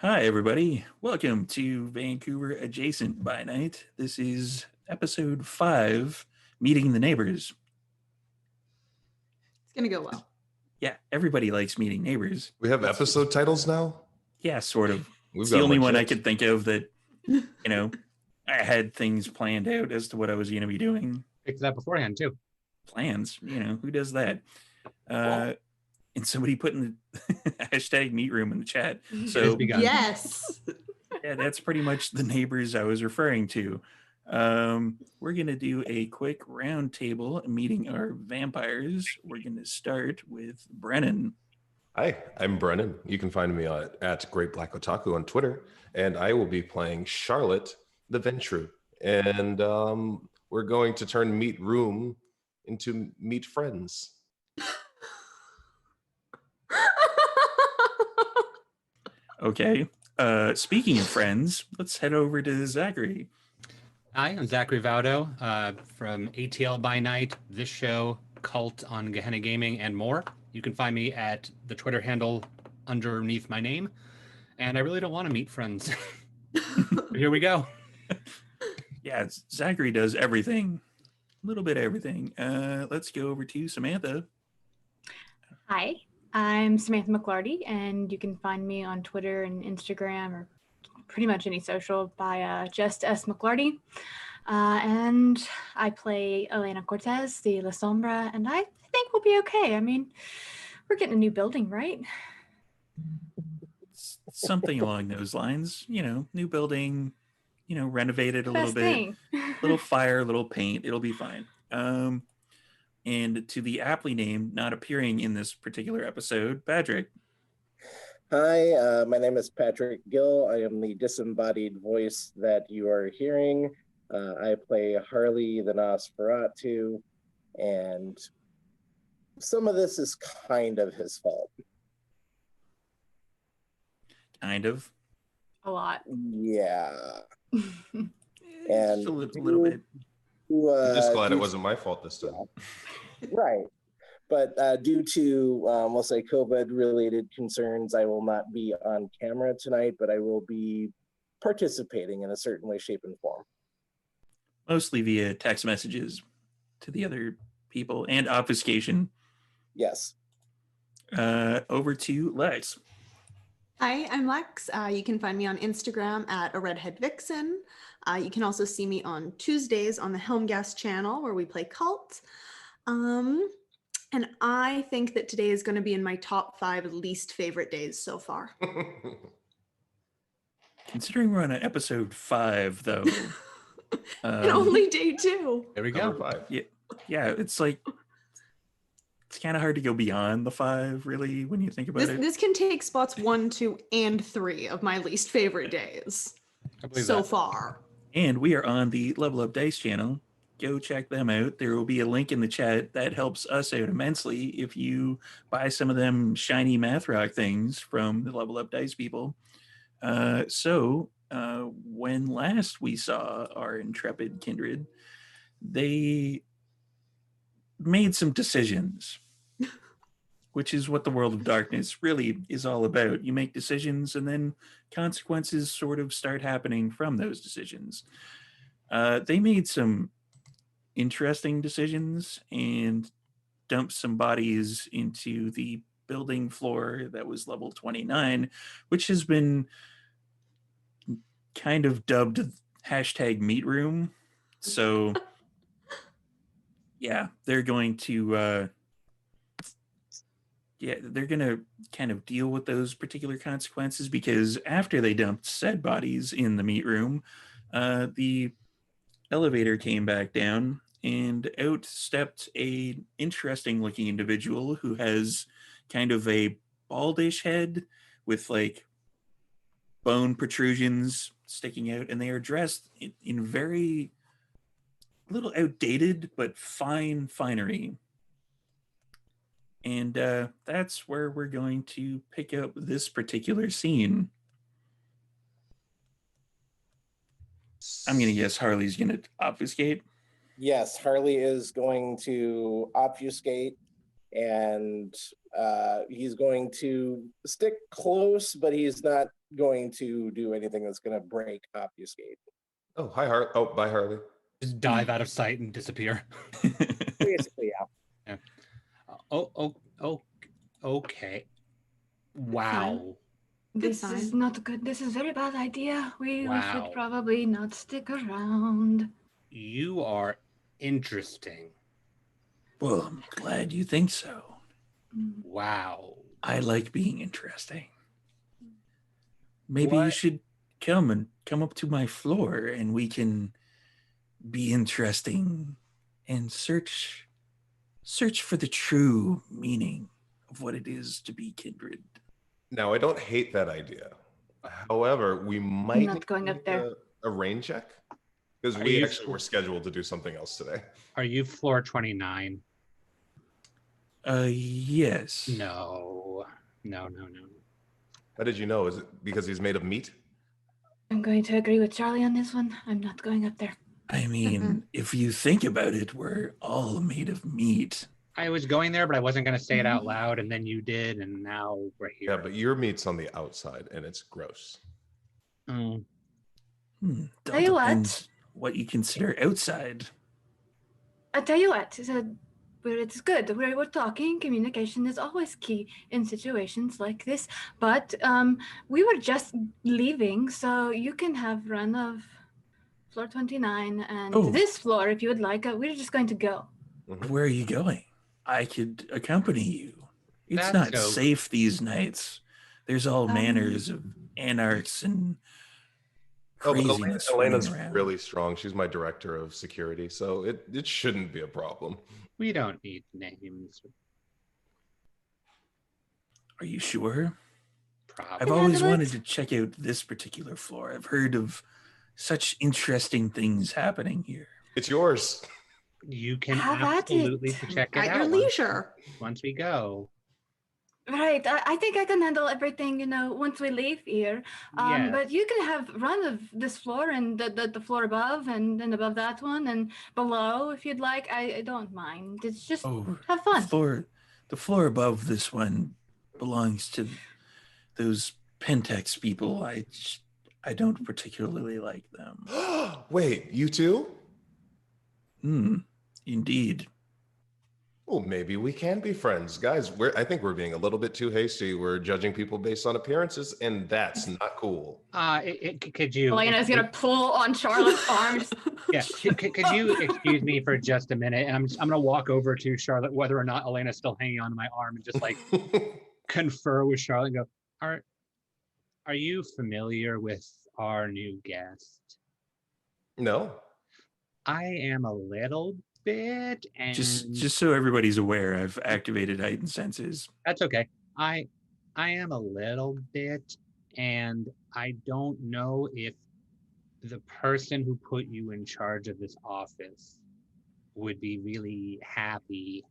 Hi, everybody. Welcome to Vancouver Adjacent by Night. This is episode 5, Meeting the Neighbors. It's gonna go well. Yeah, everybody likes meeting neighbors. We have episode titles now? Yeah, sort of. We've It's got the only one I legit. could think of that, I had things planned out as to what I was going to be doing. Picked it up beforehand too. Plans, who does that? And somebody put in the hashtag meet room in the chat. So begun. Yes. yeah, that's pretty much the neighbors I was referring to. We're going to do a quick round table meeting our vampires. We're going to start with Brennan. Hi, I'm Brennan. You can find me at Great Black Otaku on Twitter, and I will be playing Charlotte the Ventru. And we're going to turn Meet Room into Meet Friends. Okay. Speaking of friends, let's head over to Zachary. Hi, I'm Zachary Vaudo from ATL by Night, this show, Cult on Gehenna Gaming, and more. You can find me at the Twitter handle underneath my name. And I really don't want to meet friends. Here we go. Yeah, Zachary does everything. A little bit of everything. Let's go over to Samantha. Hi, I'm Samantha McLarty, and you can find me on Twitter and Instagram or pretty much any social by just S McLarty. And I play Elena Cortez, the La Sombra, and I think we'll be okay. I mean, we're getting a new building, right? Something along those lines. New building, renovated a little bit. Little fire, little paint. It'll be fine. And to the aptly named, not appearing in this particular episode, Patrick. Hi, my name is Patrick Gill. I am the disembodied voice that you are hearing. I play Harley the Nosferatu, and some of this is kind of his fault. Kind of. A lot. Yeah. And And a little bit. I'm just glad it wasn't my fault this time. Right. But due to, we'll say, COVID-related concerns, I will not be on camera tonight, but I will be participating in a certain way, shape, and form. Mostly via text messages to the other people and obfuscation. Yes. Over to Lex. Hi, I'm Lex. You can find me on Instagram at a redhead vixen. You can also see me on Tuesdays on the Helmgas channel where we play Cult. And I think that today is going to be in my top 5 least favorite days so far. Considering we're on episode 5, though. And only day 2. There we Number go. 5. Yeah, it's like, it's kind of hard to go beyond the 5, really, when you think about it. This can take spots 1, 2, and 3 of my least favorite days I believe so that. far. And we are on the Level Up Dice channel. Go check them out. There will be a link in the chat that helps us out immensely if you buy some of them shiny math rock things from the Level Up Dice people. So when last we saw our intrepid kindred, they made some decisions, which is what the world of darkness really is all about. You make decisions and then consequences sort of start happening from those decisions. They made some interesting decisions and dumped some bodies into the building floor that was level 29, which has been kind of dubbed hashtag meat room. So yeah, they're going to kind of deal with those particular consequences, because after they dumped said bodies in the meat room, the elevator came back down and out stepped a interesting looking individual who has kind of a baldish head with like bone protrusions sticking out, and they are dressed in very little outdated but fine finery. And that's where we're going to pick up this particular scene. I'm going to guess Harley's going to obfuscate. Yes, Harley is going to obfuscate and he's going to stick close, but he's not going to do anything that's going to break Obfuscate. Oh, hi, Harley. Oh, bye, Harley. Just dive out of sight and disappear. Basically, yeah. Okay. Wow. Be This is fine. not good. This is a very bad idea. We Wow. should probably not stick around. You are interesting. Well, I'm glad you think so. Wow. I like being interesting. Maybe you What? should come up to my floor and we can be interesting and search for the true meaning of what it is to be kindred. Now, I don't hate that idea. However, we might not need going to up make there. a rain check because Are we you actually were scheduled to do something else today. Are you floor 29? Yes. No. How did you know? Is it because he's made of meat? I'm going to agree with Charlie on this one. I'm not going up there. I mean, if you think about it, we're all made of meat. I was going there, but I wasn't going to say it out loud, and then you did, and now we're here. Yeah, but your meat's on the outside and it's gross. Mm. Tell you what. Depends what you consider outside. I tell you what, it's good. We're talking. Communication is always key in situations like this. But we were just leaving, so you can have run of floor 29 and this floor if you would like. We're just going to go. Where are you going? I could accompany you. It's That's not safe these nights. There's all manners of anarchs and craziness running Elena's around. really strong. She's my director of security, so it shouldn't be a problem. We don't need names. Are you sure? Probably. I've always wanted to check out this particular floor. I've heard of such interesting things happening here. It's yours. You can Have at absolutely it. check it At out your leisure. once we go. Right. I think I can handle everything, once we leave here. Yes. But you can have run of this floor and the floor above and then above that one and below if you'd like. I don't mind. It's just have fun. The floor above this one belongs to those Pentex people. I don't particularly like them. Wait, you too? Indeed. Well, maybe we can be friends. Guys, I think we're being a little bit too hasty. We're judging people based on appearances, and that's not cool. Could you... Elena's going to pull on Charlotte's arms. Yeah, could you excuse me for just a minute? And I'm going to walk over to Charlotte, whether or not Elena's still hanging on to my arm, and just like confer with Charlotte and go, are you familiar with our new guest? No. I am a little bit, and just so everybody's aware, I've activated heightened senses. That's okay. I am a little bit, and I don't know if the person who put you in charge of this office would be really happy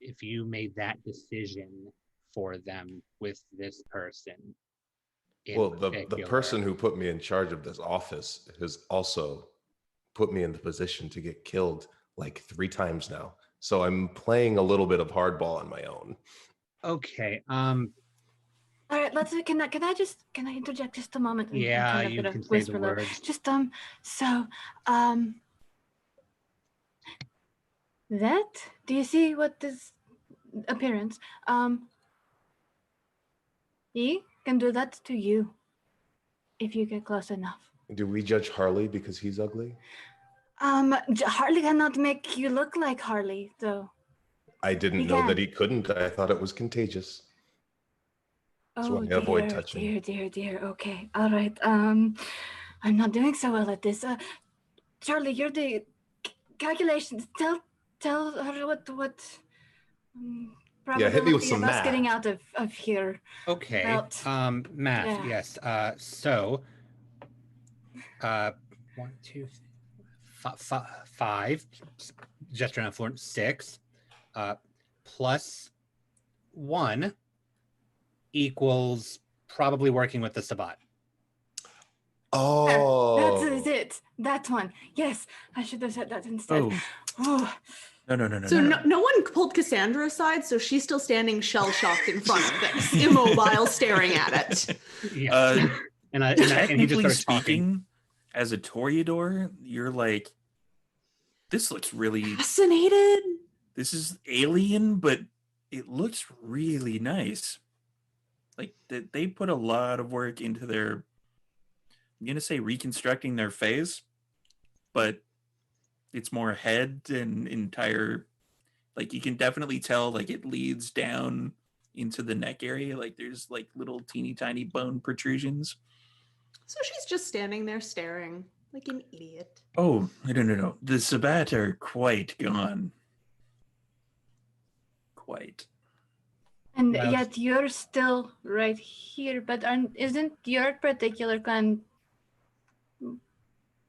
if you made that decision for them with this person. Well, the person who put me in charge of this office has also put me in the position to get killed like 3 times now. So I'm playing a little bit of hardball on my own. Okay. All right, can I interject just a moment? Yeah, you can say the words. Just do you see what this appearance? He can do that to you if you get close enough. Do we judge Harley because he's ugly? Harley cannot make you look like Harley, though. I didn't know that he couldn't. I thought it was contagious. That's why I avoid touching. Dear. Okay, all right. I'm not doing so well at this. Charlie, you're the calculations. Tell her what. Hit me with some math. Getting out of here. Okay. Math. Yeah. Yes. So. 1, 2, 5. Just around 4, 6. Plus 1 equals probably working with the Sabat. Oh, that's it. That one. Yes, I should have said that instead. No. So no one pulled Cassandra aside, so she's still standing shell-shocked in front of this, immobile, staring at it. Yeah. And he just Technically starts talking. speaking, as a Toreador, you're like, this looks really, Fascinated. this is alien, but it looks really nice. Like they put a lot of work into their, I'm gonna say reconstructing their face, but it's more head and entire, like you can definitely tell like it leads down into the neck area, like there's like little teeny tiny bone protrusions. So she's just standing there staring like an idiot. Oh, no. The Sabbat are quite gone. Quite. And Well- yet you're still right here, but isn't your particular clan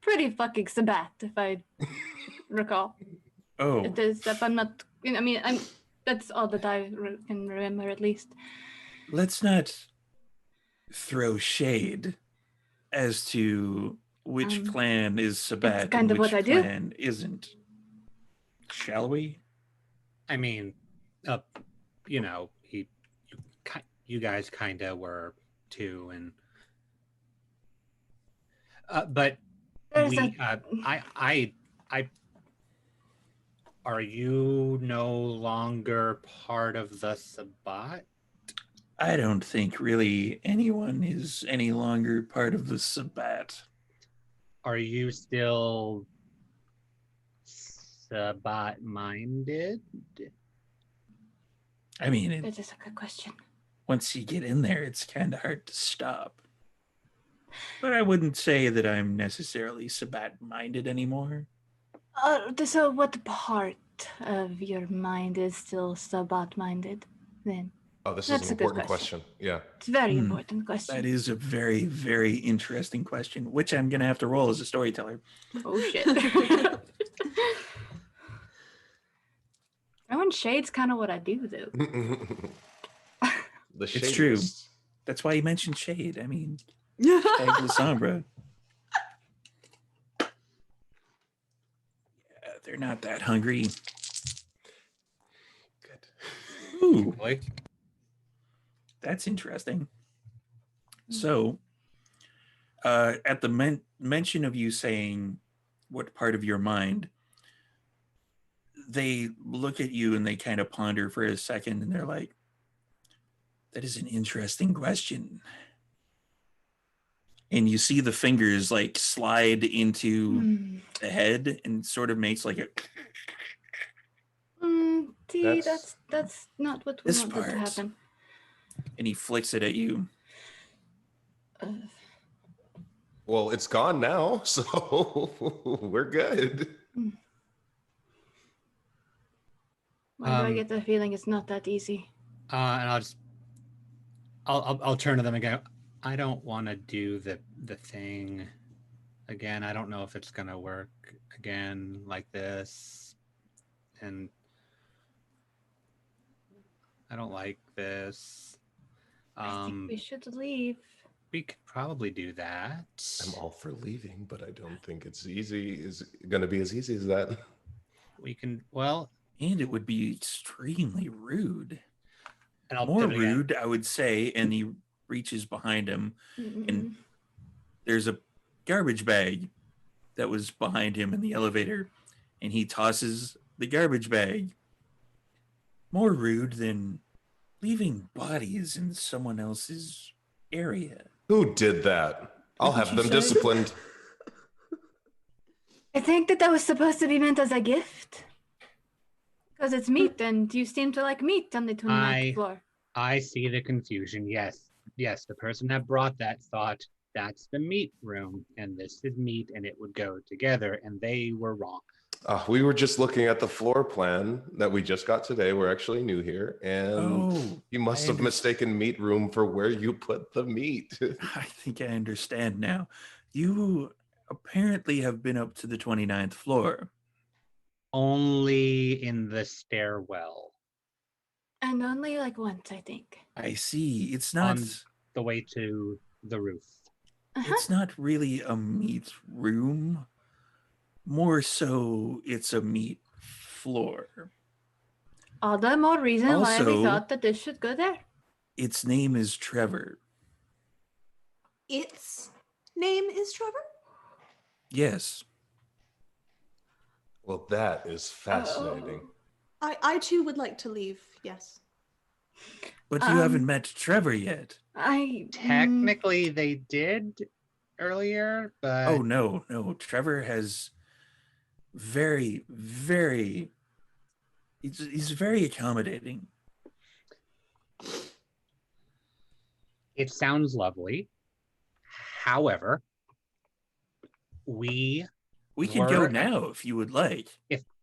pretty fucking Sabbat, if I recall? Oh, It is, if I'm not, I mean, that's all that I can remember at least. let's not throw shade as to which clan is Sabbat kind and of which what I do. clan isn't. Shall we? I mean, you know, you guys kind of were too, and but There's we, I, are you no longer part of the Sabbat? I don't think really anyone is any longer part of the Sabbat. Are you still Sabbat minded? I mean, That is a good question. once you get in there, it's kind of hard to stop. But I wouldn't say that I'm necessarily Sabbat-minded anymore. So what part of your mind is still Sabbat-minded then? Oh, this That's is an a good important question. question. Yeah. It's a very Hmm. important question. That is a very, very interesting question, which I'm going to have to roll as a storyteller. Oh shit. Throwing shade's kind of what I do though. The It's true. shadiest. That's why you mentioned shade. I mean, tag La Sombra. Yeah, they're not that hungry. Good. Ooh, Boy. that's interesting. So, at the mention of you saying what part of your mind, they look at you and they kind of ponder for a second and they're like, that is an interesting question. And you see the fingers like slide into the head and sort of makes like a, See, That's- that's not what we This wanted part. to happen. and he flicks it at you. Well, it's gone now, so we're good. Why do I get the feeling it's not that easy? And I'll turn to them and go, I don't want to do the thing again. I don't know if it's gonna work again like this, and I don't like this. I think we should leave. We could probably do that. I'm all for leaving, but I don't think it's easy. Is going to be as easy as that. We can, well, And it would be extremely rude. and I'll More do it again. rude, I would say. And he reaches behind him, and there's a garbage bag that was behind him in the elevator, and he tosses the garbage bag. More rude than leaving bodies in someone else's area. Who did that? I'll What did have you them say? disciplined. I think that was supposed to be meant as a gift. Because it's meat, and you seem to like meat on the 29th floor. I see the confusion. Yes. The person that brought that thought that's the meat room and this is meat and it would go together, and they were wrong. We were just looking at the floor plan that we just got today. We're actually new here, and Oh, you must I have mistaken meat room for where you put the meat. I think I understand now. You apparently have been up to the 29th floor. Only in the stairwell And only like once, I think. I see. It's not. On the way to the roof. It's not really a meat room. More so, it's a meat floor. All the more reason why we Also- thought that this should go there. Its name is Trevor. Its name is Trevor? Yes. Well, that is fascinating. I too would like to leave, yes. But you haven't met Trevor yet. Technically, they did earlier, but Oh, no. Trevor has very, very... He's very accommodating. it sounds lovely. However, we can go were- now if you would like.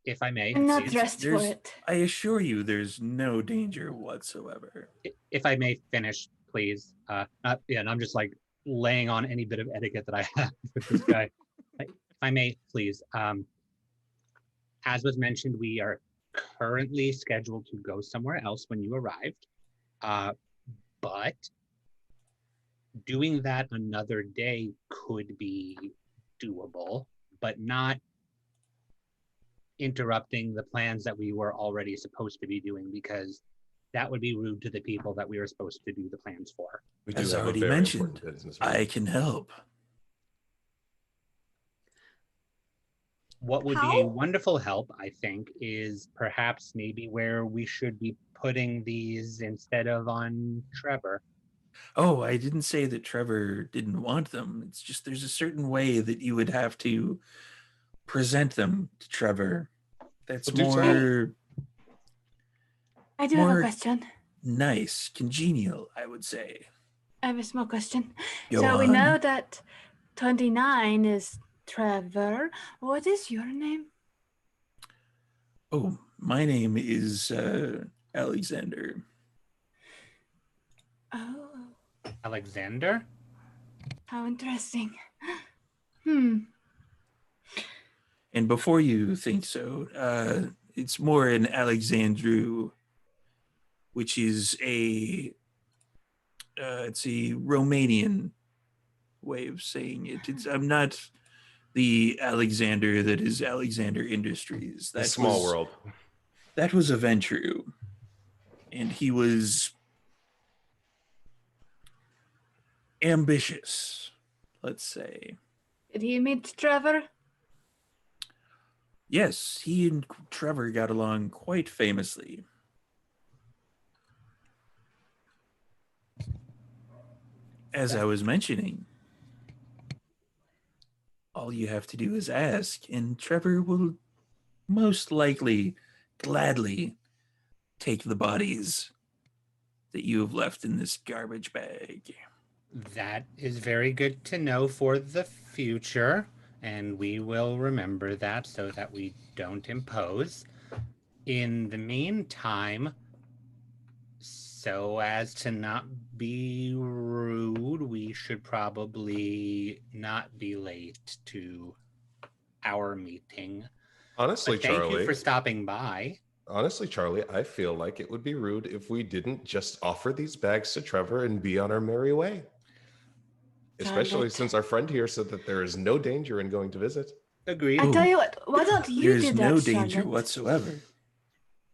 if I may, I'm not please. dressed for There's- it. I assure you there's no danger whatsoever. If I may finish, please. And I'm just like laying on any bit of etiquette that I have with this guy. If I may, please. As was mentioned, we are currently scheduled to go somewhere else when you arrived. But doing that another day could be doable, but not interrupting the plans that we were already supposed to be doing, because that would be rude to the people that we were supposed to do the plans for. We do As have a already very mentioned, important business I meeting. can help. What would be How? a wonderful help, I think, is perhaps maybe where we should be putting these instead of on Trevor. Oh, I didn't say that Trevor didn't want them. It's just there's a certain way that you would have to present them to Trevor. That's Well, do more I do have a More- question. nice, congenial, I would say. I have a small question. Go So we on. know that 29 is Trevor. What is your name? Oh, my name is Alexander. Oh, Alexander? how interesting. And before you think so, it's more an Alexandru, which is it's a Romanian way of saying it. I'm not the Alexander that is Alexander Industries. A small world. That was a Ventru, and he was ambitious, let's say. Did he meet Trevor? Yes, he and Trevor got along quite famously. As I was mentioning, all you have to do is ask, and Trevor will most likely gladly take the bodies that you have left in this garbage bag. That is very good to know for the future, and we will remember that so that we don't impose. In the meantime, so as to not be rude, we should probably not be late to our meeting. Honestly, But thank Charlie. you for stopping by. Honestly, Charlie, I feel like it would be rude if we didn't just offer these bags to Trevor and be on our merry way. Especially Charlotte. since our friend here said that there is no danger in going to visit. Agreed. I tell you what, why don't you There's do that, no danger Charlotte? whatsoever.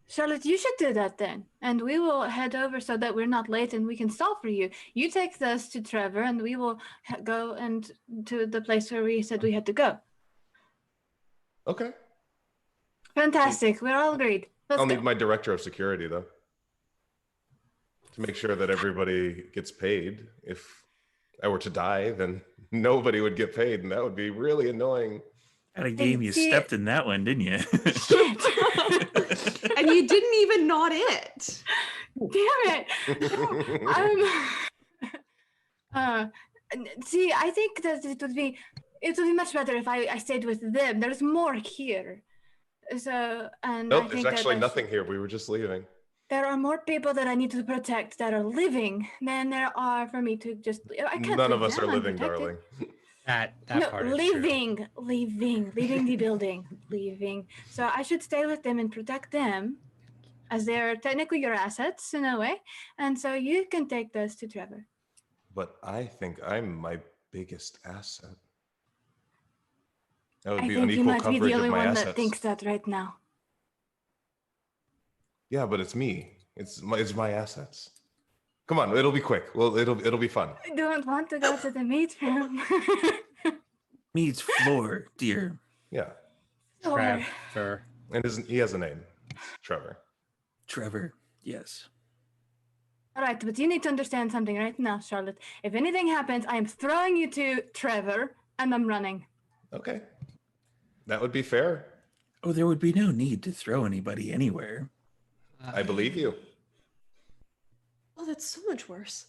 Charlotte, you should do that then. And we will head over so that we're not late and we can stall for you. You take us to Trevor and we will go and to the place where we said we had to go. Okay. Fantastic. We're all agreed. Let's I'll go. need my director of security, though, to make sure that everybody gets paid. If I were to die, then nobody would get paid, and that would be really annoying. At a game, you see- stepped in that one, didn't you? Shit. And you didn't even nod it. Damn it. See, I think that it would be much better if I stayed with them. There's more here. So, and I Nope, there's think that actually I nothing here. We were just leaving. there are more people that I need to protect that are living than there are for me to just. I can't. None of leave us are them living, unprotected. darling. That No, part is true. leaving the building, leaving. So I should stay with them and protect them, as they're technically your assets in a way. And so you can take those to Trevor. But I think I'm my biggest asset. That would I be think you unequal might be coverage the only of my one assets. that thinks that right now. Yeah, but it's me. It's my assets. Come on, it'll be quick. Well, it'll be fun. I don't want to go to the meat room. Meets floor, dear. Yeah, Sure. Trevor. and he has a name. It's Trevor. Trevor, yes. All right, but you need to understand something right now, Charlotte. If anything happens, I am throwing you to Trevor, and I'm running. Okay, that would be fair. Oh, there would be no need to throw anybody anywhere. I believe you. Oh, that's so much worse.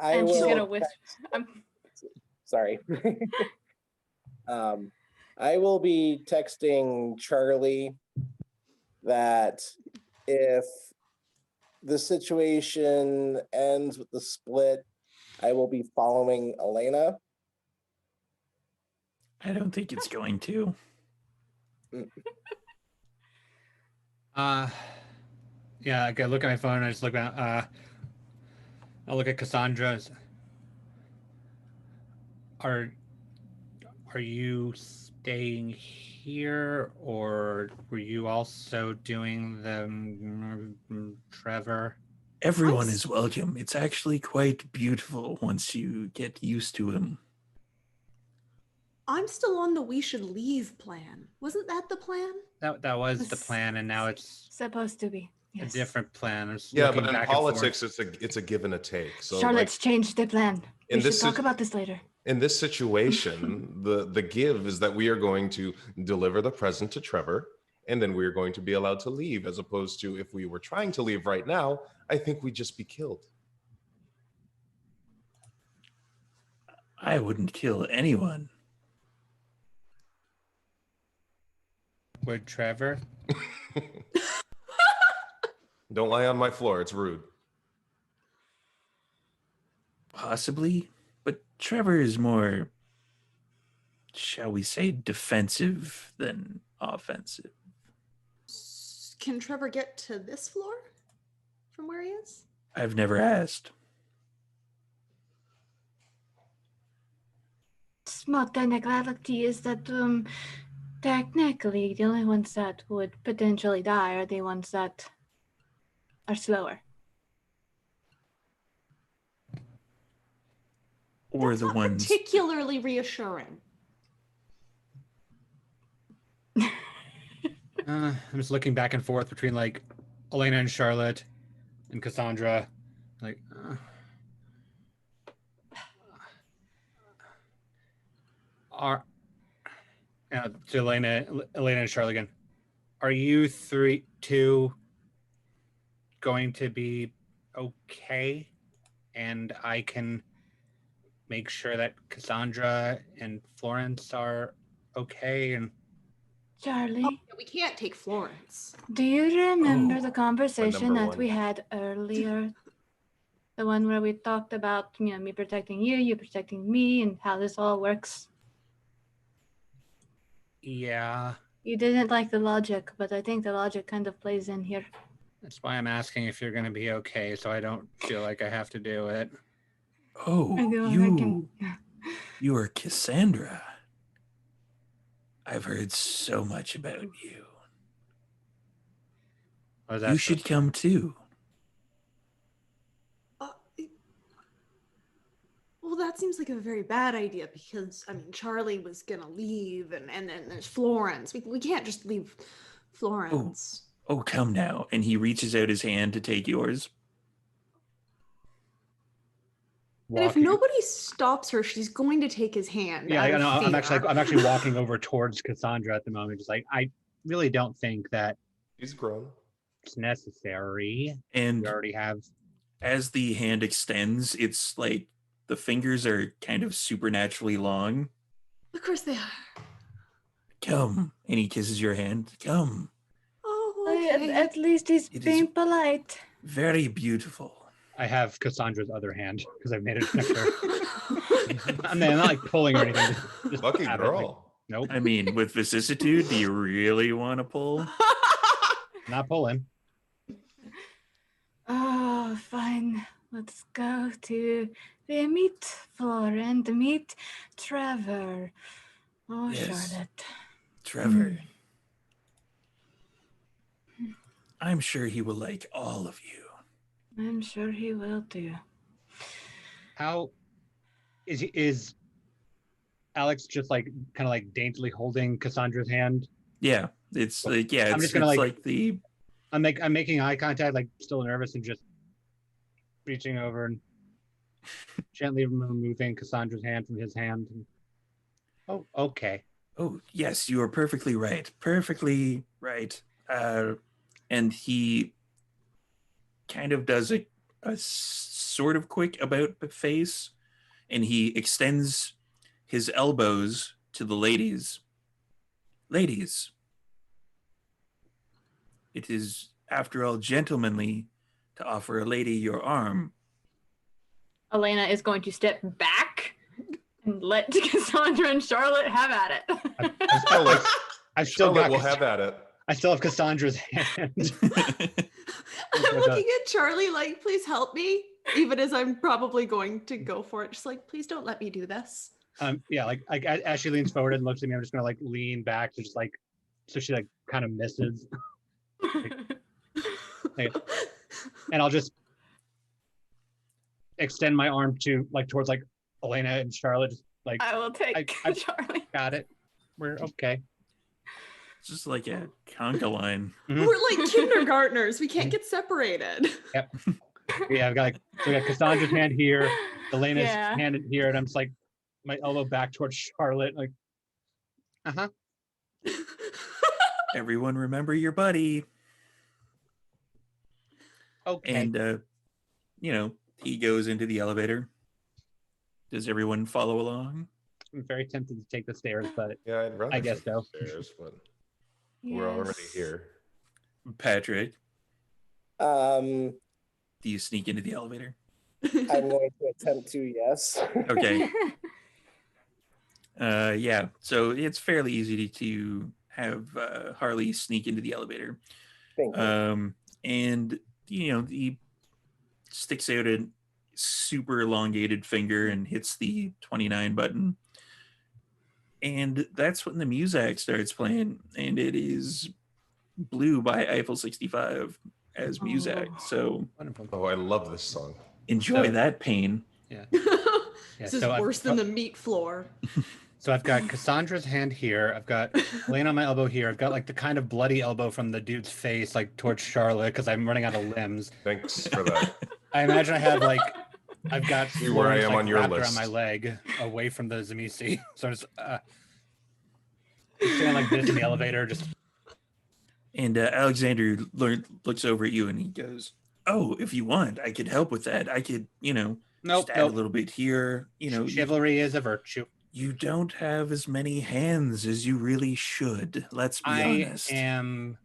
And she's gonna will whisper. sorry. I will be texting Charlie that if the situation ends with the split, I will be following Elena. I don't think it's going to. Yeah, I look at my phone and I just look at I'll look at Cassandra's. Are you staying here, or were you also doing the Trevor? Everyone is welcome. It's actually quite beautiful once you get used to him. I'm still on the we should leave plan. Wasn't that the plan? That was the plan, and now it's Supposed to be. Yes. a different plan. Yeah, but in politics, it's a give and a take. So Charlotte's changed the plan. We should talk sit- about this later. in this situation, the give is that we are going to deliver the present to Trevor, and then we are going to be allowed to leave, as opposed to if we were trying to leave right now, I think we'd just be killed. I wouldn't kill anyone. Would Trevor? Don't lie on my floor. It's rude. Possibly, but Trevor is more, shall we say, defensive than offensive. Can Trevor get to this floor from where he is? I've never asked. Small technicality is that technically the only ones that would potentially die are the ones that are slower. Or That's the not ones. particularly reassuring. I'm just looking back and forth between like Elena and Charlotte and Cassandra. Like, to Elena and Charlotte again. Are you two going to be okay? And I can make sure that Cassandra and Florence are okay. And Charlie, We can't take Florence. do you remember Oh, the conversation number that one. we had earlier? The one where we talked about, me protecting you, you protecting me, and how this all works. yeah, You didn't like the logic, but I think the logic kind of plays in here. that's why I'm asking if you're going to be okay, so I don't feel like I have to do it. Oh, you are Cassandra. I've heard so much about you. What is that You supposed should come too. Well, that seems like a very bad idea because, Charlie was going to leave and then there's Florence. We can't just leave Florence. Oh, come now. And he reaches out his hand to take yours. And if nobody stops her, she's going to take his hand. Yeah, out I of know. fear. I'm actually walking over towards Cassandra at the moment. Just like, I really don't think that He's grown. it's necessary. And We already have. as the hand extends, it's like the fingers are kind of supernaturally long. Of course they are. Come. And he kisses your hand. Come. Oh, okay. At least he's It is- being polite. Very beautiful. I have Cassandra's other hand because I've made it connector. I'm not like pulling or anything. Just Lucky have it, like, girl. nope, I mean, with vicissitude, do you really want to pull? not pulling. Oh, fine. Let's go to the meat floor and meet Trevor. Oh, Yes. Charlotte. Trevor. I'm sure he will like all of you. I'm sure he will too. How is Alex just like kind of like daintily holding Cassandra's hand? Yeah, it's like I'm just gonna, like- the I'm making eye contact, like still nervous, and just reaching over and gently removing Cassandra's hand from his hand. Oh, okay. oh yes, you are perfectly right, perfectly right. And he kind of does a sort of quick about face, and he extends his elbows to the ladies. Ladies, it is, after all, gentlemanly to offer a lady your arm. Elena is going to step back and let Cassandra and Charlotte have at it. I've still Charlotte got. will have at it. I still have Cassandra's hand. I'm looking at Charlie like, please help me, even as I'm probably going to go for it. Just like, please don't let me do this. Yeah, like as she leans forward and looks at me, I'm just gonna like lean back to just like, so she like kind of misses, and I'll just extend my arm to like towards like Elena and Charlotte, just like I will take I Charlie. got it. We're okay. It's just like a conga line. Mhm. We're like kindergartners. We can't get separated. Yeah, I've got like, so we got Cassandra's hand here, Elena's Yeah. hand here, and I'm just like my elbow back towards Charlotte, like, Everyone remember your buddy. okay. And he goes into the elevator. Does everyone follow along? I'm very tempted to take the stairs, but Yeah, I'd rather I guess take the so. stairs, but we're already Yes. here. Patrick, Um, do you sneak into the elevator? I'm going to attempt to, yes. Okay. Yeah, so it's fairly easy to have Harley sneak into the elevator. Thank you. And he sticks out a super elongated finger and hits the 29 button. And that's when the music starts playing, and it is Blue by Eiffel 65 as music. Oh. So Wonderful. Oh, I love this song. enjoy So- that pain. Yeah, This is so I've- worse than the meat floor. So I've got Cassandra's hand here. I've got Elena on my elbow here. I've got like the kind of bloody elbow from the dude's face, like towards Charlotte, because I'm running out of limbs. Thanks for that. I imagine I have like, I've got See where I Florence, am like, on your wrapped list. around my leg, away from the Zamisi. So I'm just standing like this in the elevator, just And Alexander looks over at you and he goes, "Oh, if you want, I could help with that. I could, nope, just add a little bit here. Chivalry is a virtue. You don't have as many hands as you really should. Let's be honest." I am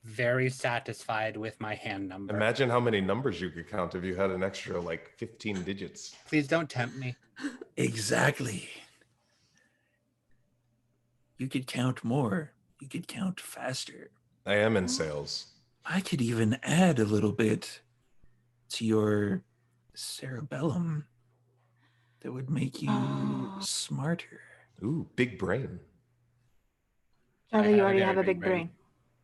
very satisfied with my hand number. Imagine how many numbers you could count if you had an extra like 15 digits. Please don't tempt me. Exactly. You could count more. You could count faster. I am in sales. I could even add a little bit to your cerebellum that would make you Oh. smarter. Ooh, big brain. Charlie, have you a already very have a big big brain.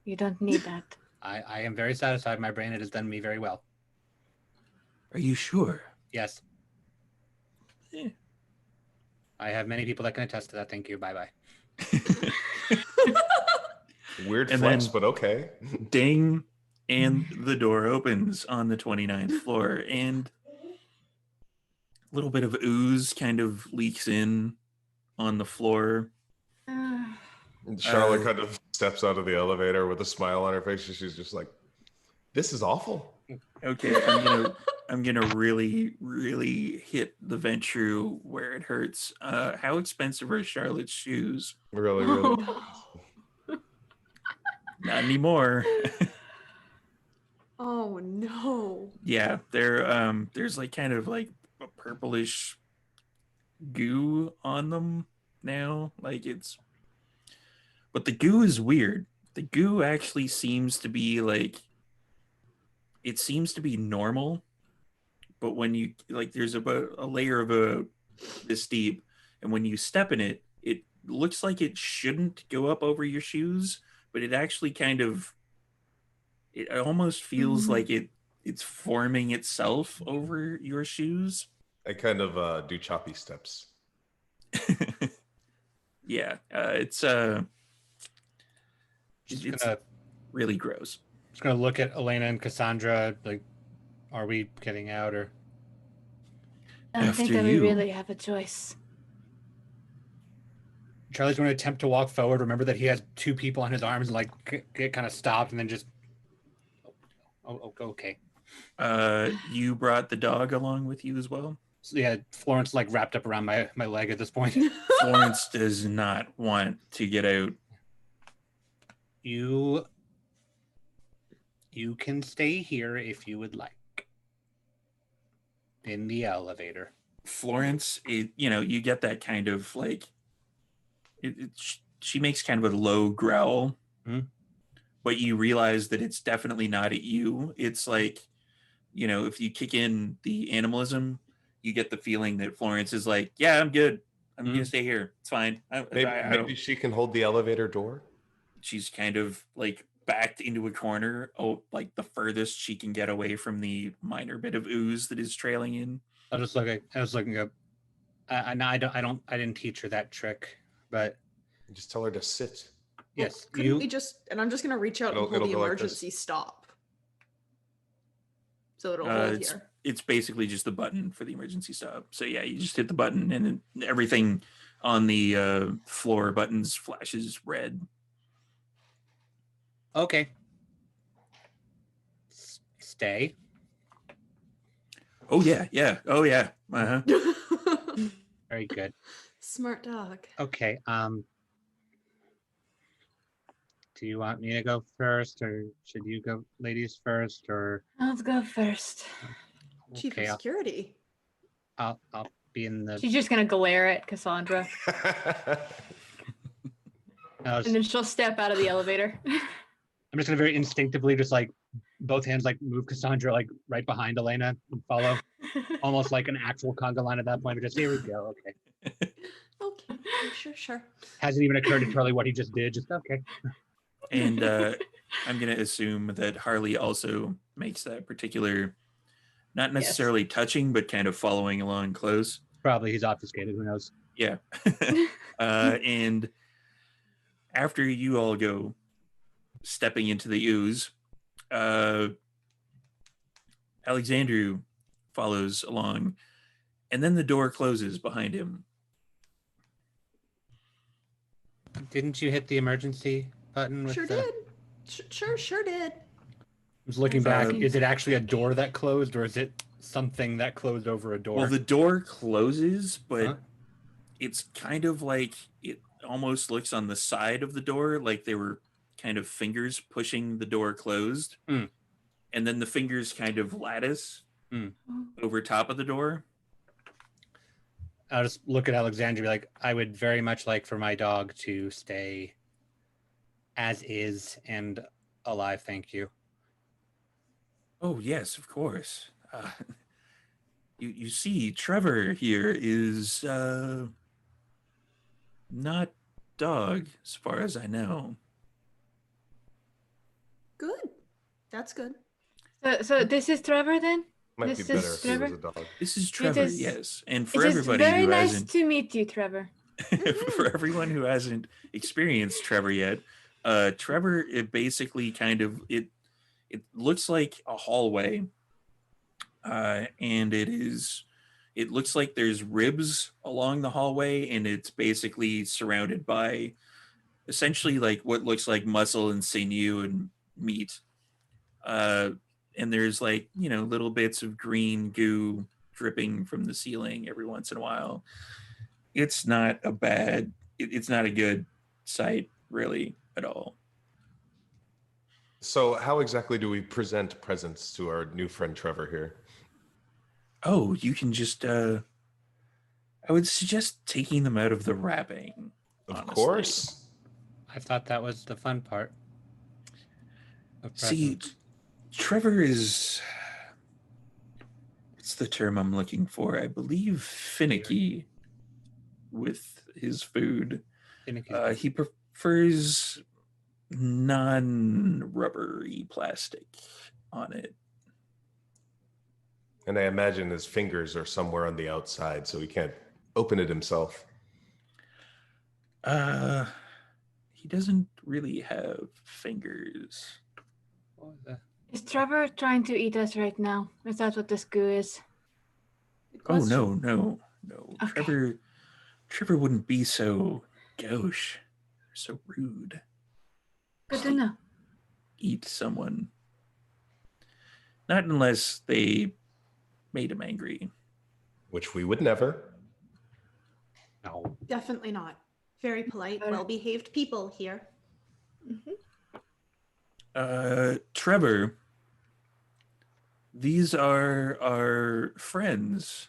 You don't need that. I am very satisfied with my brain. It has done me very well. Are you sure? Yes. Eh. I have many people that can attest to that. Thank you. Bye-bye. Weird And flex, then- but okay. Ding. And the door opens on the 29th floor, and a little bit of ooze kind of leaks in on the floor. And Charlotte kind of steps out of the elevator with a smile on her face. And she's just like, "This is awful." Okay, I'm gonna really, really hit the Ventru where it hurts. How expensive are Charlotte's shoes? Really, really. Not anymore. Oh no. Yeah, there's like kind of like a purplish goo on them now. But the goo is weird. The goo actually seems to be like, it seems to be normal, but when you like, there's about a layer of this deep, and when you step in it, it looks like it shouldn't go up over your shoes, but it actually kind of It almost feels Mhm. like it's forming itself over your shoes. I kind of do choppy steps. Yeah, it's Just it's gonna really gross. look at Elena and Cassandra. Like, are we getting out or? I don't think After that we you. really have a choice. Charlie's going to attempt to walk forward. Remember that he has two people on his arms and like get kind of stopped and then just. Oh, okay. You brought the dog along with you as well? So yeah, Florence like wrapped up around my leg at this point. Florence does not want to get out. You can stay here if you would like. In the elevator. Florence, you get that kind of like, she makes kind of a low growl, but you realize that it's definitely not at you. It's like, if you kick in the animalism, you get the feeling that Florence is like, yeah, I'm good. I'm going to stay here. It's fine. Maybe she can hold the elevator door. She's kind of like backed into a corner, like the furthest she can get away from the minor bit of ooze that is trailing in. I was looking up. I didn't teach her that trick, but just tell her to sit. Yes, couldn't we just? And I'm just gonna reach out and pull the emergency stop, so it'll hold here. It's basically just the button for the emergency stop. So yeah, you just hit the button, and then everything on the floor buttons flashes red. Okay. Stay. Oh yeah. Oh yeah. Very good. Smart dog. Okay. Do you want me to go first, or should you go, ladies first, or? Let's go first. Chief of security. I'll be in the. She's just gonna glare at Cassandra, and then she'll step out of the elevator. I'm just gonna very instinctively just like both hands like move Cassandra like right behind Elena and follow, almost like an actual conga line at that point. But just here we go. Okay. Okay. Sure. Hasn't even occurred to Charlie what he just did. Just okay. And I'm gonna assume that Harley also makes that particular, not necessarily touching, but kind of following along close. Probably he's obfuscated. Who knows? Yeah. And after you all go stepping into the ooze, Alexandru follows along, and then the door closes behind him. Didn't you hit the emergency button? With Sure did. Sure did. I was looking back. Is it actually a door that closed, or is it something that closed over a door? Well, the door closes, but it's kind of like it almost looks on the side of the door, like they were kind of fingers pushing the door closed. And then the fingers kind of lattice over top of the door. I'll just look at Alexandra and be like, I would very much like for my dog to stay as is and alive, thank you. Oh, yes, of course. You see, Trevor here is not dog, as far as I know. Good. That's good. So this is Trevor then? Might be better if he was a dog. This is Trevor, yes. And for it is everybody very who nice hasn't, to meet you, Trevor. for everyone who hasn't experienced Trevor yet, Trevor, it basically kind of it looks like a hallway, and it looks like there's ribs along the hallway, and it's basically surrounded by essentially like what looks like muscle and sinew and meat. And there's like, little bits of green goo dripping from the ceiling every once in a while. It's not it's not a good sight really at all. So how exactly do we present presents to our new friend Trevor here? Oh, you can just, I would suggest taking them out of the wrapping. Of honestly. course. I thought that was the fun part. See, Trevor is, what's the term I'm looking for? I believe finicky with his food. He prefers non-rubbery plastic on it. And I imagine his fingers are somewhere on the outside, so he can't open it himself. He doesn't really have fingers. What was that? Is Trevor trying to eat us right now? Is that what this goo is? Good Oh question. no. Okay. Trevor wouldn't be so gauche, so rude. Good to know. Eat someone. Not unless they made him angry. Which we would never. No. Definitely not. Very polite, Better. well-behaved people here. Trevor, these are our friends.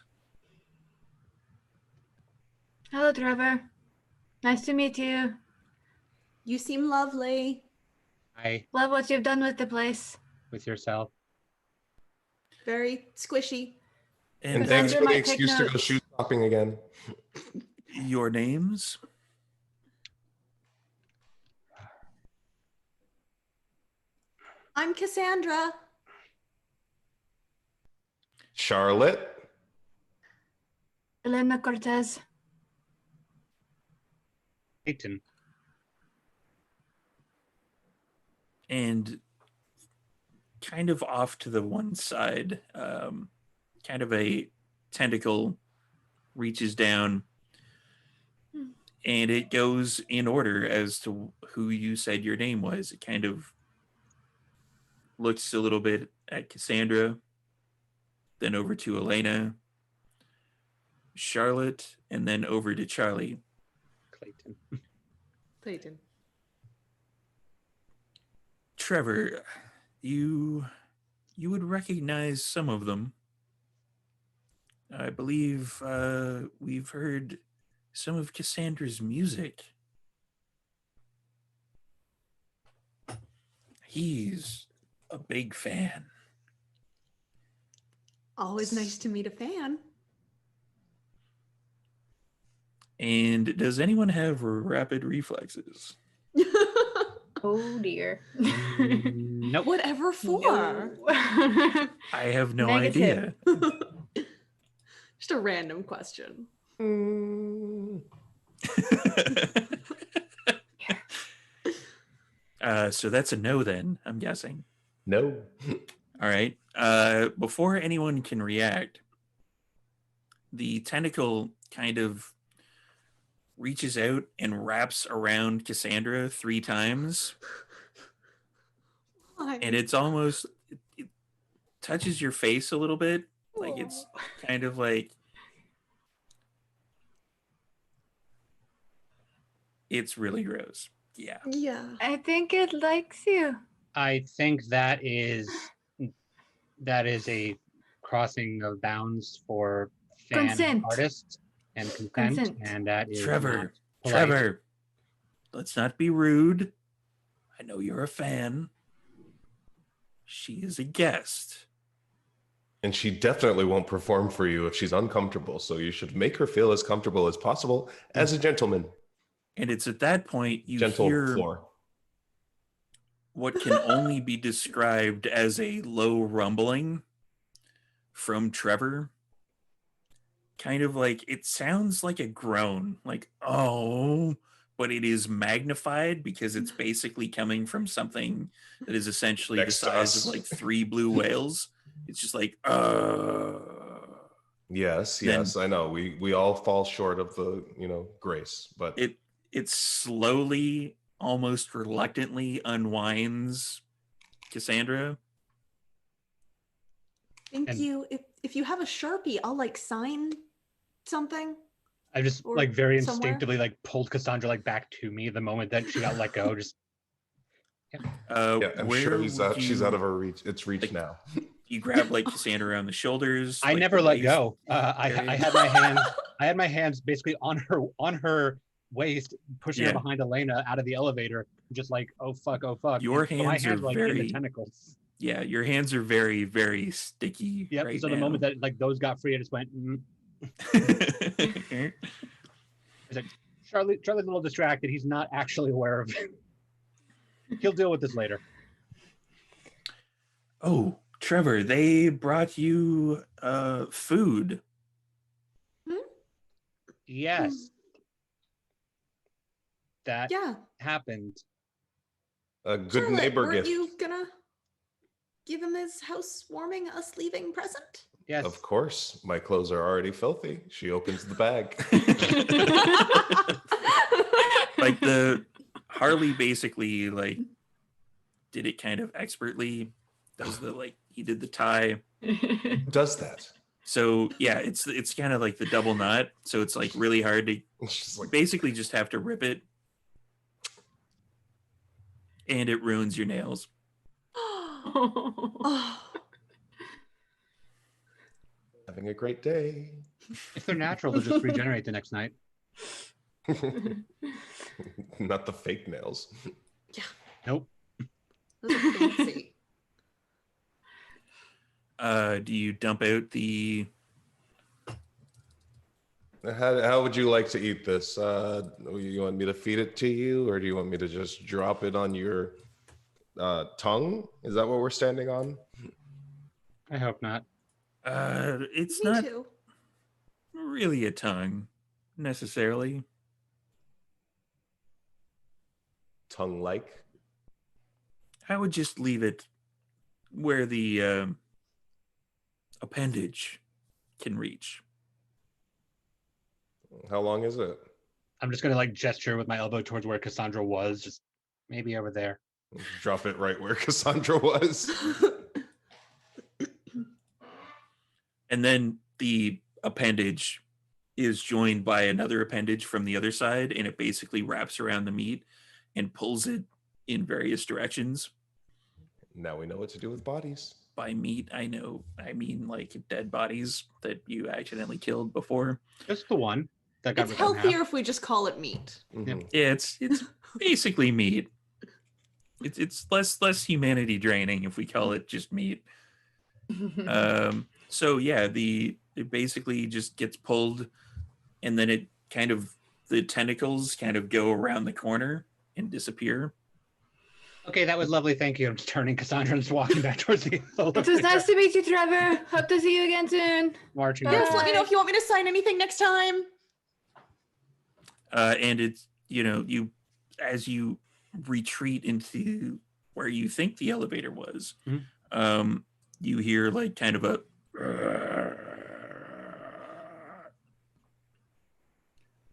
Hello, Trevor. Nice to meet you. You seem lovely. Hi, Love what you've done with the place. with yourself. Very squishy. And And thanks Cassandra for the might take excuse to go notes. shoe shopping again. your names? I'm Cassandra. Charlotte. Elena Cortez. Peyton. And kind of off to the one side, kind of a tentacle reaches down and it goes in order as to who you said your name was. It kind of looks a little bit at Cassandra, then over to Elena, Charlotte, and then over to Charlie. Clayton. Clayton. Trevor, you would recognize some of them. I believe we've heard some of Cassandra's music. He's a big fan. Always nice to meet a fan. And does anyone have rapid reflexes? Oh dear. Nope. Whatever for. No. I have no Negative. idea. Just a random question. So that's a no then, I'm guessing. No. All right. Before anyone can react, the tentacle kind of reaches out and wraps around Cassandra 3 times. Why? And it's almost, it touches your face a little bit. Like it's kind of like, it's really gross. Yeah. Yeah. I think it likes you. I think that is a crossing of bounds for fan Consent. artists and consent, Consent. and that is Trevor, not polite. Trevor, let's not be rude. I know you're a fan. She is a guest. And she definitely won't perform for you if she's uncomfortable. So you should make her feel as comfortable as possible as a gentleman. And it's at that point you Gentle hear floor. what can only be described as a low rumbling from Trevor. Kind of like, it sounds like a groan, like, oh, but it is magnified because it's basically coming from something that is essentially Next the to size us. of like 3 blue whales. It's just like, Yes, Then- yes, I know. We all fall short of the, grace, but it slowly, almost reluctantly unwinds Cassandra. Thank And- you. If you have a Sharpie, I'll like sign something. I just or like very somewhere. instinctively pulled Cassandra back to me the moment that she got let go. Just yeah, I'm sure where she's would out of her reach. It's reach like, now. you grab like Cassandra around the shoulders? I like, never the let waist go. I area? had my hands basically on her waist, pushing her Yeah. behind Elena out of the elevator, just like, oh fuck. Your And so my hands are were like in very- the tentacles. Yeah, your hands are very, very sticky. Yep. Right So the now. moment that those got free, I just went. Charlie's a little distracted. He's not actually aware of it. He'll deal with this later. Oh, Trevor, they brought you food. Yes. That Yeah. happened. A good Charlotte, neighbor weren't gift. you gonna give him his housewarming, us leaving present? Yes. Of course, my clothes are already filthy. She opens the bag. Like the Harley basically like did it kind of expertly. Does the like he did the tie. Does that? So yeah, it's kind of like the double knot. So it's like really hard to She's like, basically just have to rip it, and it ruins your nails. Oh. having a great day. If they're natural, they'll just regenerate the next night. Not the fake nails. Yeah. Nope. Those are fancy. Do you dump out the? How would you like to eat this? You want me to feed it to you, or do you want me to just drop it on your tongue? Is that what we're standing on? I hope not. It's Me not too. really a tongue necessarily. Tongue-like? I would just leave it where the appendage can reach. How long is it? I'm just gonna like gesture with my elbow towards where Cassandra was, just maybe over there. Drop it right where Cassandra was. And then the appendage is joined by another appendage from the other side, and it basically wraps around the meat and pulls it in various directions. Now we know what to do with bodies. By meat, I mean like dead bodies that you accidentally killed before. Just the one that got It's ripped in half. healthier if we just call it meat. Mhm. Yeah, it's basically meat. It's less humanity draining if we call it just meat. So yeah, it basically just gets pulled, and then it kind of the tentacles kind of go around the corner and disappear. Okay, that was lovely. Thank you. I'm just turning Cassandra and just walking back towards the It was nice to meet you, Trevor. Hope to see you again soon. marching. Yes, back. let me know if you want me to sign anything next time. And it's you as you retreat into where you think the elevator was, you hear like kind of a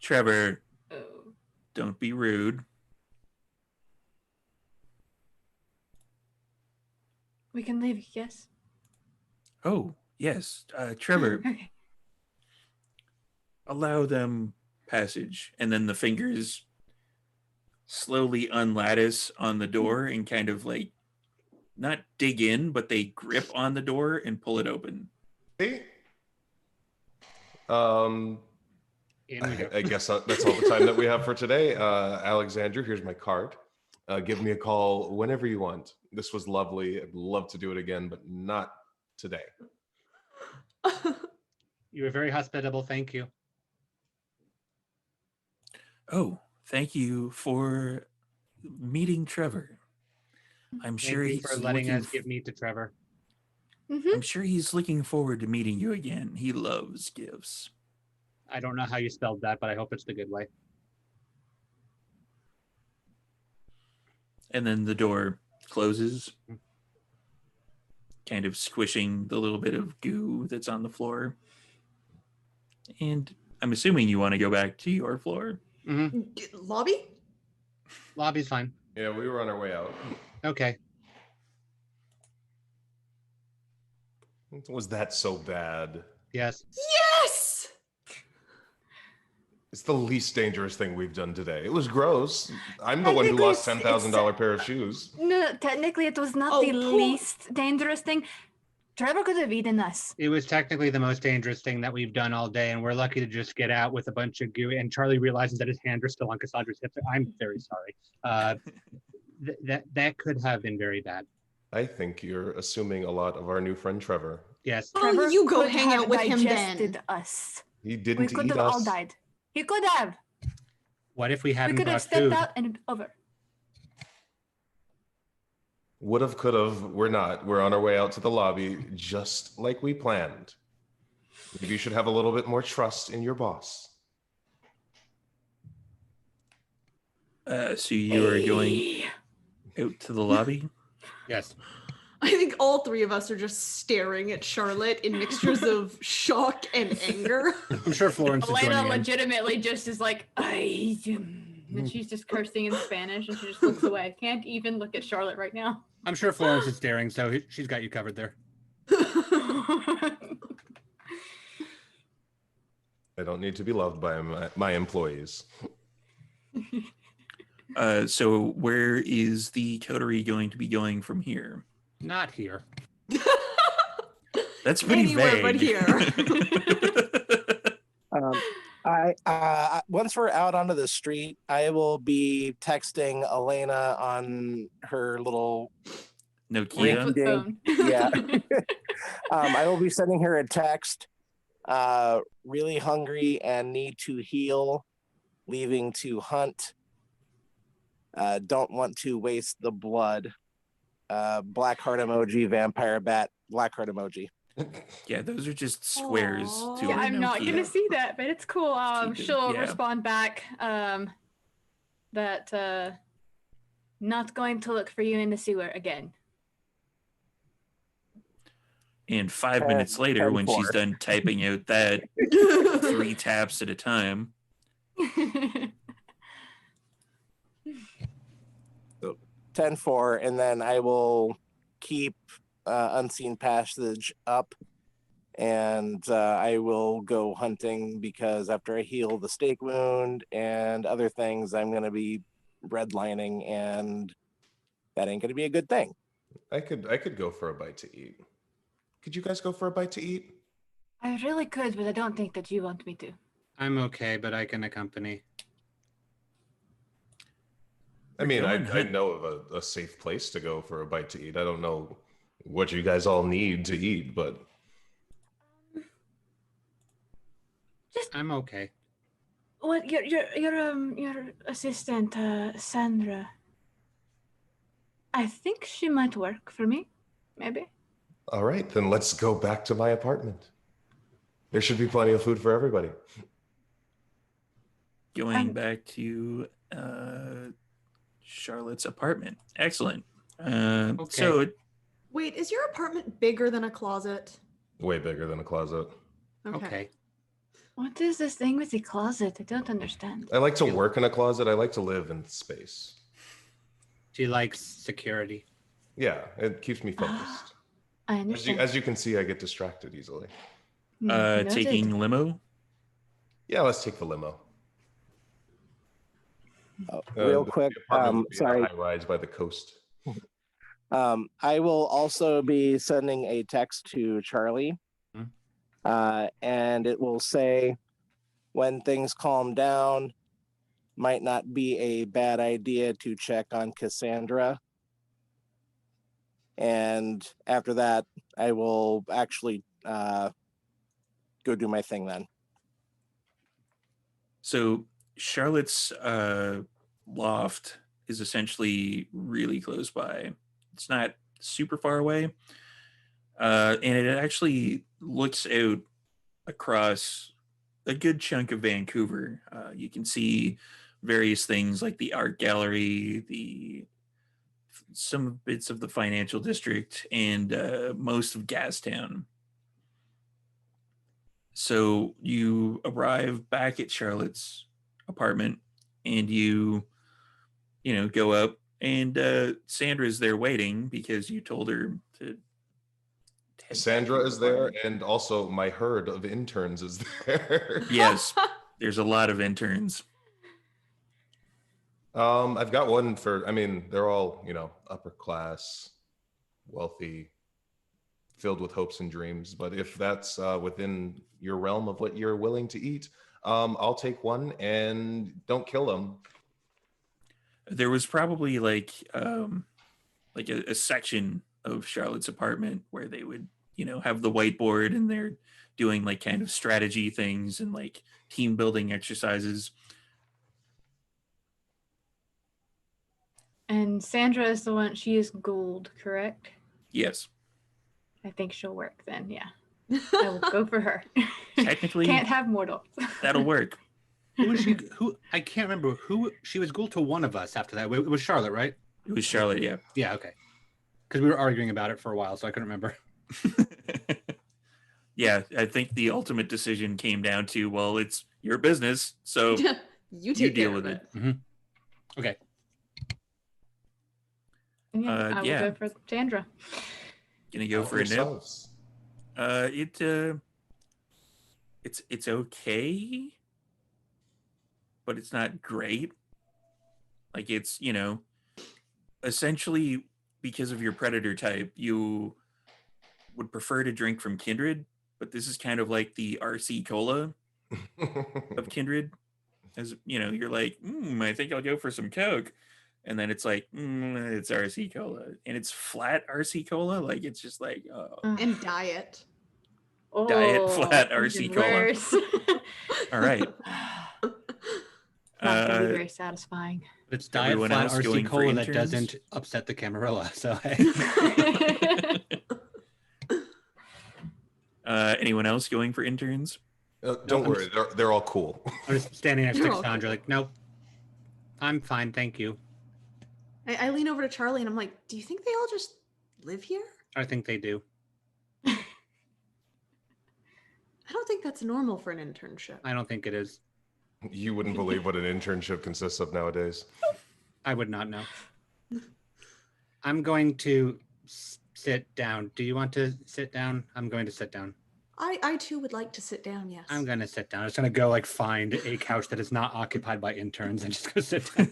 Trevor, don't be rude. We can leave, yes? Oh, yes. Trevor, Okay. allow them passage. And then the fingers slowly unlattice on the door and kind of like not dig in, but they grip on the door and pull it open. See? In we go. I guess that's all the time that we have for today. Alexandra, here's my card. Give me a call whenever you want. This was lovely. I'd love to do it again, but not today. You were very hospitable. Thank you. Oh, thank you for meeting Trevor. I'm sure Thank you he's for letting looking us give meat to Trevor. I'm sure he's looking forward to meeting you again. He loves gifts. I don't know how you spelled that, but I hope it's the good way. And then the door closes, kind of squishing the little bit of goo that's on the floor. And I'm assuming you want to go back to your floor. Lobby? Lobby's fine. Yeah, we were on our way out. Okay. Was that so bad? Yes. Yes! It's the least dangerous thing we've done today. It was gross. I'm the one who lost $10,000 pair of shoes. No, technically it was not the poor- least dangerous thing. Trevor could have eaten us. It was technically the most dangerous thing that we've done all day, and we're lucky to just get out with a bunch of goo. And Charlie realizes that his hands are still on Cassandra's hips. I'm very sorry. That could have been very bad. I think you're assuming a lot of our new friend Trevor. Yes. Oh, Trevor you go could hang have out with him digested then. us. He We didn't could eat have all us. died. He could have. What if we We hadn't could have brought stepped food? out and over. Would've, could've, we're not. We're on our way out to the lobby, just like we planned. Maybe you should have a little bit more trust in your boss. So you are going out to the lobby? Yes. I think all three of us are just staring at Charlotte in mixtures of shock and anger. I'm sure Florence is Elena joining in. legitimately just is like, and she's just cursing in Spanish, and she just looks away. Can't even look at Charlotte right now. I'm sure Florence is staring, so she's got you covered there. I don't need to be loved by my employees. So where is the coterie going to be going from here? Not here. That's pretty Anywhere vague. but here. I once we're out onto the street, I will be texting Elena on her little Nokia. Flip phone. Yeah. I will be sending her a text. Really hungry and need to heal, leaving to hunt. Don't want to waste the blood. Black heart emoji, vampire bat, black heart emoji. Yeah, those are just squares. Aw. To Yeah, a I'm not Nokia. gonna see that, but it's cool. Keep it, She'll yeah. respond back that not going to look for you in the sewer again. And 5 minutes later, when she's 10-4. done typing out that 3 taps at a time, 10-4, and then I will keep Unseen Passage up, and I will go hunting because after I heal the stake wound and other things, I'm going to be redlining, and that ain't going to be a good thing. I could go for a bite to eat. Could you guys go for a bite to eat? I really could, but I don't think that you want me to. I'm okay, but I can accompany. I mean, Go I ahead. know of a safe place to go for a bite to eat. I don't know what you guys all need to eat, but I'm okay. What your assistant Sandra? I think she might work for me. Maybe. all right, then let's go back to my apartment. There should be plenty of food for everybody. going back to Charlotte's apartment. Excellent. So Wait, is your apartment bigger than a closet? Way bigger than a closet. Okay. What is this thing with the closet? I don't understand. I like to work in a closet. I like to live in space. She likes security. Yeah, it keeps me focused. I understand. As you can see, I get distracted easily. Noted. taking limo. Yeah, let's take the limo. Real The quick, apartment would be in a sorry. high rise by the coast. I will also be sending a text to Charlie, and it will say, when things calm down, might not be a bad idea to check on Cassandra. And after that, I will actually go do my thing then. So Charlotte's loft is essentially really close by. It's not super far away. And it actually looks out across a good chunk of Vancouver. You can see various things like the art gallery, some bits of the financial district, and most of Gastown. So you arrive back at Charlotte's apartment, and you go up, and Sandra's there waiting because you told her to. head back to Sandra your is there, apartment. and also my herd of interns is there. Yes, there's a lot of interns. I've got one I mean, they're all, upper class, wealthy, filled with hopes and dreams. But if that's within your realm of what you're willing to eat, I'll take one, and don't kill them. There was probably like a section of Charlotte's apartment where they would have the whiteboard, and they're doing like kind of strategy things and like team building exercises. And Sandra is the one, she is gold, correct? Yes. I think she'll work then, yeah. I will go for her. Technically, Can't have mortals. that'll work. Who was she? Who I can't remember who she was ghoul to one of us after that. It was Charlotte, right? It was Charlotte, yeah. Yeah, okay. Because we were arguing about it for a while, so I couldn't remember. Yeah, I think the ultimate decision came down to, well, it's your business, so you you deal with it. Okay. And yeah, I will yeah. go for Sandra. Gonna go for a nip. Yourselves. It's okay, but it's not great. Like, it's, you know, essentially because of your predator type, you would prefer to drink from Kindred, but this is kind of like the RC Cola of Kindred. As you know, you're like, I think I'll go for some Coke. And then it's like, it's RC Cola. And it's flat RC Cola. Like, it's just like, And diet. Diet flat even RC Cola. worse. all right. Not going to be very satisfying. But it's diet Everyone flat else RC going for Cola that interns? doesn't upset the Camarilla. So Anyone else going for interns? Don't I'm worry, they're all cool. I'm just standing next You're to all Sandra, like, nope, I'm fine, thank you. I lean over to Charlie and I'm like, do you think they all just live here? I think they do. I don't think that's normal for an internship. I don't think it is. You wouldn't believe what an internship consists of nowadays. I would not know. I'm going to sit down. Do you want to sit down? I'm going to sit down. I too would like to sit down, yes. I'm going to sit down. I'm just going to go like find a couch that is not occupied by interns and just go sit down.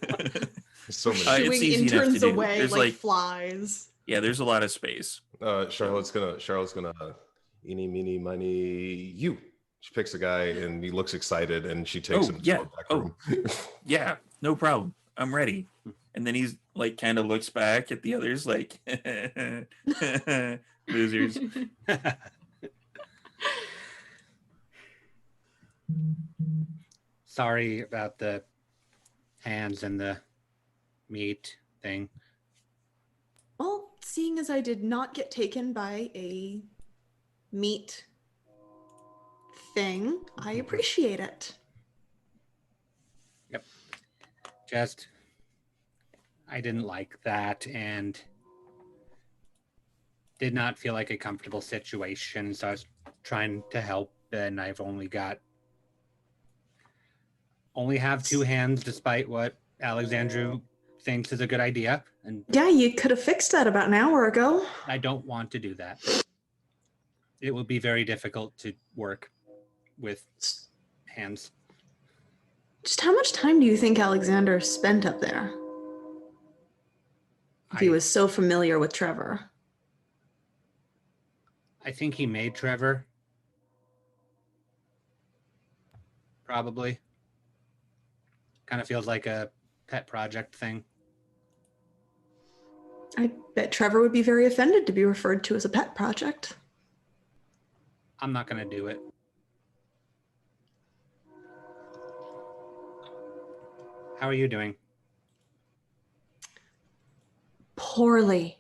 So many. It's Shooing easy enough to interns do. away There's like flies. Yeah, there's a lot of space. Charlotte's gonna eeny, meeny, miny, you. She picks a guy and he looks excited and she takes him to a back room. Yeah, no problem. I'm ready. And then he's like, kind of looks back at the others like, losers. Sorry about the hands and the meat thing. Well, seeing as I did not get taken by a meat thing, I appreciate it. Yep. Just, I didn't like that and did not feel like a comfortable situation. So I was trying to help and I've only have two hands despite what Alexandru thinks is a good idea. And Yeah, you could have fixed that about an hour ago. I don't want to do that. It will be very difficult to work with hands. Just how much time do you think Alexander spent up there? If he was so familiar with Trevor. I think he made Trevor. Probably. Kind of feels like a pet project thing. I bet Trevor would be very offended to be referred to as a pet project. I'm not going to do it. How are you doing? Poorly.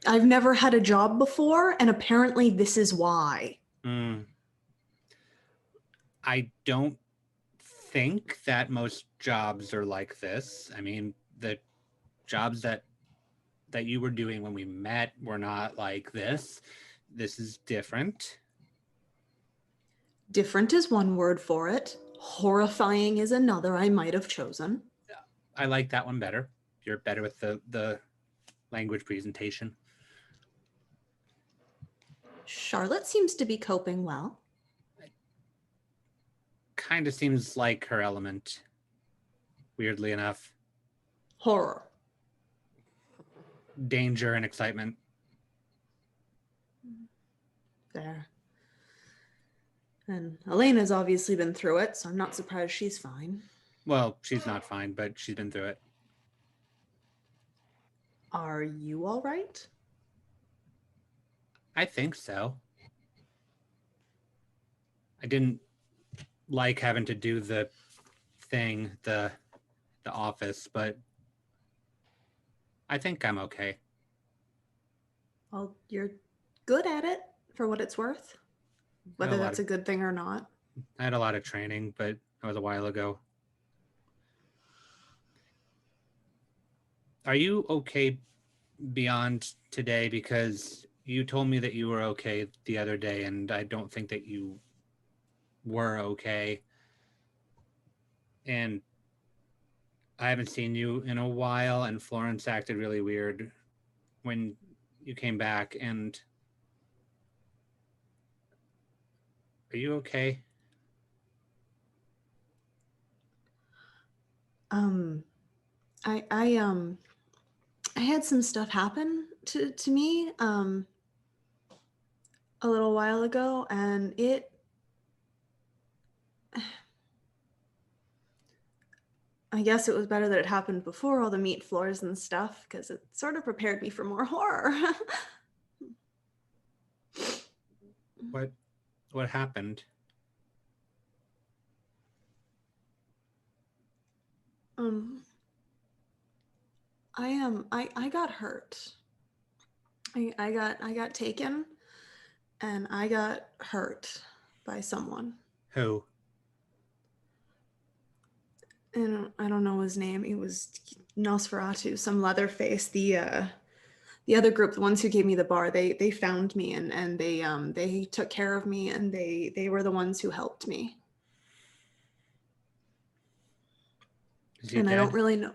I've never had a job before, and apparently this is why. I don't think that most jobs are like this. I mean, the jobs that you were doing when we met were not like this. This is different. Different is one word for it. Horrifying is another I might have chosen. I like that one better. You're better with the language presentation. Charlotte seems to be coping well. Kind of seems like her element, weirdly enough. Horror. Danger and excitement. There. And Elena's obviously been through it, so I'm not surprised she's fine. Well, she's not fine, but she's been through it. Are you all right? I think so. I didn't like having to do the thing, the office, but I think I'm okay. Well, you're good at it for what it's worth, whether lot that's a good thing or not. I had a lot of training, but that was a while ago. Are you okay beyond today? Because you told me that you were okay the other day, and I don't think that you were okay. And I haven't seen you in a while, and Florence acted really weird when you came back. And are you okay? I had some stuff happen to me a little while ago, and I guess it was better that it happened before all the meat floors and stuff, because it sort of prepared me for more horror. What happened? I got hurt. I got taken, and I got hurt by someone. Who? And I don't know his name. It was Nosferatu, some Leatherface. The other group, the ones who gave me the bar, they found me, and they took care of me, and they were the ones who helped me. Is he And dead? I don't really know.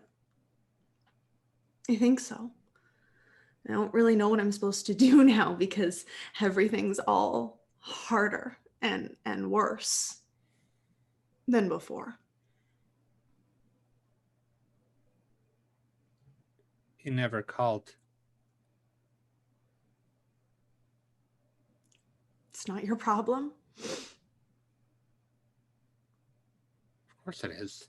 I think so. I don't really know what I'm supposed to do now, because everything's all harder and worse than before. He never called. It's not your problem. Of course it is.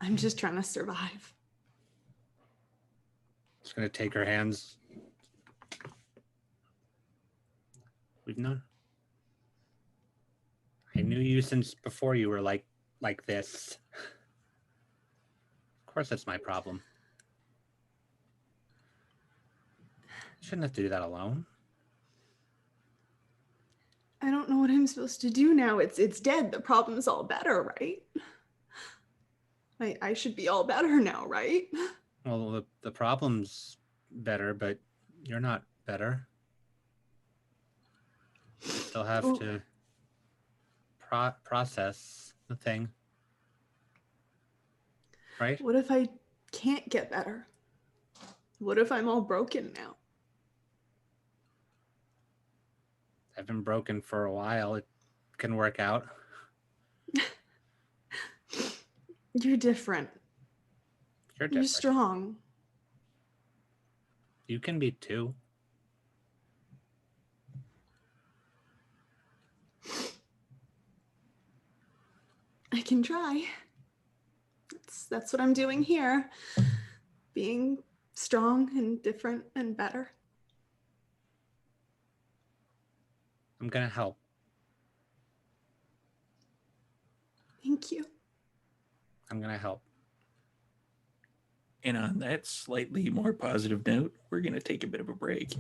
I'm just trying to survive. Just gonna take her hands. We've known. I knew you since before you were like this. Of course that's my problem. You shouldn't have to do that alone. I don't know what I'm supposed to do now. It's dead. The problem's all better, right? I should be all better now, right? Well, the problem's better, but you're not better. You still have Well- to process the thing. Right? What if I can't get better? What if I'm all broken now? I've been broken for a while. It can work out. You're different. You're You're different. strong. You can be too. I can try. That's what I'm doing here. Being strong and different and better. I'm gonna help. Thank you. I'm gonna help. And on that slightly more positive note, we're going to take a bit of a break.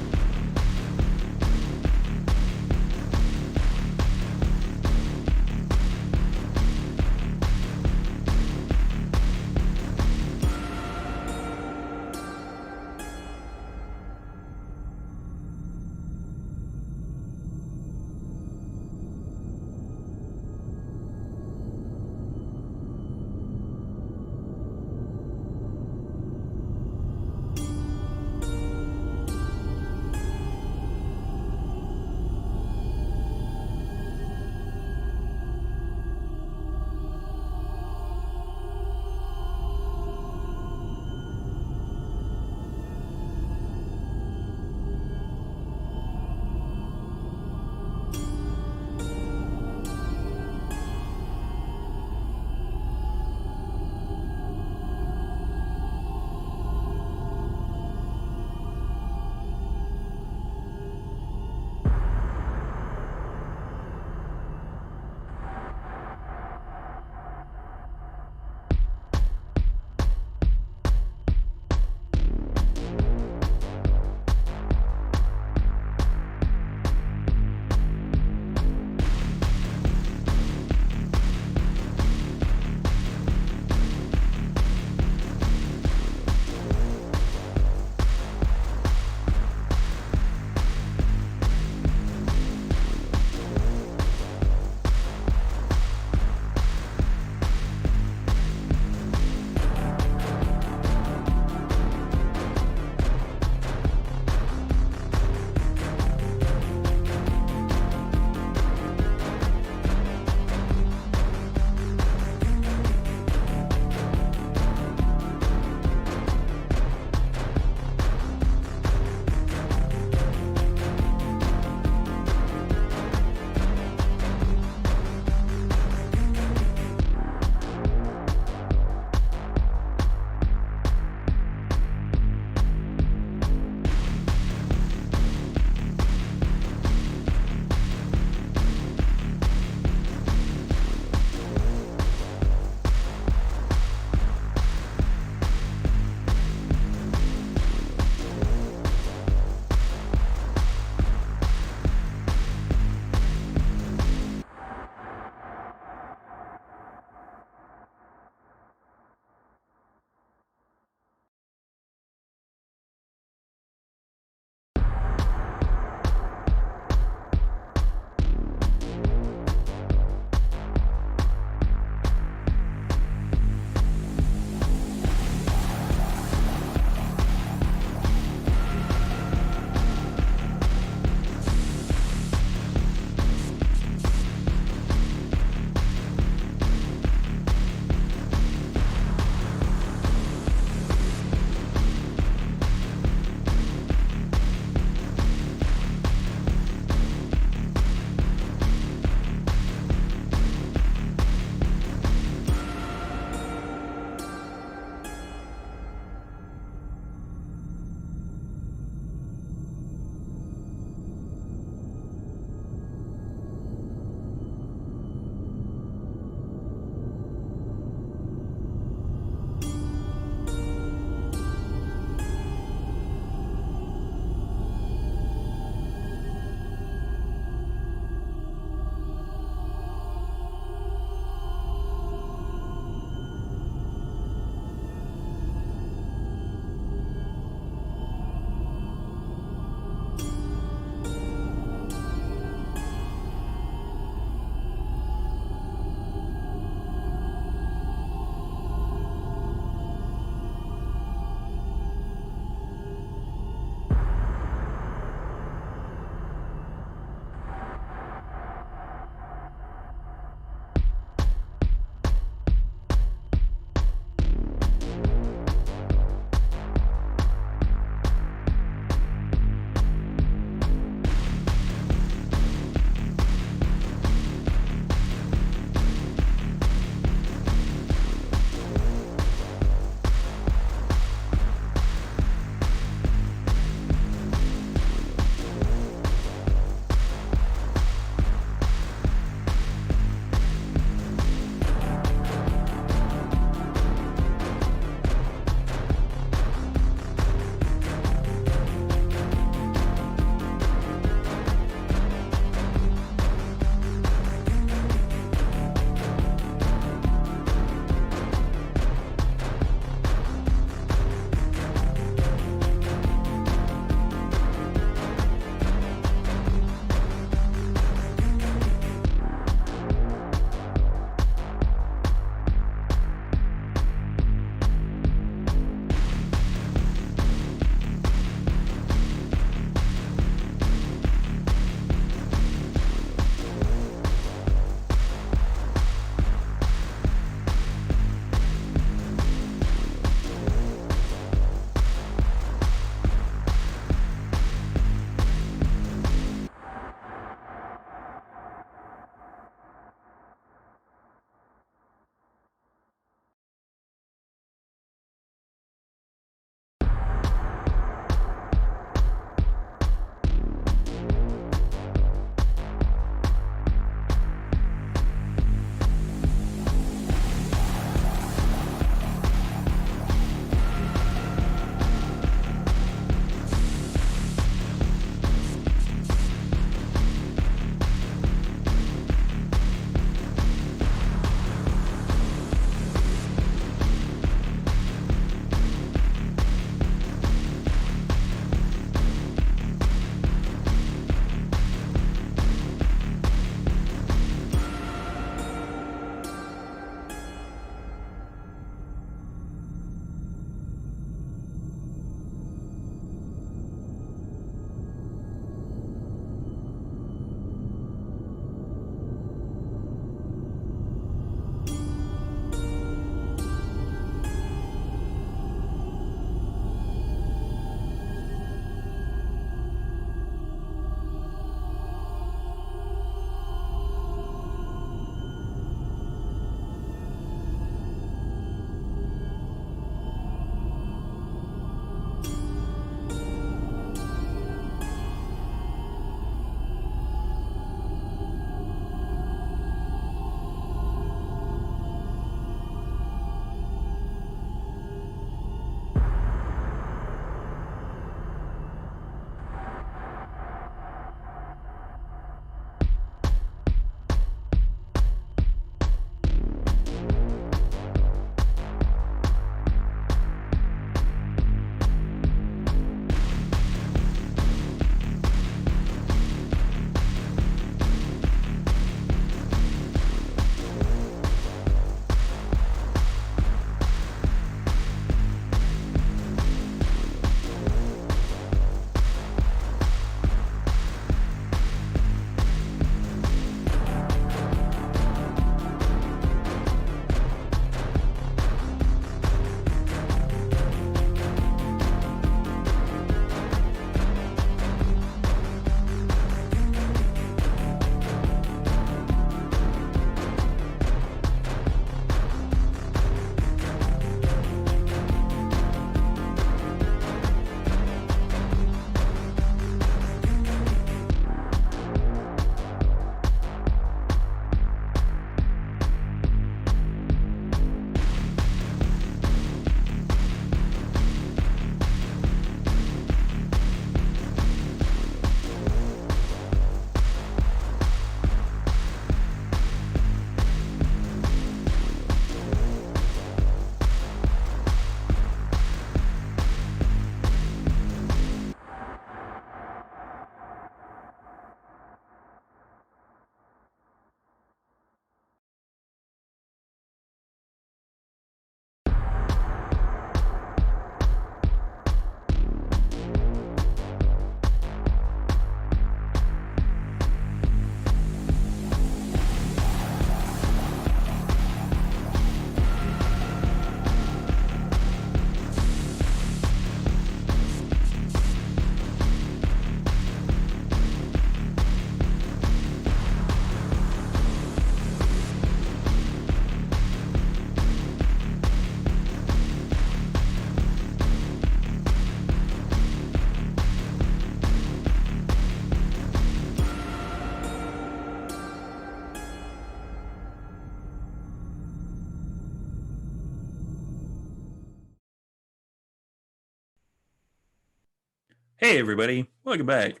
Hey, everybody. Welcome back.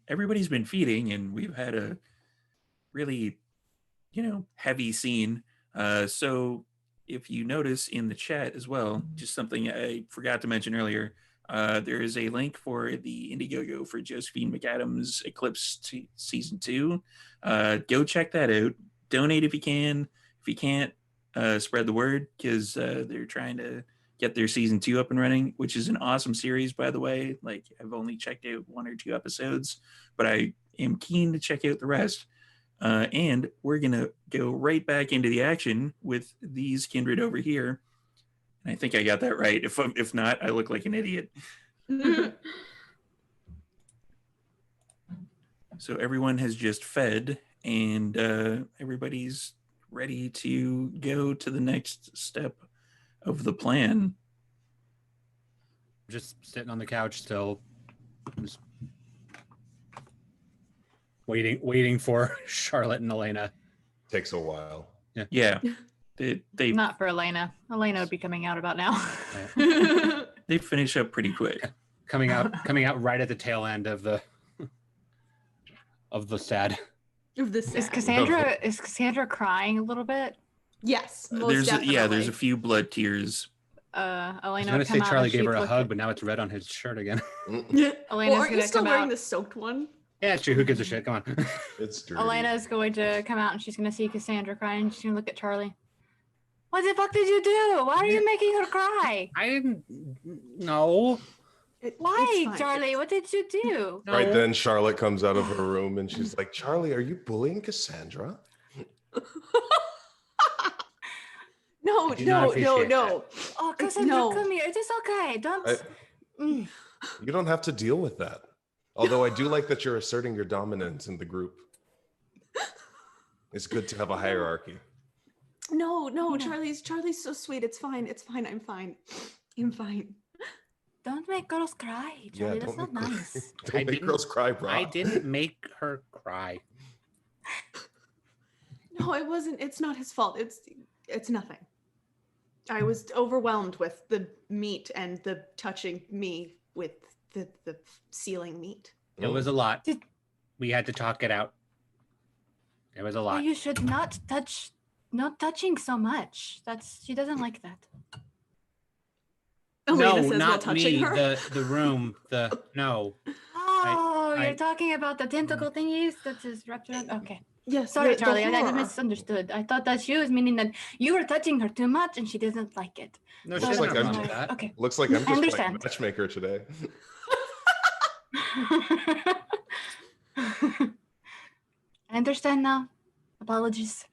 Everybody's been feeding, and we've had a really, heavy scene. So if you notice in the chat as well, just something I forgot to mention earlier, there is a link for the Indiegogo for Josephine McAdams Eclipse Season 2. Go check that out. Donate if you can. If you can't, spread the word, because they're trying to get their season 2 up and running, which is an awesome series, by the way. Like, I've only checked out 1 or 2 episodes, but I am keen to check out the rest. And we're gonna go right back into the action with these kindred over here. And I think I got that right. If not, I look like an idiot. So everyone has just fed, and everybody's ready to go to the next step of the plan. Just sitting on the couch still, just waiting for Charlotte and Elena. Takes a while. Yeah. They Not for Elena. Elena would be coming out about now. they finish up pretty quick. coming out right at the tail end of the sad. Of this, Is Cassandra crying a little bit? Yes, most There's definitely. there's a few blood tears. Elena I was would gonna come say out Charlie and gave she'd her a look hug, at- but now it's red on his shirt again. Yeah. Elena's Well, aren't you gonna still come wearing out. the soaked one? Yeah, true. Who gives a shit? Come on. It's dirty. Elena's going to come out and she's going to see Cassandra crying. And she's going to look at Charlie. What the fuck did you do? Why are you making her cry? I didn't know. Why, It's fine. Charlie? What did you do? No. Right then, Charlotte comes out of her room and she's like, "Charlie, are you bullying Cassandra?" No, I do not no, appreciate no. Oh, Cassandra, No. come here. It is okay. Don't. Mm. You don't have to deal with that. Although I do like that you're asserting your dominance in the group. It's good to have a hierarchy. No, Yeah. Charlie's so sweet. It's fine. I'm fine. Don't make girls cry, Charlie. That's not nice. Don't I make didn't- girls cry, bro. I didn't make her cry. No, it wasn't. It's not his fault. It's nothing. I was overwhelmed with the meat and the touching me with the sealing meat. It was a lot. Did- We had to talk it out. It was a Well, lot. you should not touch. Not touching so much. She doesn't like that. Elena No, says while not touching me. her. The room. No. Oh, I- you're talking about the tentacle thingies that is wrapped around. Okay. Yes, Sorry, the Charlie. I horror. misunderstood. I thought that she was meaning that you were touching her too much and she didn't like it. No, Looks she's like not I'm- wrong with that. Okay. Looks like I'm just playing Understand. matchmaker today. I understand now. Apologies.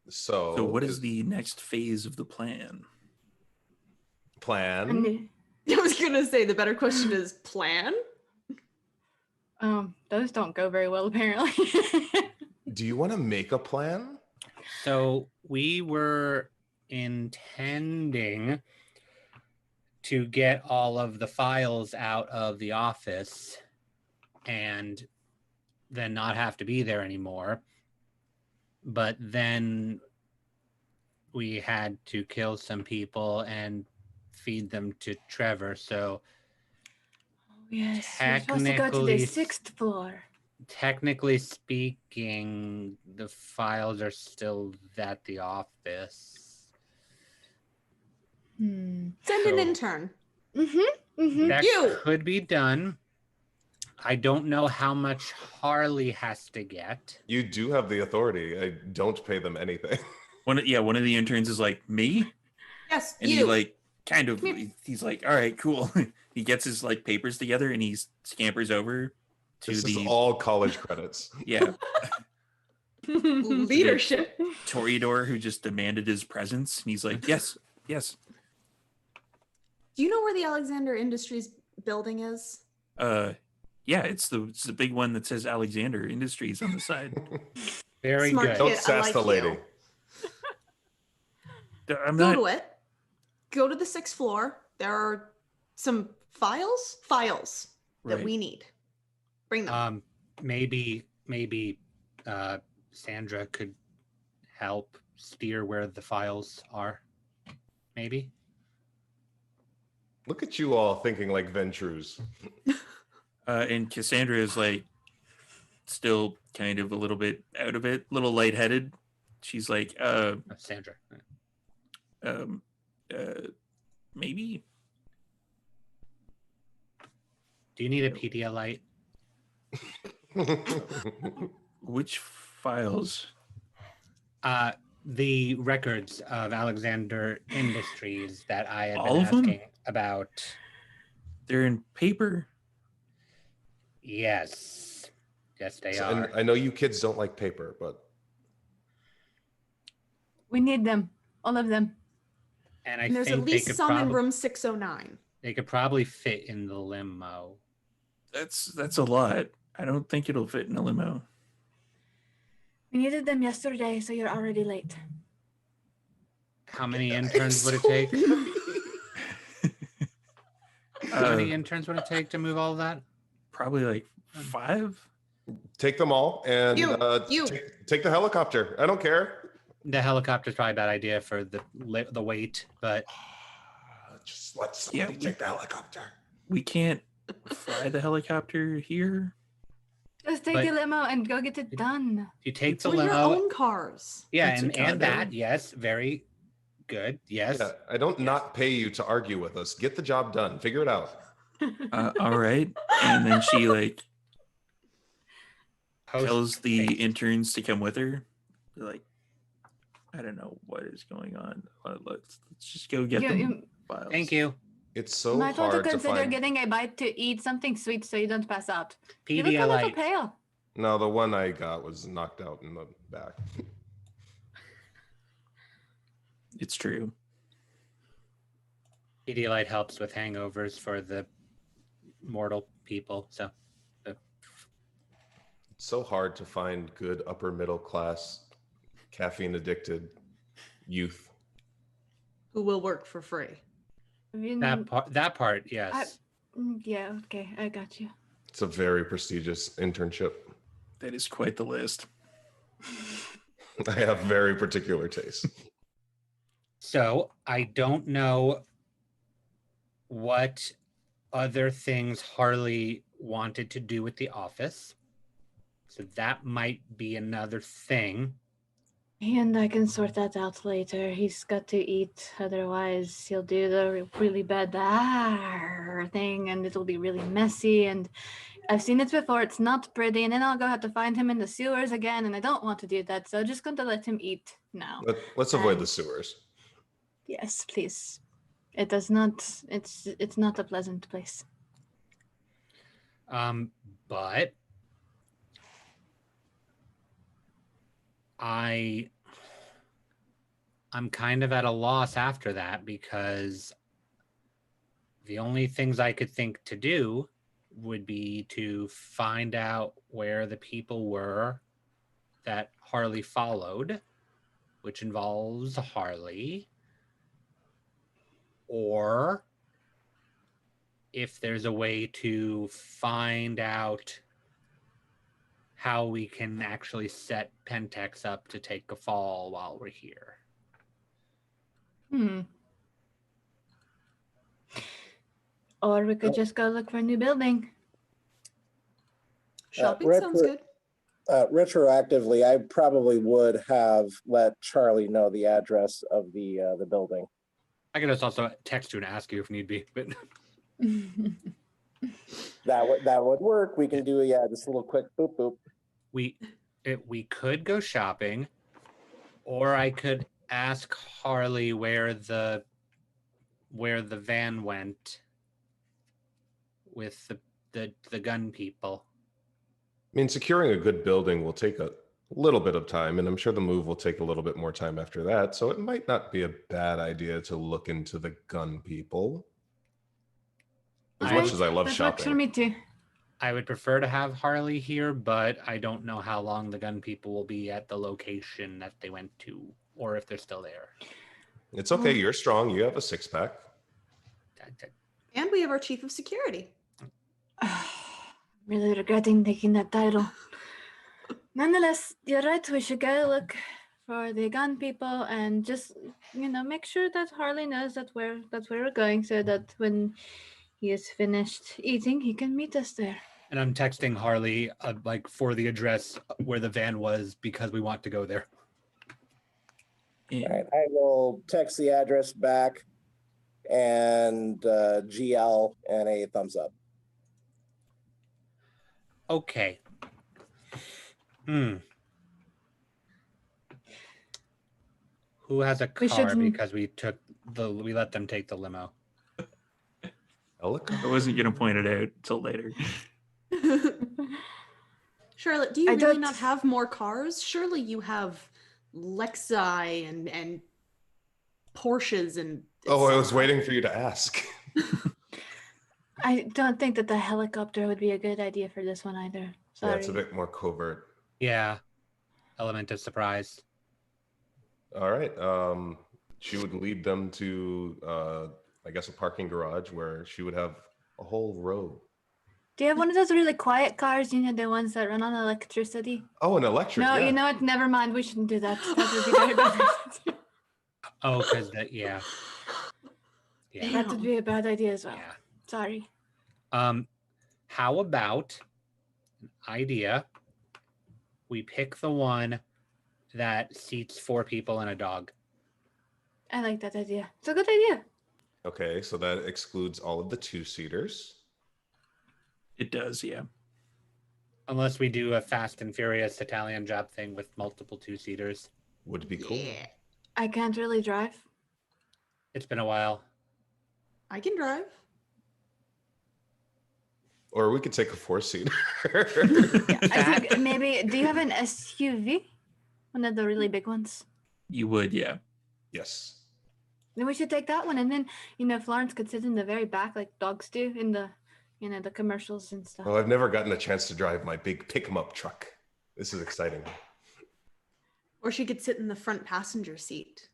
So What is the next phase of the plan? plan? I was gonna say the better question is plan. Those don't go very well apparently. Do you want to make a plan? So we were intending to get all of the files out of the office and then not have to be there anymore. But then we had to kill some people and feed them to Trevor. So Yes, we're supposed to go to the Technically- 6th floor. technically speaking, the files are still at the office. Send So- an intern. That You. could be done. I don't know how much Harley has to get. You do have the authority. I don't pay them anything. One of the interns is like, me? Yes, And you. he like kind of Come here. he's like, all right, cool. He gets his like papers together and he scampers over to This is the all college credits. Leadership. Toreador who just demanded his presence. And he's like, yes. Do you know where the Alexander Industries building is? Yeah, it's the big one that says Alexander Industries on the side. Very Smart good. kid. Don't I sass like the lady. you. I'm Go not to it. Go to the 6th floor. There are some files that right. we need. Bring them. Maybe Sandra could help steer where the files are. Maybe. Look at you all thinking like Ventrus. And Cassandra is like still kind of a little bit out of it, a little lightheaded. She's like, Sandra. maybe. Do you need a Pedialyte? Which files? The records of Alexander Industries that I had All been of them? asking about. They're in paper. Yes. Yes, they So, are. and I know you kids don't like paper, but We need them, all of them. And I And there's think at least they could some in probably room 609. they could probably fit in the limo. That's a lot. I don't think it'll fit in a limo. We needed them yesterday, so you're already late. How many interns would it take? How many interns would it take to move all of that? Probably like 5. take them all and You. Take the helicopter. I don't care. The helicopter's probably a bad idea for the weight, but Just let somebody take the helicopter. We can't fly the helicopter here. Just take But- the limo and go get it done. you take It's the for your limo. own cars. Yeah, It's a and condo. that, yes, very good. Yes. Yeah, I don't not pay you to argue with us. Get the job done. Figure it out. All right. And then she like Post- tells the interns to come with her. They're like, I don't know what is going on. Let's just go get them files. Thank you. It's so Might want to hard to consider find. getting a bite to eat, something sweet so you don't pass out. You look a little Pedialyte. pale. No, the one I got was knocked out in the back. It's true. Pedialyte helps with hangovers for the mortal people. So It's so hard to find good upper middle class, caffeine addicted youth. Who will work for free. that part, yes. Yeah, okay, I got you. It's a very prestigious internship. That is quite the list. I have very particular taste. So I don't know what other things Harley wanted to do with the office. So that might be another thing. And I can sort that out later. He's got to eat, otherwise he'll do the really bad thing, and it'll be really messy. And I've seen it before. It's not pretty, and then I'll go have to find him in the sewers again, and I don't want to do that. So I'm just going to let him eat now. Let's avoid the sewers. Yes, please. It does not. It's not a pleasant place. But I'm kind of at a loss after that, because the only things I could think to do would be to find out where the people were that Harley followed, which involves Harley, or if there's a way to find out how we can actually set Pentex up to take a fall while we're here. Or we could just go look for a new building. Shopping sounds good. Retroactively, I probably would have let Charlie know the address of the building. I could just also text you and ask you if need be, but That would work. We can do just a little quick boop boop. we could go shopping, or I could ask Harley where the van went with the gun people. I mean, securing a good building will take a little bit of time, and I'm sure the move will take a little bit more time after that. So it might not be a bad idea to look into the gun people. As much as I love That works for shopping. me too. I would prefer to have Harley here, but I don't know how long the gun people will be at the location that they went to, or if they're still there. It's okay. You're strong. You have a 6-pack. And we have our chief of security. Really regretting taking that title. Nonetheless, you're right. We should go look for the gun people, and just make sure that Harley knows that we're going, so that when he is finished eating, he can meet us there. And I'm texting Harley like for the address where the van was because we want to go there. And All right, I will text the address back and GL and a thumbs up. Okay. Who has a We car? shouldn't- Because we let them take the limo. Elika? I wasn't going to point it out till later. Charlotte, do you I really don't- not have more cars? Surely you have Lexi and Porsches and. Oh, I was etc. waiting for you to ask. I don't think that the helicopter would be a good idea for this one either. Sorry. Yeah, it's a bit more covert. Yeah. Element of surprise. All right. She would lead them to, I guess, a parking garage where she would have a whole row. Do you have one of those really quiet cars? The ones that run on electricity? Oh, an electric. No, yeah. you know what? Never mind. We shouldn't do that. That would be very bad. Oh, because yeah. Yeah. That would be a bad idea as well. Yeah. Sorry. How about an idea? We pick the one that seats 4 people and a dog. I like that idea. It's a good idea. Okay, so that excludes all of the 2-seaters. It does, yeah. Unless we do a Fast and Furious Italian job thing with multiple 2-seaters. Would be cool. Yeah, I can't really drive. It's been a while. I can drive. Or we could take a 4-seater. Yeah, I think maybe. Do you have an SUV? One of the really big ones. You would, yeah. Yes. Then we should take that one, and then Florence could sit in the very back like dogs do in the the commercials and stuff. Well, I've never gotten a chance to drive my big pick-em-up truck. This is exciting. Or she could sit in the front passenger seat,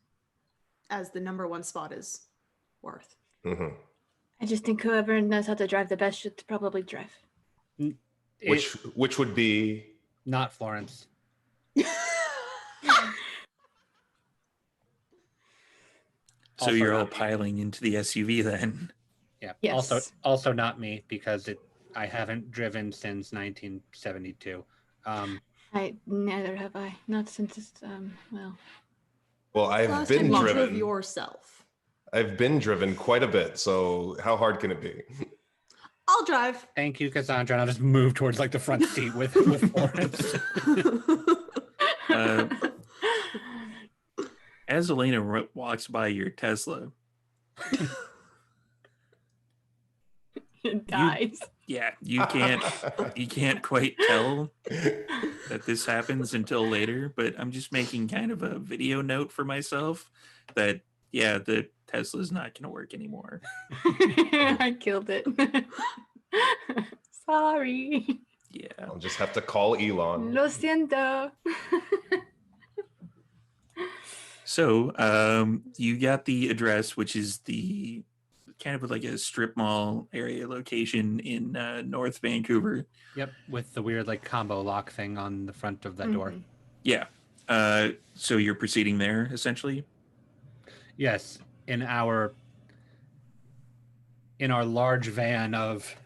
as the number 1 spot is worth. Hmm. I just think whoever knows how to drive the best should probably drive. Which would be Not Florence. So Also you're all not me. piling into the SUV then. Yeah. Yes. Also not me because I haven't driven since 1972. Neither have I. Not since it's well, I've Last been time you driven. drove yourself. I've been driven quite a bit. So how hard can it be? I'll drive. Thank you, Cassandra. And I'll just move towards like the front seat with Florence. As Elena walks by your Tesla, It dies. yeah, you can't quite tell that this happens until later, but I'm just making kind of a video note for myself that yeah, the Tesla's not going to work anymore. I killed it. Sorry. Yeah. I'll just have to call Elon. Lo siento. So, you got the address, which is the kind of like a strip mall area location in North Vancouver. Yep, with the weird like combo lock thing on the front of that door. Mhm. Yeah. So you're proceeding there essentially. Yes, in our large van of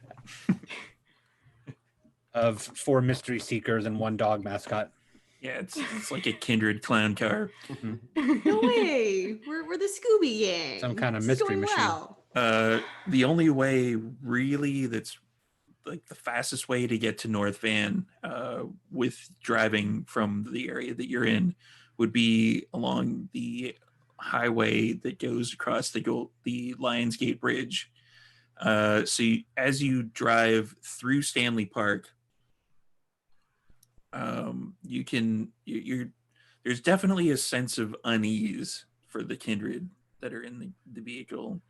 4 mystery seekers and 1 dog mascot. Yeah, it's like a kindred clown car. No way. We're the Scooby Gang. Some kind of This is mystery going machine. well. The only way really that's like the fastest way to get to North Van with driving from the area that you're in would be along the highway that goes across the Lionsgate Bridge. As you drive through Stanley Park, there's definitely a sense of unease for the kindred that are in the vehicle.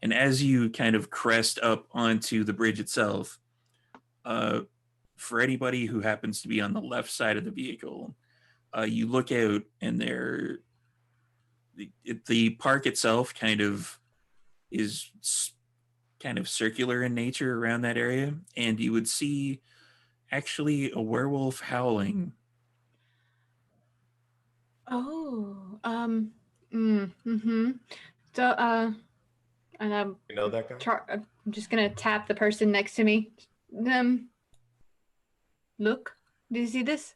And as you kind of crest up onto the bridge itself, for anybody who happens to be on the left side of the vehicle, you look out and the park itself kind of is kind of circular in nature around that area, and you would see actually a werewolf howling Oh, So, and You know that guy? I'm just gonna tap the person next to me. Look, do you see this?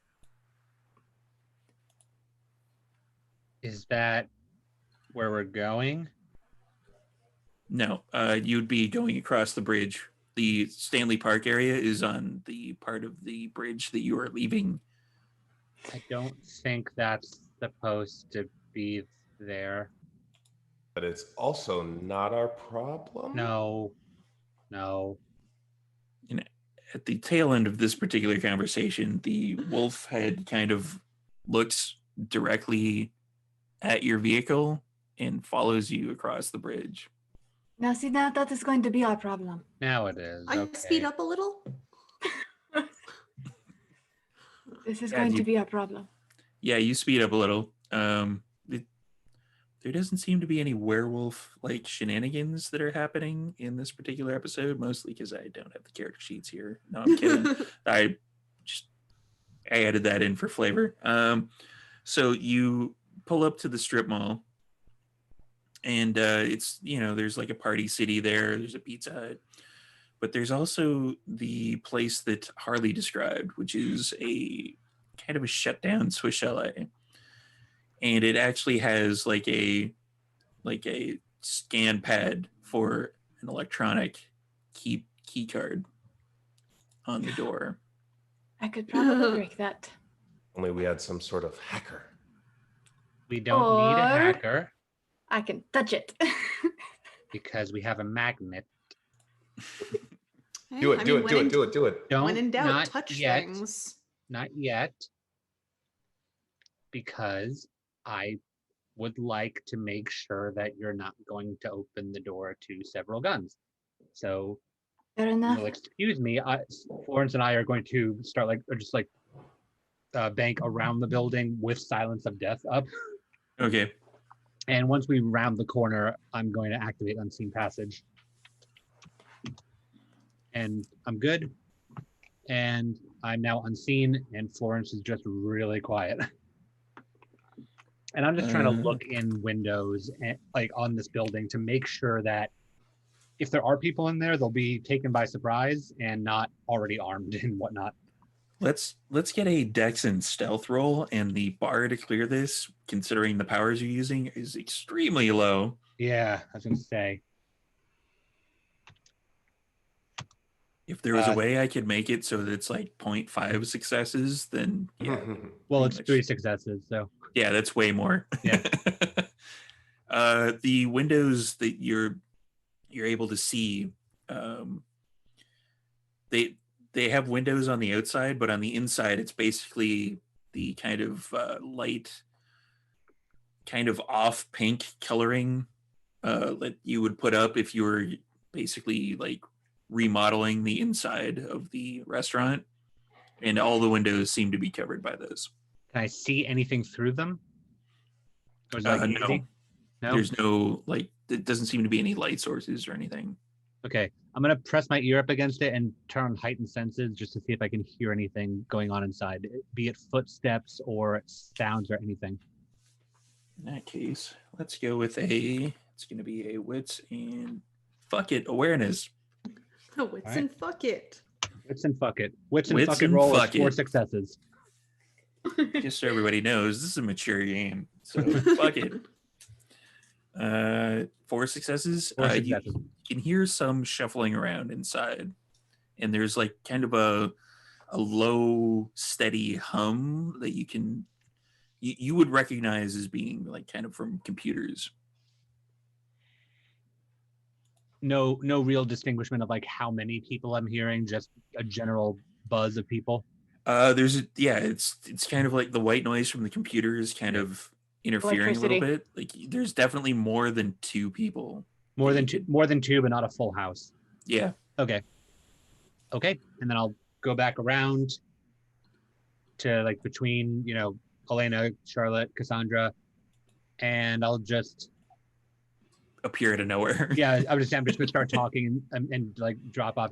Is that where we're going? No, you'd be going across the bridge. The Stanley Park area is on the part of the bridge that you are leaving. I don't think that's supposed to be there. But it's also not our problem. No. And at the tail end of this particular conversation, the wolf head kind of looks directly at your vehicle and follows you across the bridge. Now, see, now that is going to be our problem. Now it is. I Okay. speed up a little. This is Yeah, going to be our problem. Yeah, you speed up a little. There doesn't seem to be any werewolf-like shenanigans that are happening in this particular episode, mostly because I don't have the character sheets here. No, I'm kidding. I added that in for flavor. So you pull up to the strip mall, and it's, there's like a party city there. There's a Pizza Hut. But there's also the place that Harley described, which is a kind of a shutdown Swiss chalet. And it actually has like a scan pad for an electronic key card on the door. I could probably break that. Only we had some sort of hacker. We don't need a Or- hacker I can touch it. because we have a magnet. Do it. Don't. When in doubt, not touch yet. things. Not yet. Because I would like to make sure that you're not going to open the door to several guns. So, Fair enough. you'll excuse me. Florence and I are going to start bank around the building with Silence of Death up. Okay. And once we round the corner, I'm going to activate Unseen Passage. And I'm good. And I'm now unseen, and Florence is just really quiet. And I'm just trying to look in windows and, on this building to make sure that if there are people in there, they'll be taken by surprise and not already armed and whatnot. Let's get a Dex and stealth roll, and the bar to clear this, considering the powers you're using, is extremely low. Yeah, I was going to say. If there was a way I could make it so that it's like 0.5 successes, then yeah. Well, it's 3 successes, so. Yeah, that's way more. Yeah. The windows that you're able to see, they have windows on the outside, but on the inside, it's basically the kind of light, kind of off pink coloring that you would put up if you were basically like remodeling the inside of the restaurant, and all the windows seem to be covered by those. Can I see anything through them? Or is it No. easy? No? There's no, it doesn't seem to be any light sources or anything. Okay, I'm going to press my ear up against it and turn on heightened senses just to see if I can hear anything going on inside, be it footsteps or sounds or anything. In that case, let's go with it's going to be a wits and fuck it awareness. Wits and fuck it. Wits and fuck it. Wits and Wits fuck it and roll is fuck 4 it. successes. Just so everybody knows, this is a mature game. So fuck it. 4 successes. 4 You successes. can hear some shuffling around inside, and there's like kind of a low, steady hum that you would recognize as being like kind of from computers. No real distinguishment of like how many people I'm hearing, just a general buzz of people. It's kind of like the white noise from the computers kind of interfering a little bit. Like there's definitely more than 2 people. More than two, but not a full house. Yeah. Okay. And then I'll go back around to like between, Elena, Charlotte, Cassandra, and I'll just appear out of nowhere. Yeah, I'm just gonna start talking and like drop off.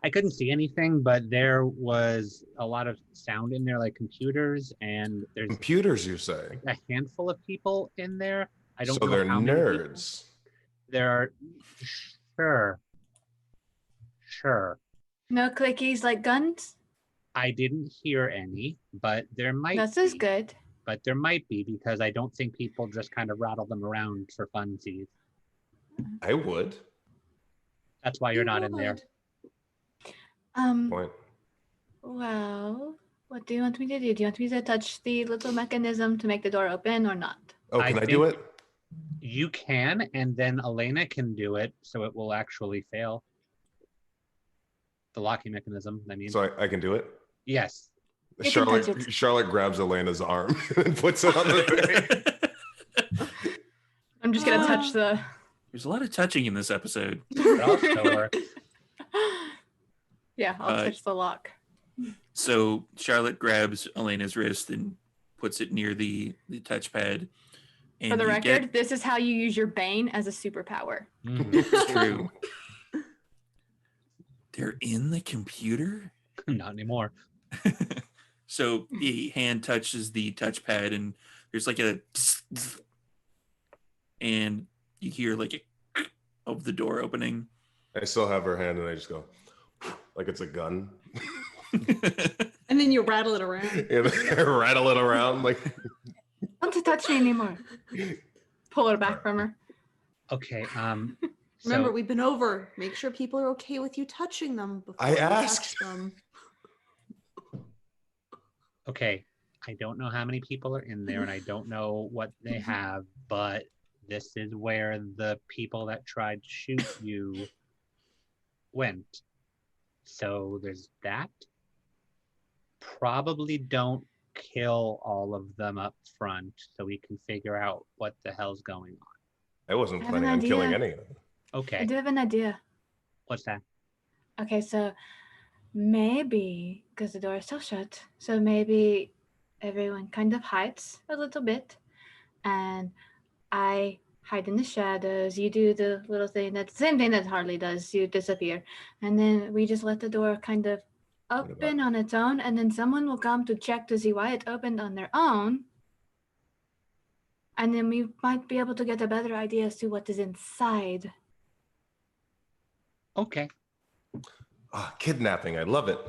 I couldn't see anything, but there was a lot of sound in there, like computers, and there's Computers, you say? a handful of people in there. I don't So know they're how many people. nerds. There are, sure. No clickies like guns? I didn't hear any, but there might That's as be. good. But there might be, because I don't think people just kind of rattle them around for funsies. I would. That's why you're not in there. Point. Well, what do you want me to do? Do you want me to touch the little mechanism to make the door open or not? Oh, can I do think it? You can, and then Elena can do it, so it will actually fail. The locking mechanism, I mean. So I can do it? Yes. You can touch it. Charlotte grabs Elena's arm and puts it on the thing. I'm just gonna touch the. There's a lot of touching in this episode. It also works. Yeah, I'll touch the lock. So Charlotte grabs Elena's wrist and puts it near the touchpad. And For the you record, this is how you use your Bane as a superpower. It's true. They're in the computer? Not anymore. So the hand touches the touchpad and there's like a and you hear like a of the door opening. I still have her hand and I just go like it's a gun. And then you rattle it around. And I rattle it around like Don't touch me anymore. Pull her back from her. Okay. Remember, So we've been over. Make sure people are okay with you touching them before I you asked. touch them. okay, I don't know how many people are in there, and I don't know what they have, but this is where the people that tried to shoot you went. So there's that. Probably don't kill all of them up front so we can figure out what the hell's going on. I wasn't I have an planning on killing idea. any of them. I Okay, do have an idea. what's that? Okay, so maybe, because the door is still shut, so maybe everyone kind of hides a little bit, and I hide in the shadows. You do the little thing, that's the same thing that Harley does. You disappear, and then we just let the door kind of open on its own, and then someone will come to check to see why it opened on their own, and then we might be able to get a better idea as to what is inside. Okay. Kidnapping, I love it.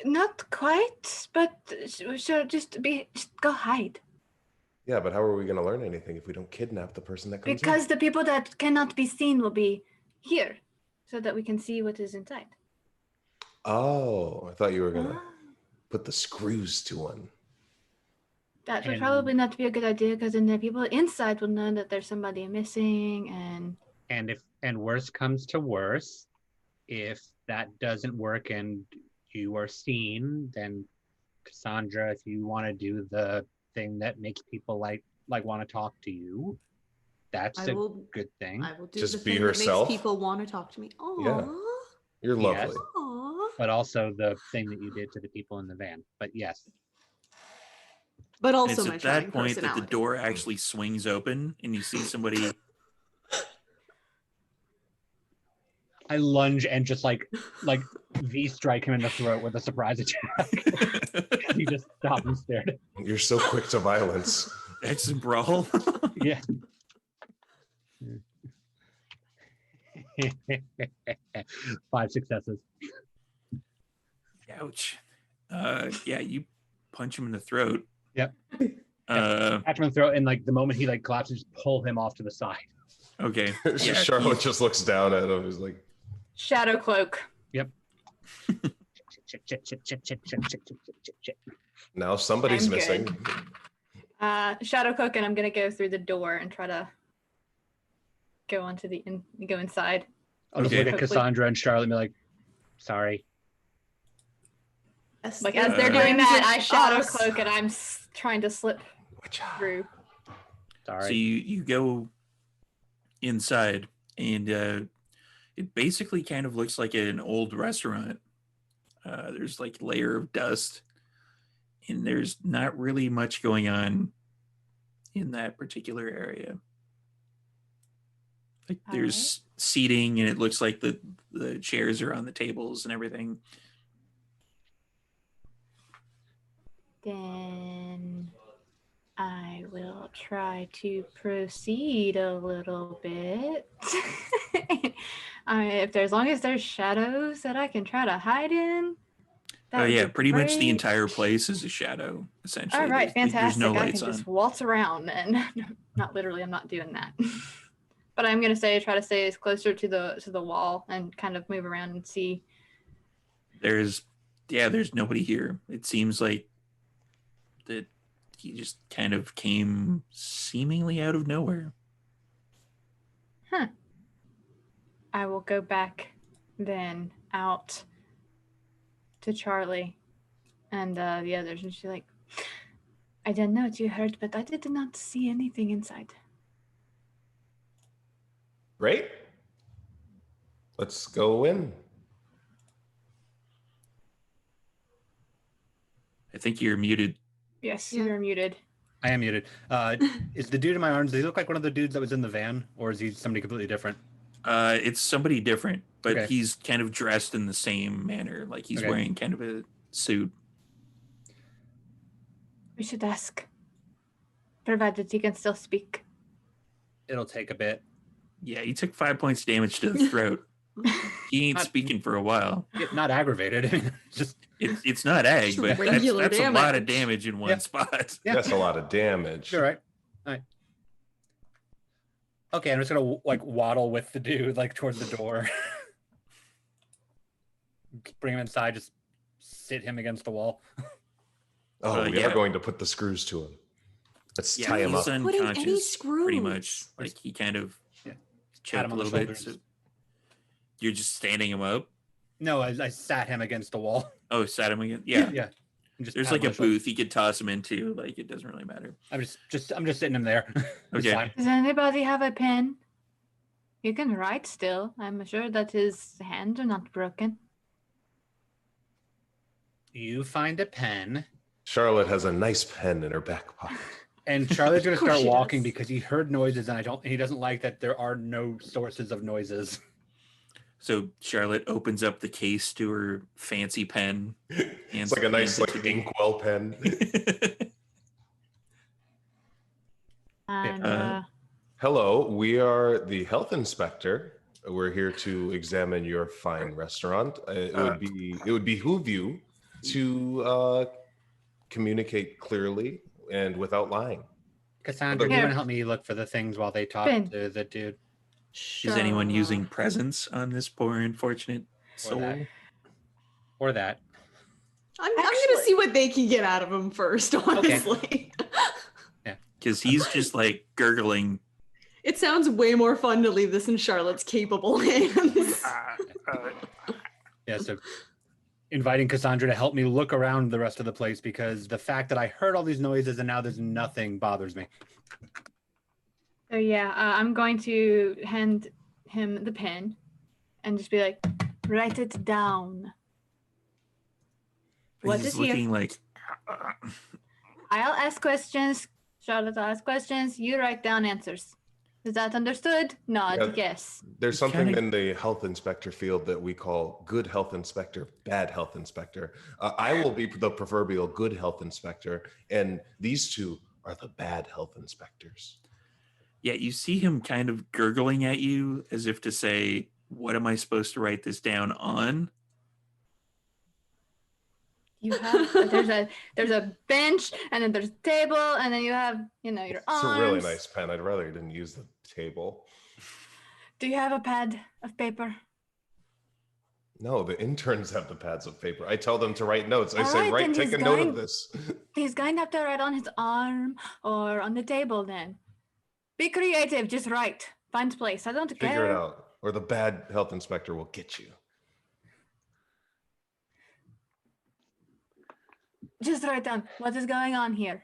Not quite, but sure, just go hide. Yeah, but how are we going to learn anything if we don't kidnap the person that comes Because the people that cannot be seen will be here, so that we can see what is inside. Oh, I thought you were going to put the screws to one. That would And- probably not be a good idea, because then the people inside will know that there's somebody missing, and And worse comes to worse, if that doesn't work and you are seen, then Cassandra, if you want to do the thing that makes people like want to talk to you, that's I a will- good thing. I will do Just the be thing herself? that makes people want to talk to me. Aww. Yeah. You're Yes. lovely. Aww. But also the thing that you did to the people in the van. But yes. But And also it's my at charming that point that the personality. door actually swings open and you see somebody. I lunge and just like V strike him in the throat with a surprise attack. He just stopped and stared. You're so quick to violence. X and brawl. Yeah. 5 successes. Ouch. Yeah, you punch him in the throat. Yep. Uh, Catch him in the throat, and like the moment he like collapses, just pull him off to the side. okay. Yeah, Charlotte just looks down at him. He's like, shadow cloak. now somebody's I'm missing. good. Shadow cloak, and I'm gonna go through the door and try to go onto go inside. I'll just Okay. look at Cassandra and Charlotte and be like, sorry. Like as they're doing that, I shadow cloak and I'm trying to slip through. Sorry. So you go inside and it basically kind of looks like an old restaurant. There's like a layer of dust and there's not really much going on in that particular area. Like All there's seating, and it looks like the chairs are on the tables and everything. Then I will try to proceed a little bit. If there's, as long as there's shadows that I can try to hide in. That Oh would yeah, be pretty much the great. entire place is a shadow, essentially. All right, There's fantastic. no I lights can on. just waltz around then. Not literally, I'm not doing that. But I'm gonna try to stay as closer to the wall and kind of move around and see. There's nobody here. It seems like that he just kind of came seemingly out of nowhere. Huh. I will go back then out to Charlie and the others, and she's like, I don't know what you heard, but I did not see anything inside. Great. Let's go in. I think you're muted. Yes, Yeah. you're muted. I am muted. Is the dude in my arms, does he look like one of the dudes that was in the van, or is he somebody completely different? It's somebody different, but Okay. he's kind of dressed in the same manner. Like he's Okay. wearing kind of a suit. We should ask, provided he can still speak. It'll take a bit. Yeah, he took 5 points damage to the throat. He ain't Not- speaking for a while. Not aggravated. I mean, just It's not ag, Just but regular that's a lot of damage. damage in one Yeah. spot. Yeah. That's a lot of damage. you're right. All right. Okay, I'm just gonna like waddle with the dude like towards the door. Bring him inside. Just sit him against the wall. Oh, we yeah. are going to put the screws to him. Let's Yeah, tie him he's up. Putting any unconscious, pretty much. screws. Like he kind of Yeah. choked him a on the little bit. shoulders. So you're just standing him up. No, I sat him against the wall. Oh, sat him again. Yeah. Yeah. And just There's pat like him a on the shoulder. booth you could toss him into. Like it doesn't really matter. I'm just sitting him there. It's Okay. fine. Does anybody have a pen? You can write still. I'm sure that his hands are not broken. You find a pen, Charlotte has a nice pen in her back pocket. and Charlie's gonna Of course start she walking does. because he heard noises, and he doesn't like that there are no sources of noises. So Charlotte opens up the case to her fancy pen. It's like a nice hands it like to me. inkwell pen. And Hello, we are the health inspector. We're here to examine your fine restaurant. It would behoove you to communicate clearly and without lying. Cassandra, do you Here. want to help me look for the things while they talk Ben. to the dude? Is anyone Sure. using presence on this poor unfortunate soul? that. Or that? I'm gonna Actually- see what they can get out of him first, honestly. Because he's just like gurgling. It sounds way more fun to leave this in Charlotte's capable hands. Yeah, so inviting Cassandra to help me look around the rest of the place because the fact that I heard all these noises and now there's nothing bothers me. so yeah, I'm going to hand him the pen and just be like, write it down. What He's is here? looking like I'll ask questions. Charlotte will ask questions. You write down answers. Is that understood? Nod. Yeah. Yes. There's something Kinda- in the health inspector field that we call good health inspector, bad health inspector. I will be the proverbial good health inspector, and these two are the bad health inspectors. Yeah, you see him kind of gurgling at you as if to say, what am I supposed to write this down on? You have there's a bench and then there's a table and then you have your It's arms. a really nice pen. I'd rather you didn't use the table. Do you have a pad of paper? No, the interns have the pads of paper. I tell them to write notes. I All say, right, right, then take he's a note going- of this. He's going to have to write on his arm or on the table then. Be creative, just write. Find place. I don't care. Figure it out, or the bad health inspector will get you. Just write down what is going on here.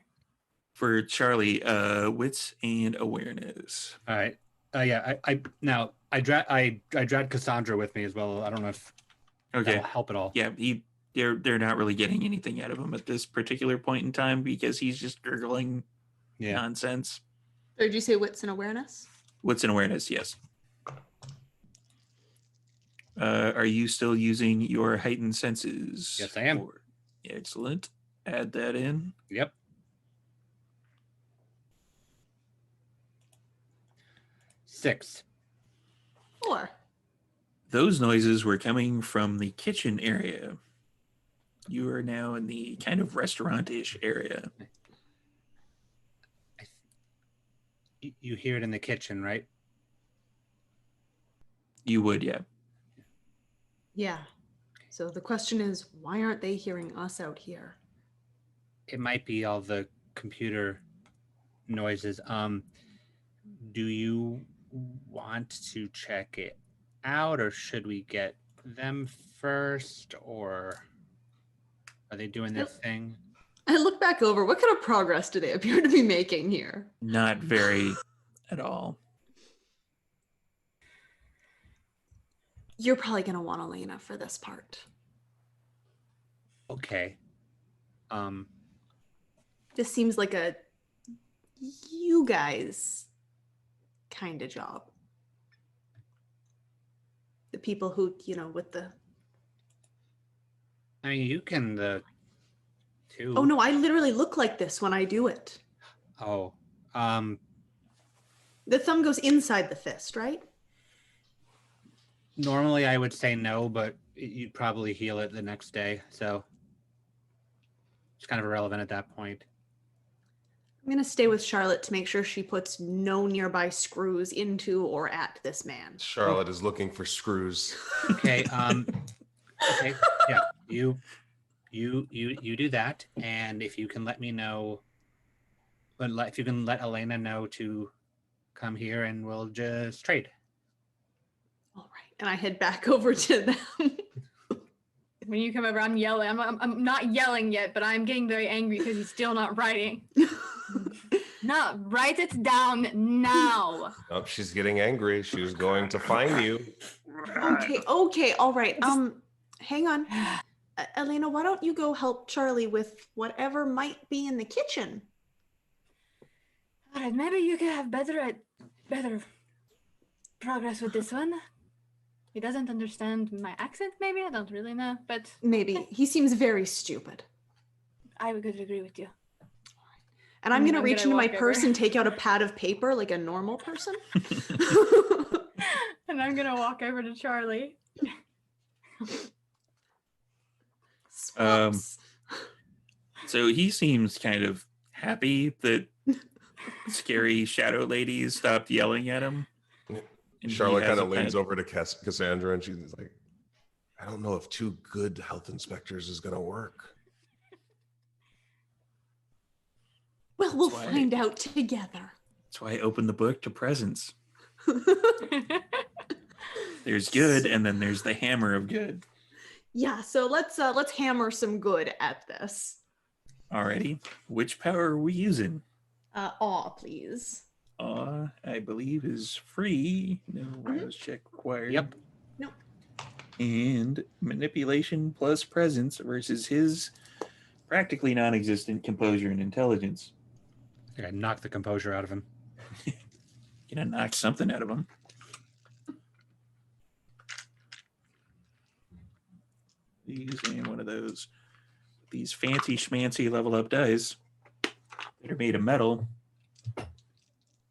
For Charlie, wits and awareness. All right. Yeah. I dragged Cassandra with me as well. I don't know if Okay. that'll help at all. Yeah, they're not really getting anything out of him at this particular point in time because he's just gurgling Yeah. nonsense. Or did you say wits and awareness? Wits and awareness, yes. Are you still using your heightened senses? Yes, I am. Excellent. Add that in. Yep. 6. 4. Those noises were coming from the kitchen area. You are now in the kind of restaurant-ish area. You hear it in the kitchen, right? You would, yeah. Yeah. So the question is, why aren't they hearing us out here? It might be all the computer noises. Do you want to check it out, or should we get them first, or are they doing their thing? I look back over, what kind of progress do they appear to be making here? Not very at all. You're probably going to want Elena for this part. Okay. This seems like a you guys kind of job. The people who, with the... I mean, you can too. Oh, no, I literally look like this when I do it. Oh, The thumb goes inside the fist, right? normally I would say no, but you'd probably heal it the next day. So it's kind of irrelevant at that point. I'm going to stay with Charlotte to make sure she puts no nearby screws into or at this man. Charlotte is looking for screws. Okay. Okay. Yeah. You do that, and if you can let me know, if you can let Elena know to come here, and we'll just trade. All right, and I head back over to them. When you come over, I'm yelling. I'm not yelling yet, but I'm getting very angry because he's still not writing. No, write it down now. Oh, she's getting angry. She's going to find you. Okay, all right. Hang on. Elena, why don't you go help Charlie with whatever might be in the kitchen? All right, maybe you can have better progress with this one. He doesn't understand my accent, maybe? I don't really know, but... Maybe. He seems very stupid. I would agree with you. And I'm going to reach into my walk purse over. and take out a pad of paper like a normal person. And I'm going to walk over to Charlie. Swaps. So he seems kind of happy that scary shadow lady stopped yelling at him. And he Charlotte has kind a of leans pet. over to Cassandra, and she's like, I don't know if 2 good health inspectors is going to work. Well, we'll That's why- find out together. That's why I opened the book to presents. There's good, and then there's the hammer of good. Yeah, so let's hammer some good at this. Alrighty. Which power are we using? Awe, please. I believe is free. No Rouse check required. Yep. Nope. And manipulation plus presence versus his practically non-existent composure and intelligence. I think I knocked the composure out of him. Gonna knock something out of him. Using one of these fancy schmancy level up dice that are made of metal,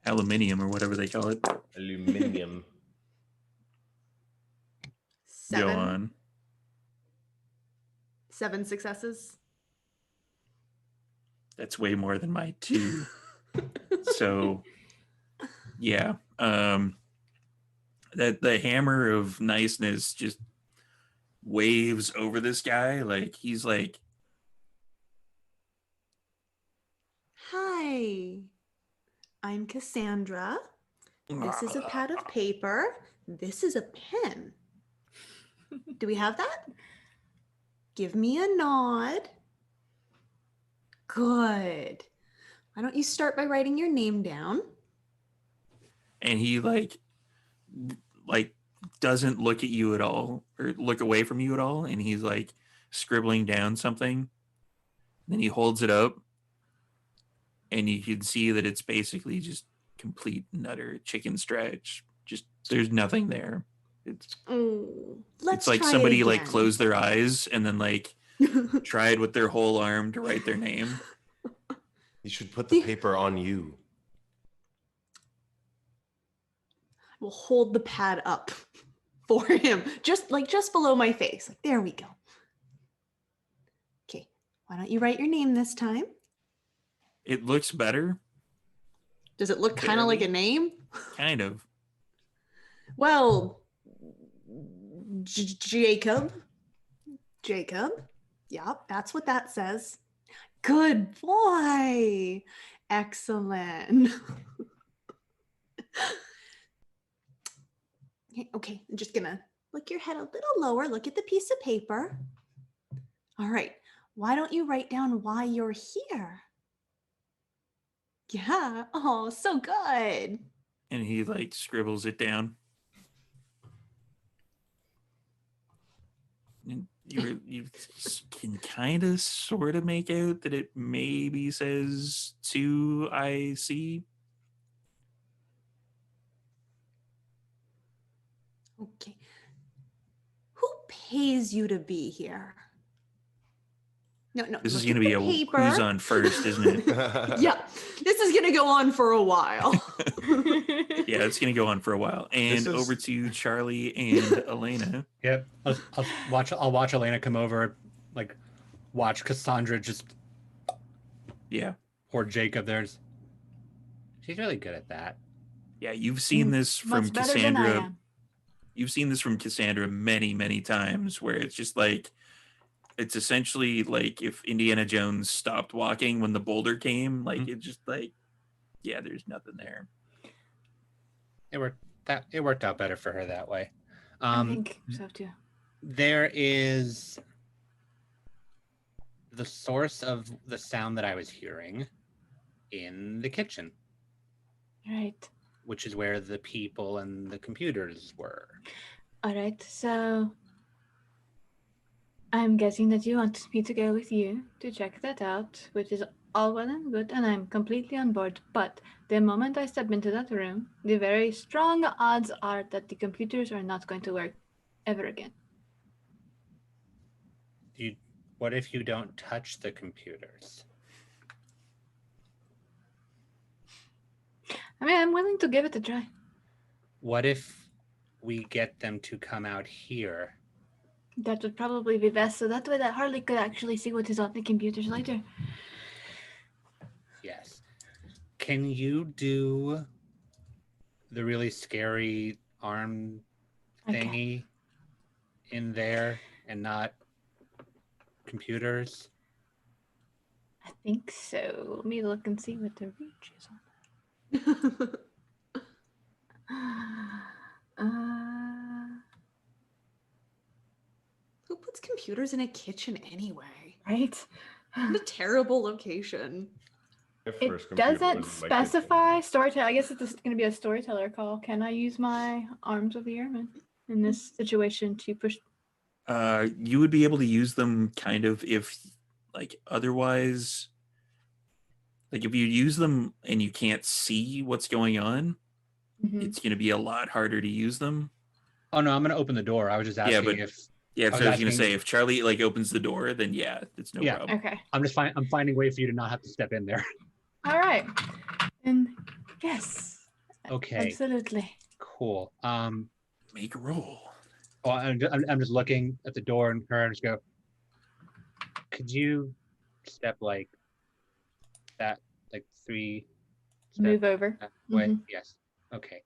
aluminium or whatever they call it. Aluminium. 7. Go on. 7 successes. That's way more than my 2. So yeah, that the hammer of niceness just waves over this guy like he's like, Hi, I'm Cassandra. This is a pad of paper. This is a pen. Do we have that? Give me a nod. Good. Why don't you start by writing your name down? and he like doesn't look at you at all or look away from you at all, and he's like scribbling down something. Then he holds it up, and you can see that it's basically just complete and utter chicken scratch Just there's nothing there. It's Let's like try somebody it like again. closed their eyes and then like tried with their whole arm to write their name. You should put the paper on you. We'll hold the pad up for him, just below my face. Like, there we go. Okay, why don't you write your name this time? It looks better. Does it look kind of like a name? Kind of. Well, Jacob. Jacob. Yep, that's what that says. Good boy. Excellent. Okay, I'm just gonna look your head a little lower. Look at the piece of paper. All right, why don't you write down why you're here? Yeah, oh, so good. And he like scribbles it down. And you can kind of sort of make out that it maybe says 2IC. Okay. Who pays you to be here? No. This is look going to at be the a paper. who's on first, isn't it? Yeah, this is going to go on for a while. Yeah, it's going to go on for a while. And over to Charlie and Elena. Yep. I'll watch Elena come over, like watch Cassandra just or Jacob. She's really good at that. Yeah, you've seen this from Much better than I Cassandra. am. You've seen this from Cassandra many, many times where it's just like, it's essentially like if Indiana Jones stopped walking when the boulder came, like it's just like, yeah, there's nothing there. It worked out better for her that way. I think so too. There is the source of the sound that I was hearing in the kitchen. Right. Which is where the people and the computers were. All right, so I'm guessing that you want me to go with you to check that out, which is all well and good, and I'm completely on board. But the moment I step into that room, the very strong odds are that the computers are not going to work ever again. What if you don't touch the computers? I mean, I'm willing to give it a try. What if we get them to come out here? That would probably be best, so that way that Harley could actually see what is on the computers later. Yes. Can you do the really scary arm thingy in there and not computers? I think so. Let me look and see what the reach is on Who puts computers in a kitchen anyway? Right? What a terrible location. It doesn't specify storyteller. I guess it's going to be a storyteller call. Can I use my arms of the airman in this situation to push? You would be able to use them kind of if, like, otherwise, like if you use them and you can't see what's going on, it's going to be a lot harder to use them. Oh no, I'm going to open the door. I was just asking if. Yeah, so I was going to say, if Charlie like opens the door, then yeah, it's no problem. Okay. I'm finding a way for you to not have to step in there. All right. And yes. Okay. Absolutely. Cool. Make a roll. Oh, I'm just looking at the door and her and just go, could you step like that, like 3 Move over. that way? Yes. Okay.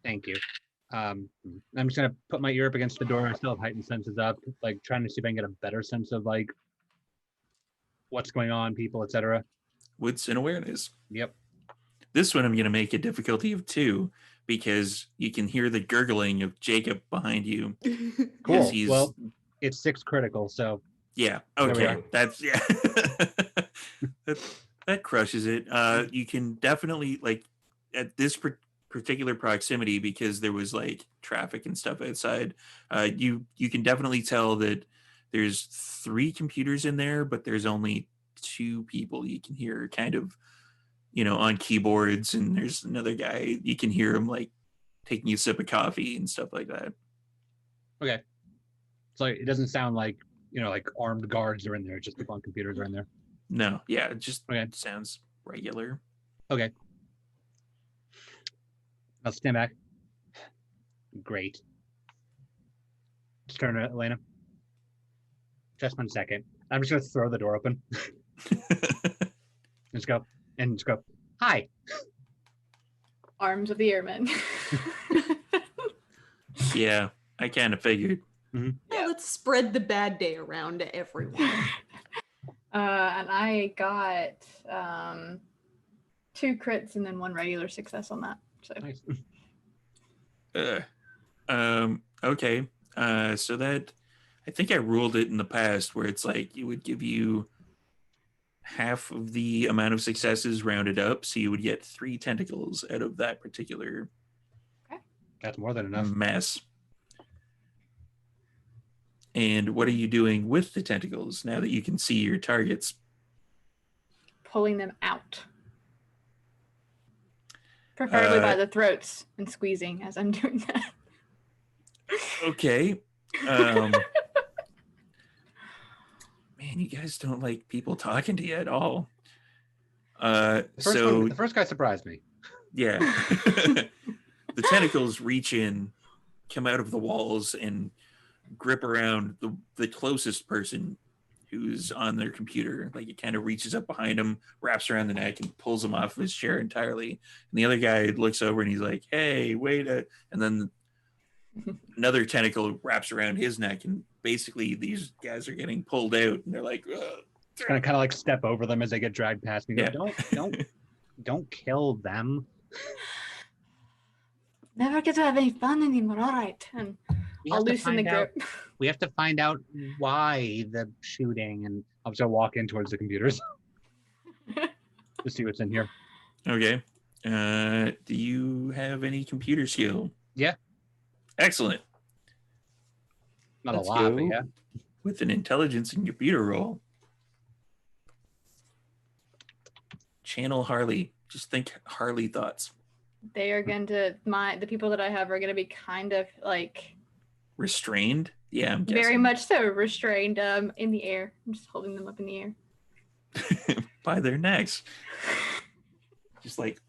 Thank you. I'm just gonna put my ear up against the door. I still have heightened senses up, like trying to see if I can get a better sense of like what's going on, people, etc. Wits and awareness. Yep. This one I'm going to make a difficulty of 2 because you can hear the gurgling of Jacob behind you. Cool. Well, it's 6 critical, so yeah. Okay. That's that crushes it. You can definitely like at this particular proximity because there was like traffic and stuff outside. You can definitely tell that there's 3 computers in there, but there's only 2 people you can hear kind of, on keyboards, and there's another guy you can hear him like taking a sip of coffee and stuff like that. Okay. So it doesn't sound like, like armed guards are in there, just people on computers are in there. No, yeah, it just Okay. sounds regular. Okay. I'll stand back. Great. Just turn to Elena. Just 1 second. I'm just gonna throw the door open. Just go. Hi. Arms of the airmen. Yeah, I kind of figured. Yeah, let's spread the bad day around to everyone. And I got 2 crits and then 1 regular success on that. So Nice. Okay. So that, I think I ruled it in the past where it's like it would give you half of the amount of successes rounded up, so you would get 3 tentacles out of that particular That's more than enough. mess. And what are you doing with the tentacles now that you can see your targets? pulling them out. Preferably by the throats and squeezing as I'm doing that. Okay. Man, you guys don't like people talking to you at all. The first guy surprised me. Yeah. The tentacles reach in, come out of the walls, and grip around the closest person who's on their computer. Like it kind of reaches up behind him, wraps around the neck, and pulls him off of his chair entirely. And the other guy looks over and he's like, "Hey, wait a..." And then another tentacle wraps around his neck, and basically these guys are getting pulled out, and they're like, "Ugh." Kind of like step over them as they get dragged past me. Yeah. Go, don't kill them. Never get to have any fun anymore. All right. And I'll loosen the grip. We have to find out why the shooting, and I'm just gonna walk in towards the computers to see what's in here. Okay. Do you have any computer skill? Yeah. Excellent. Not Let's a lot, but go yeah. with an intelligence and computer roll. Channel Harley. Just think Harley thoughts. They are going to, the people that I have are going to be kind of like Restrained? Yeah, I'm guessing. very much so restrained in the air. I'm just holding them up in the air. By their necks. Just like,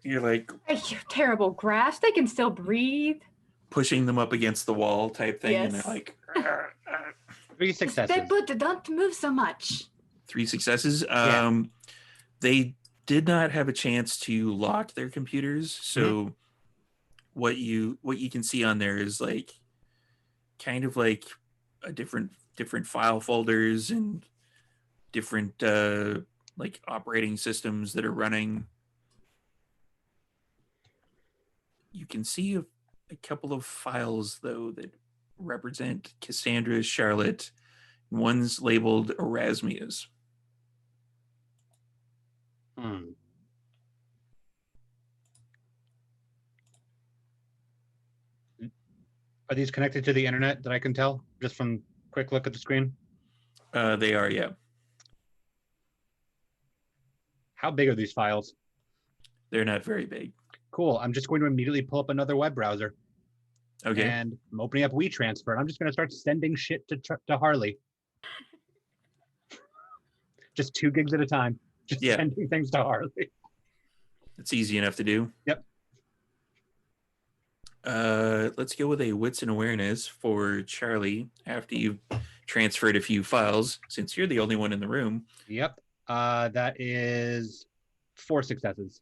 you're like Hey, you terrible grass. They can still breathe. pushing them up against the wall type thing. And Yes. they're like, 3 successes. But don't move so much. 3 successes. Yeah. They did not have a chance to lock their computers. So what you can see on there is like kind of like a different file folders and different like operating systems that are running. You can see a couple of files though that represent Cassandra, Charlotte. One's labeled Erasmia's. Are these connected to the internet that I can tell just from quick look at the screen? They are, yeah. How big are these files? They're not very big. Cool. I'm just going to immediately pull up another web browser. Okay. And I'm opening up WeTransfer. And I'm just going to start sending shit to Harley. Just 2 gigs at a time. Just sending things to Harley. It's easy enough to do. Yep. Let's go with a wits and awareness for Charlie after you've transferred a few files, since you're the only one in the room. Yep. That is 4 successes.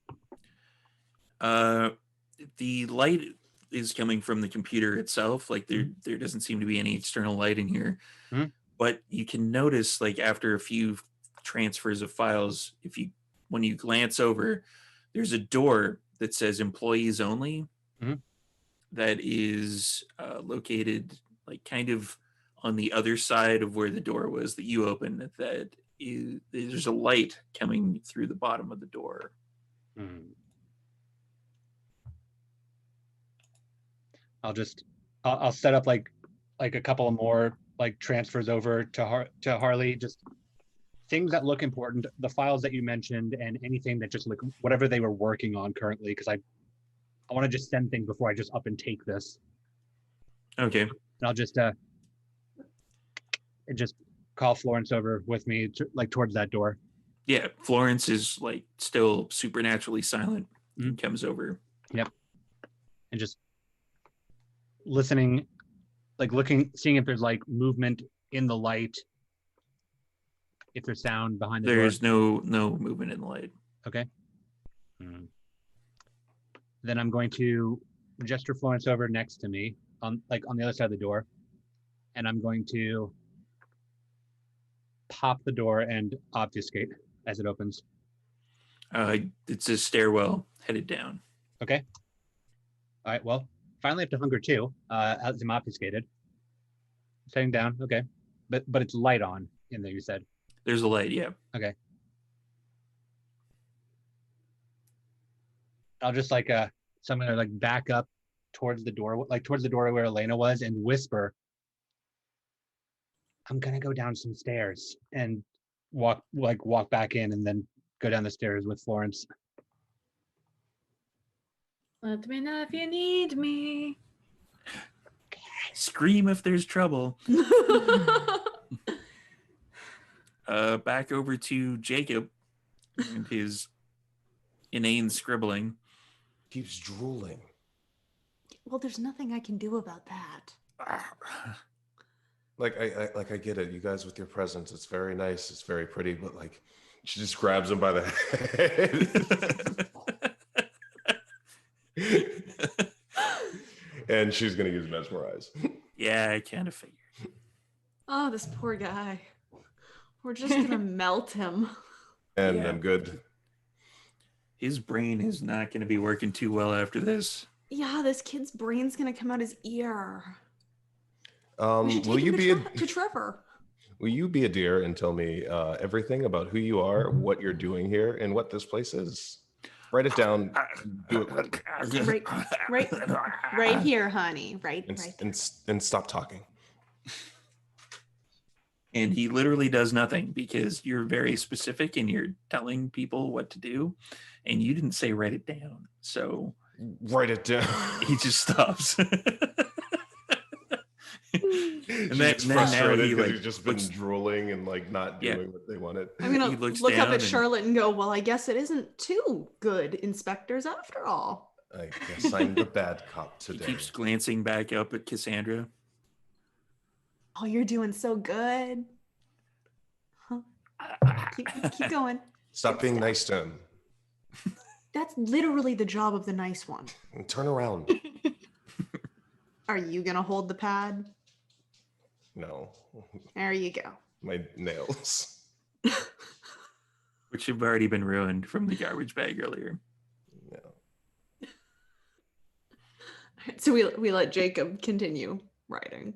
The light is coming from the computer itself. Like there doesn't seem to be any external light in here. But you can notice, like after a few transfers of files, when you glance over, there's a door that says employees only. That is located like kind of on the other side of where the door was that you opened. There's a light coming through the bottom of the door. I'll set up like a couple more like transfers over to Harley, just things that look important, the files that you mentioned, and anything that just like whatever they were working on currently, because I want to just send things before I just up and take this. Okay. And I'll just call Florence over with me to, like towards that door. Yeah, Florence is like still supernaturally silent and comes over. Yep. And just listening, like seeing if there's like movement in the light, if there's sound behind the door. There's no movement in the light. Okay. Then I'm going to gesture Florence over next to me on the other side of the door. And I'm going to pop the door and obfuscate as it opens. It's a stairwell headed down. Okay. All right. Well, finally have to hunger too. As I'm obfuscated. Setting down. Okay. But it's light on in there, you said. There's a light, yeah. Okay. I'll just so I'm gonna like back up towards the door, like towards the door where Elena was, and whisper, I'm gonna go down some stairs, and walk back in and then go down the stairs with Florence. Let me know if you need me. Scream if there's trouble. Back over to Jacob and his inane scribbling. Keeps drooling. Well, there's nothing I can do about that. Like I get it, you guys with your presence. It's very nice. It's very pretty, but like she just grabs him by the head. And she's gonna use mesmerize. Yeah, I kind of figured. Oh, this poor guy. We're just gonna melt him. And Yeah. I'm good. His brain is not going to be working too well after this. Yeah, this kid's brain's gonna come out his ear. We should Will take you him be to Trevor? will you be a dear and tell me everything about who you are, what you're doing here, and what this place is? Write it down. Do it Right here, honey. Right there. and stop talking. And he literally does nothing because you're very specific and you're telling people what to do. And you didn't say write it down. So Write it down. he just stops. And then now frustrated he, because like, he's just been looks- drooling and like not doing what they wanted. I'm gonna He looks look up down at and- Charlotte and go, well, I guess it isn't too good, inspectors, after all. I guess I'm the bad cop He today. keeps glancing back up at Cassandra. Oh, you're doing so good. Huh? Keep going. Stop being nice to him. That's literally the job of the nice one. And turn around. Are you gonna hold the pad? No, There you go. my nails. Which have already been ruined from the garbage bag earlier. No. So we let Jacob continue writing.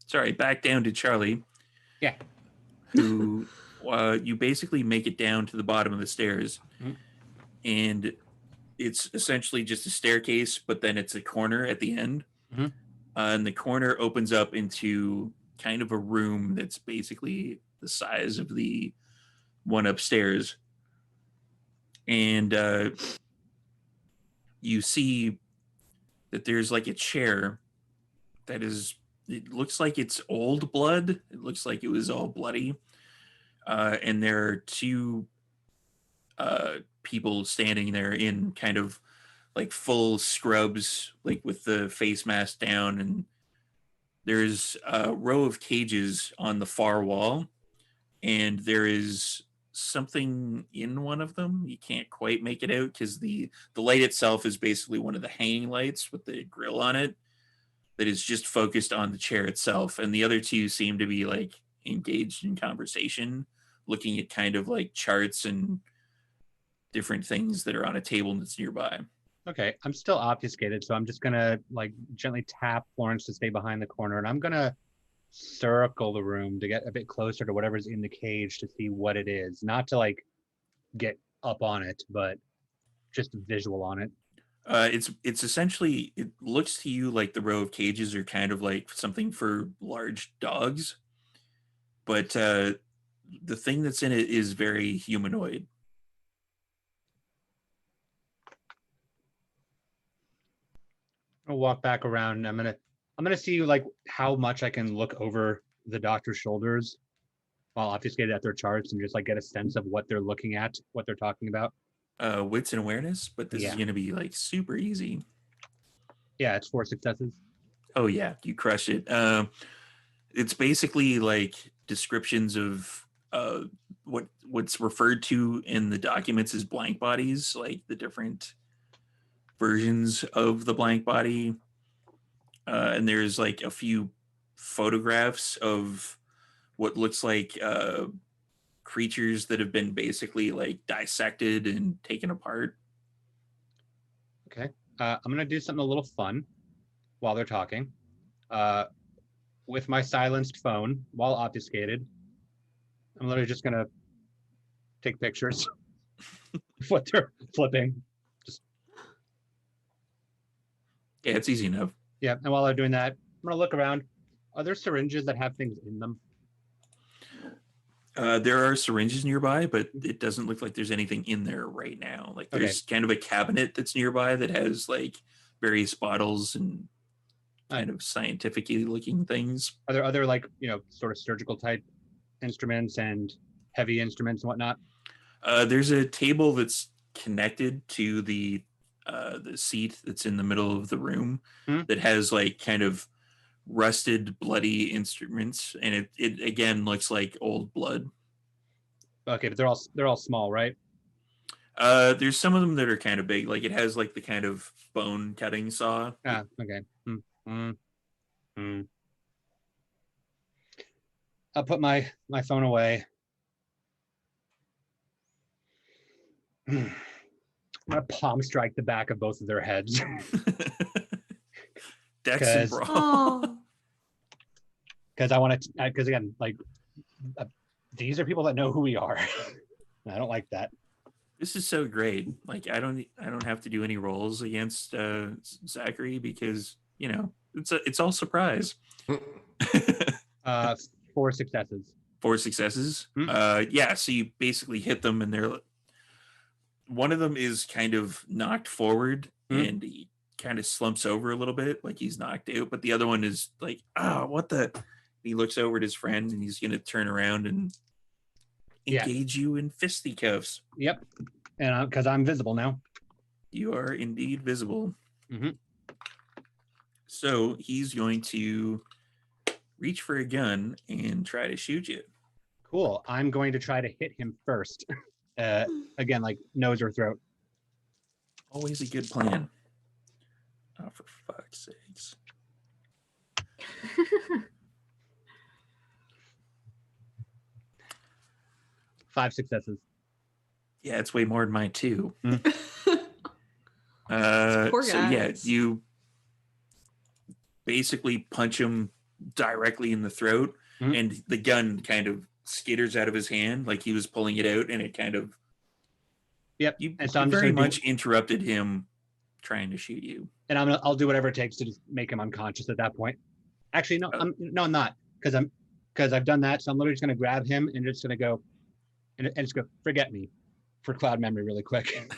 Sorry, back down to Charlie. Yeah. Who you basically make it down to the bottom of the stairs. Mhm. And it's essentially just a staircase, but then it's a corner at the end. Mhm. And the corner opens up into kind of a room that's basically the size of the one upstairs. And you see that there's like a chair that is, it looks like it's old blood. It looks like it was all bloody. And there are two people standing there in kind of like full scrubs, like with the face mask down. And there's a row of cages on the far wall. And there is something in one of them. You can't quite make it out because the light itself is basically one of the hanging lights with the grill on it that is just focused on the chair itself. And the other two seem to be like engaged in conversation, looking at kind of like charts and different things that are on a table that's nearby. Okay, I'm still obfuscated, so I'm just gonna like gently tap Florence to stay behind the corner, and I'm gonna circle the room to get a bit closer to whatever's in the cage to see what it is. Not to like get up on it, but just a visual on it. It's essentially, it looks to you like the row of cages are kind of like something for large dogs, but the thing that's in it is very humanoid. I'll walk back around. I'm gonna see like how much I can look over the doctor's shoulders while obfuscated at their charts and just like get a sense of what they're looking at, what they're talking about. Wits and awareness, but this is going to be like super easy. Yeah, it's 4 successes. Oh yeah, you crush it. It's basically like descriptions of what's referred to in the documents as blank bodies, like the different versions of the blank body. And there's like a few photographs of what looks like creatures that have been basically like dissected and taken apart. Okay. I'm gonna do something a little fun while they're talking. With my silenced phone while obfuscated, I'm literally just gonna take pictures of what they're flipping. Yeah, it's easy enough. Yeah, and while they're doing that, I'm gonna look around. Are there syringes that have things in them? There are syringes nearby, but it doesn't look like there's anything in there right now. Like there's kind of a cabinet that's nearby that has like various bottles and kind of scientific-y looking things. Are there other like, sort of surgical type instruments and heavy instruments and whatnot? There's a table that's connected to the seat that's in the middle of the room that has like kind of rusted, bloody instruments, and it again looks like old blood. Okay, but they're all small, right? There's some of them that are kind of big. Like it has like the kind of bone cutting saw. Ah, okay. I'll put my phone away. I'm gonna palm strike the back of both of their heads. Dex and Brawl. Because I want to. Because again, like these are people that know who we are. I don't like that. This is so great. Like I don't have to do any rolls against Zachary because it's all surprise. 4 successes. 4 successes. Yeah. So you basically hit them, and one of them is kind of knocked forward, and he kind of slumps over a little bit, like he's knocked out. But the other one is like, what the? He looks over at his friend, and he's going to turn around and engage you in fisticuffs. Yep. And because I'm visible now. You are indeed visible. So he's going to reach for a gun and try to shoot you. Cool. I'm going to try to hit him first. Again, like nose or throat. Always a good plan. Oh, for fuck's sakes. Five successes. Yeah, it's way more than mine too. Poor so yeah, guys. you basically punch him directly in the throat, and the gun kind of skitters out of his hand, like he was pulling it out, and it kind of. Yep. You And so I'm very just gonna much interrupted him trying to shoot you. And I'll do whatever it takes to just make him unconscious at that point. Actually, no, I'm not, because I've done that. So I'm literally just gonna grab him and just gonna go and just go forget me for cloud memory really quick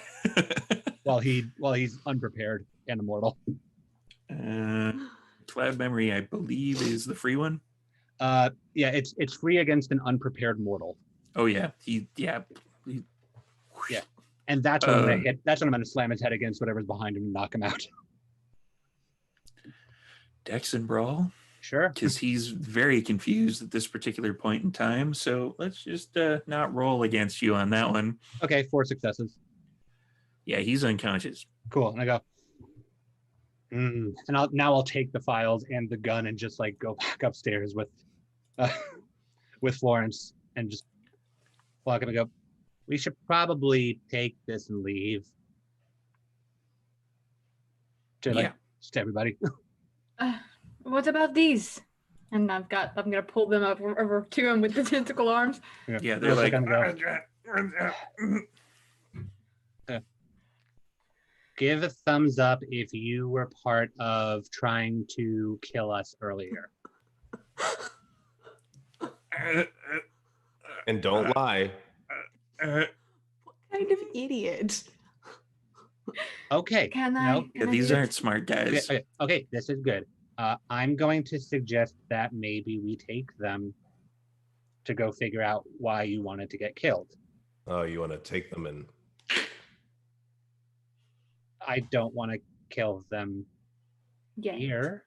while he's unprepared and immortal. Cloud memory, I believe, is the free one. Yeah, it's free against an unprepared mortal. Oh yeah, Yeah. And that's what I'm gonna hit. That's what I'm gonna slam his head against whatever's behind him and knock him out. Dex and Brawl. Sure. Because he's very confused at this particular point in time. So let's just not roll against you on that one. Okay, 4 successes. Yeah, he's unconscious. Cool. And I go. And I'll take the files and the gun and just like go back upstairs with Florence and just walk up and go. We should probably take this and leave. To just everybody. What about these? And I'm gonna pull them over to him with the tentacle arms. Yeah, they're like. Give a thumbs up if you were part of trying to kill us earlier. And don't lie. What kind of idiot? Okay. Can I? No. Can Yeah, I these do it? aren't smart guys. Okay, this is good. I'm going to suggest that maybe we take them to go figure out why you wanted to get killed. Oh, you want to take them and I don't want to kill them Yeah. here.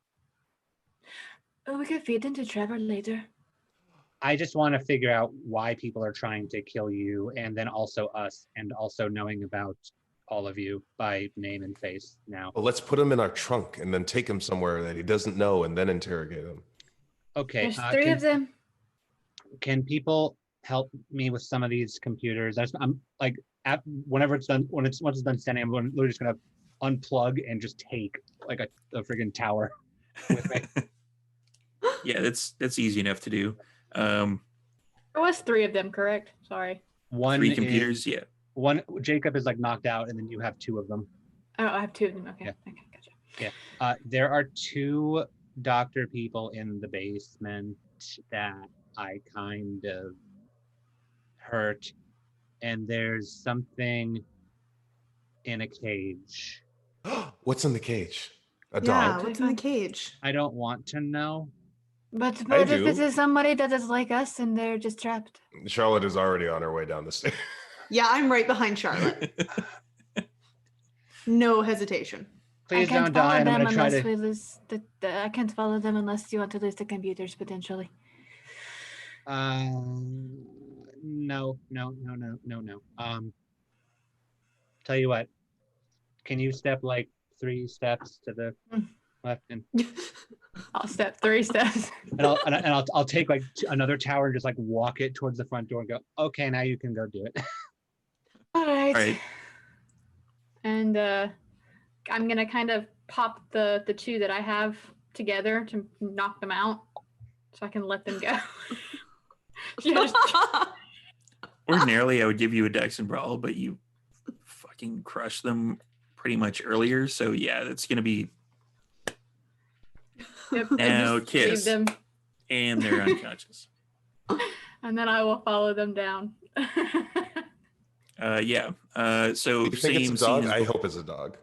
Oh, we could feed them to Trevor later. I just want to figure out why people are trying to kill you, and then also us, and also knowing about all of you by name and face now. well, let's put him in our trunk and then take him somewhere that he doesn't know and then interrogate him. Okay. There's three of them. Can people help me with some of these computers? I'm like, whenever it's done, once it's done standing, I'm literally just gonna unplug and just take like a friggin' tower with me. Yeah, that's easy enough to do. There was three of them, correct? Sorry. One 3 computers, yeah. One Jacob is like knocked out, and then you have 2 of them. Oh, I have 2 of them. Okay. Yeah. Okay, gotcha. There are 2 doctor people in the basement that I kind of hurt, and there's something in a cage. What's in the cage? A Yeah, dog? what's in the cage? I don't want to know. But I what if do. this is somebody that is like us and they're just trapped? Charlotte is already on her way down the stairs. Yeah, I'm right behind Charlotte. No hesitation. Please I can't don't die. follow And I'm them gonna try unless to. we lose I can't follow them unless you want to lose the computers potentially. No. Tell you what. Can you step like 3 steps to the left, and I'll step 3 steps. I'll take like another tower and just like walk it towards the front door and go, okay, now you can go do it. All right. All right. And I'm gonna kind of pop the 2 that I have together to knock them out, so I can let them go. Just- Ordinarily, I would give you a Dex and Brawl, but you fucking crushed them pretty much earlier. So yeah, that's gonna be. Yep, I Now just leave kiss. them, And they're unconscious. and then I will follow them down. Yeah. So You think same it's a dog? scene as I before. hope it's a dog.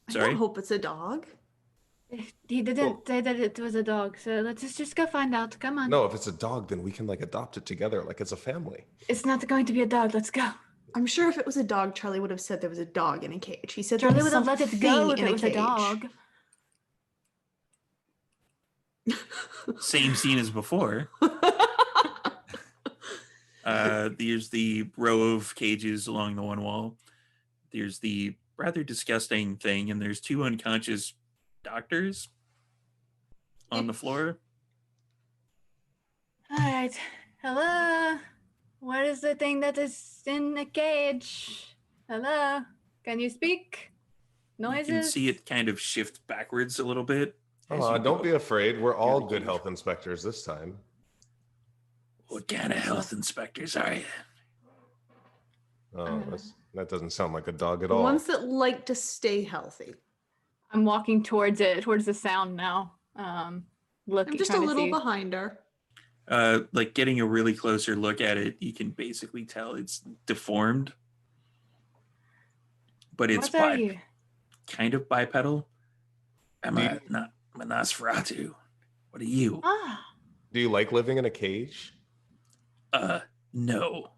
I Sorry? don't hope it's a dog. He didn't Well- say that it was a dog, so let's just go find out. Come on. No, if it's a dog, then we can like adopt it together, like it's a family. It's not going to be a dog. Let's go. I'm sure if it was a dog, Charlie would have said there was a dog in a cage. He said there Charlie was would have let it go something if in it was a cage. dog. Same scene as before. There's the row of cages along the one wall. There's the rather disgusting thing, and there's 2 unconscious doctors on the floor. All right. Hello. What is the thing that is in the cage? Hello. Can you speak? Noises. You can see it kind of shift backwards a little bit. as you Don't go. be afraid. We're all the good cage. health inspectors this time. What kind of health inspectors are you? Oh, that doesn't sound like a dog at The all. ones that like to stay healthy. I'm walking towards it, towards the sound now. Looking. I'm just a trying to little see. behind her. Like getting a really closer look at it, you can basically tell it's deformed, but it's What are you? kind of bipedal. I'm Do a Nosferatu. What are you? Ah, Do you like living in a cage? No.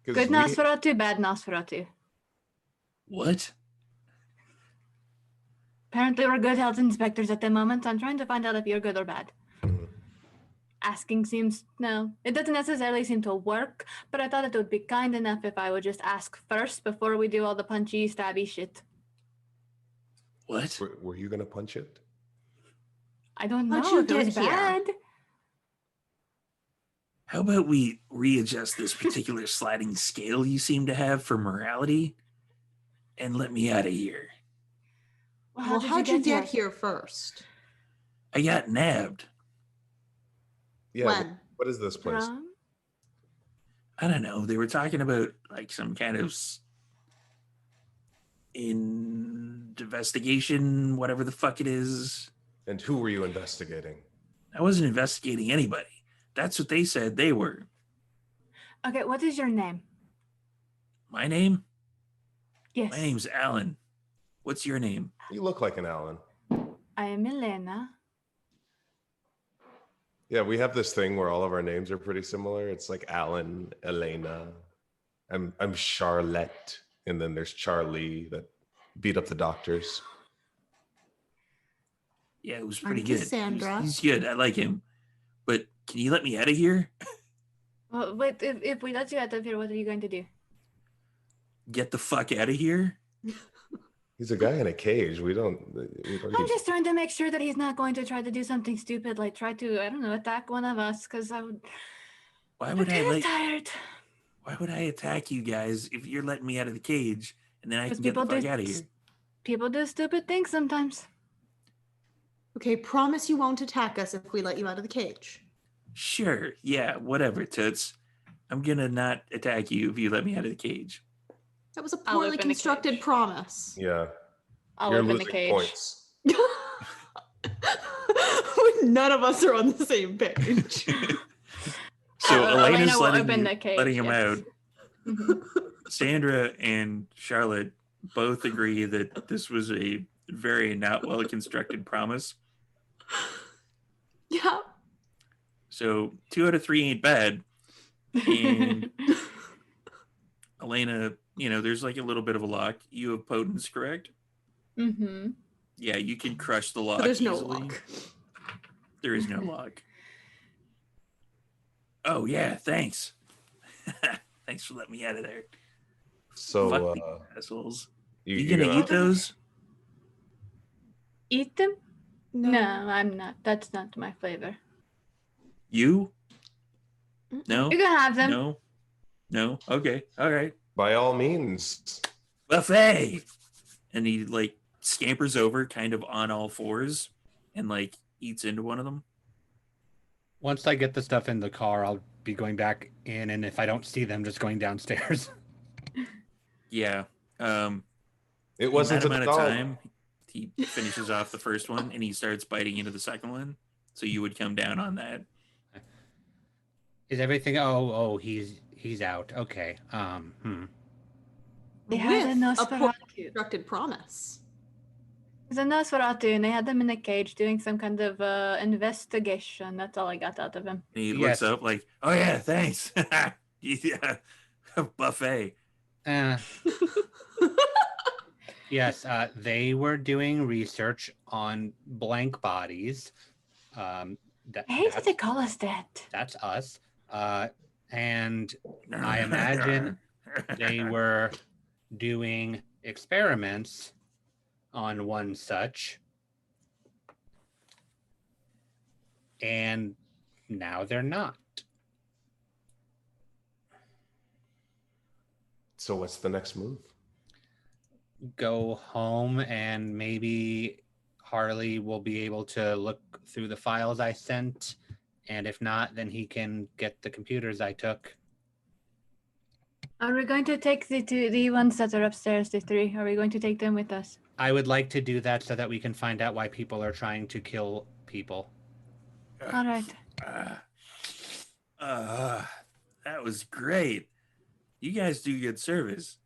'Cause good we- Nosferatu, bad Nosferatu. What? Apparently, we're good health inspectors at the moment. I'm trying to find out if you're good or bad. Mhm. Asking seems no, it doesn't necessarily seem to work. But I thought it would be kind enough if I would just ask first before we do all the punchy, stabby shit. What? Were you gonna punch it? I don't How'd know you if it was get here? bad. How about we readjust this particular sliding scale you seem to have for morality and let me out of here? Well, how'd you get here first? I got nabbed. Yeah. When? What is this place? From? I don't know. They were talking about like some kind of investigation, whatever the fuck it is. And who were you investigating? I wasn't investigating anybody. That's what they said they were. Okay, what is your name? My name? Yes. My name's Alan. What's your name? You look like an Alan. I am Elena. Yeah, we have this thing where all of our names are pretty similar. It's like Alan, Elena. I'm Charlotte, and then there's Charlie that beat up the doctors. Yeah, it was I'm pretty good. Cassandra. He's good. I like him. But can you let me out of here? Well, wait, if we let you out of here, what are you going to do? Get the fuck out of here? He's a guy in a cage. We've I'm already... just trying to make sure that he's not going to try to do something stupid, like try to, I don't know, attack one of us, because I'm kinda tired. Why would I attack you guys if you're letting me out of the cage and then I Because can get the people fuck do out of here? People do stupid things sometimes. Okay, promise you won't attack us if we let you out of the cage. Sure, yeah, whatever, Toots. I'm gonna not attack you if you let me out of the cage. That was a I'll poorly open the constructed cage. promise. Yeah, I'll you're open the losing cage. points. None of us are on the same page. So Elena's Elena will open the letting cage, him yes. out. Mhm. Sandra and Charlotte both agree that this was a very not well constructed promise. Yeah. So 2 out of 3 ain't bad. And Elena, there's like a little bit of a lock. You have potence, correct? Mm-hmm. Yeah, you can crush the lock But there's no easily. lock. There is no lock. Oh yeah, thanks. Thanks for letting me out of there. So, Fuck these assholes. You you're gonna eat those? Eat them? No. No, I'm not. That's not my flavor. You? No? You can have them. No? No? Okay. All right. by all means. Buffet! And he like scampers over kind of on all fours and like eats into one of them. Once I get the stuff in the car, I'll be going back in, and if I don't see them, just going downstairs. Yeah. It wasn't in a that amount dog. of time, he finishes off the first one and he starts biting into the second one. So you would come down on that. Is everything? Oh, he's out. Okay. They had a With a poorly Nosferatu. constructed promise. There's a Nosferatu, and they had them in a cage doing some kind of investigation. That's all I got out of him. And he Yes. looks up like, oh yeah, thanks. Yeah. Buffet. Yes, they were doing research on blank bodies. I hate that they call us that. That's us. And I imagine they were doing experiments on one such. And now they're not. So what's the next move? Go home and maybe Harley will be able to look through the files I sent. And if not, then he can get the computers I took. Are we going to take the ones that are upstairs, the 3? Are we going to take them with us? I would like to do that so that we can find out why people are trying to kill people. All right. That was great. You guys do good service.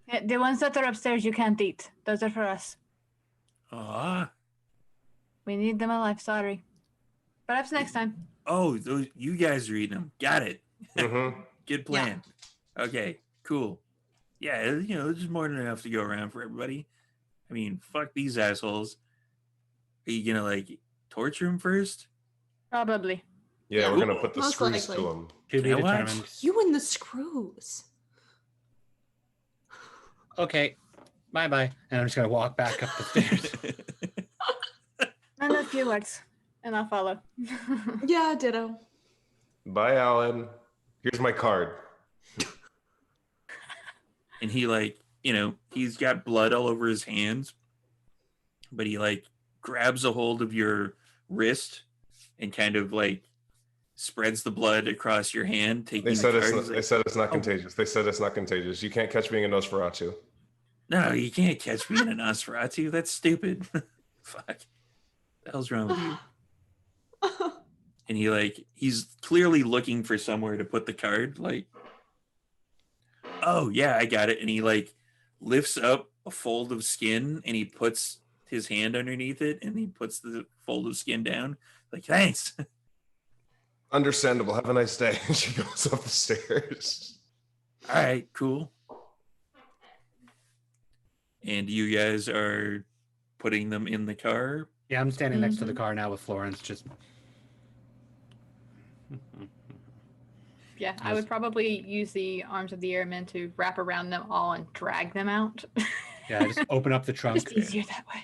Yeah, the ones that are upstairs you can't eat. Those are for us. We need them alive. Sorry. Perhaps next time. Oh, those you guys are eating them. Got it. Mm-hmm. Good plan. Okay, cool. Yeah, there's more than enough to go around for everybody. I mean, fuck these assholes. Are you gonna like torture them first? Probably. Yeah, we're gonna put the Most screws likely. to him. To be Can I watch? determined. You and the screws. Okay, bye-bye. And I'm just going to walk back up the stairs. And a few words. And I'll follow. Yeah, ditto. Bye, Alan. Here's my card. And he like, he's got blood all over his hands, but he like grabs a hold of your wrist and kind of like spreads the blood across your hand, taking They said the it's card. not, He's they like, said it's not contagious. They said it's not contagious. You can't catch being a Nosferatu. no, you can't catch me in a Nosferatu. That's stupid. Fuck. The hell's wrong with you? And he's clearly looking for somewhere to put the card. Like, oh yeah, I got it. And he like lifts up a fold of skin and he puts his hand underneath it and he puts the fold of skin down. Like, thanks. Understandable. Have a nice day. And she goes up the stairs. All right, cool. And you guys are putting them in the car? Yeah, I'm standing next to the car now with Florence. Just Yeah, I would probably use the arms of the airmen to wrap around them all and drag them out. yeah, just open up the trunk. Just easier that way.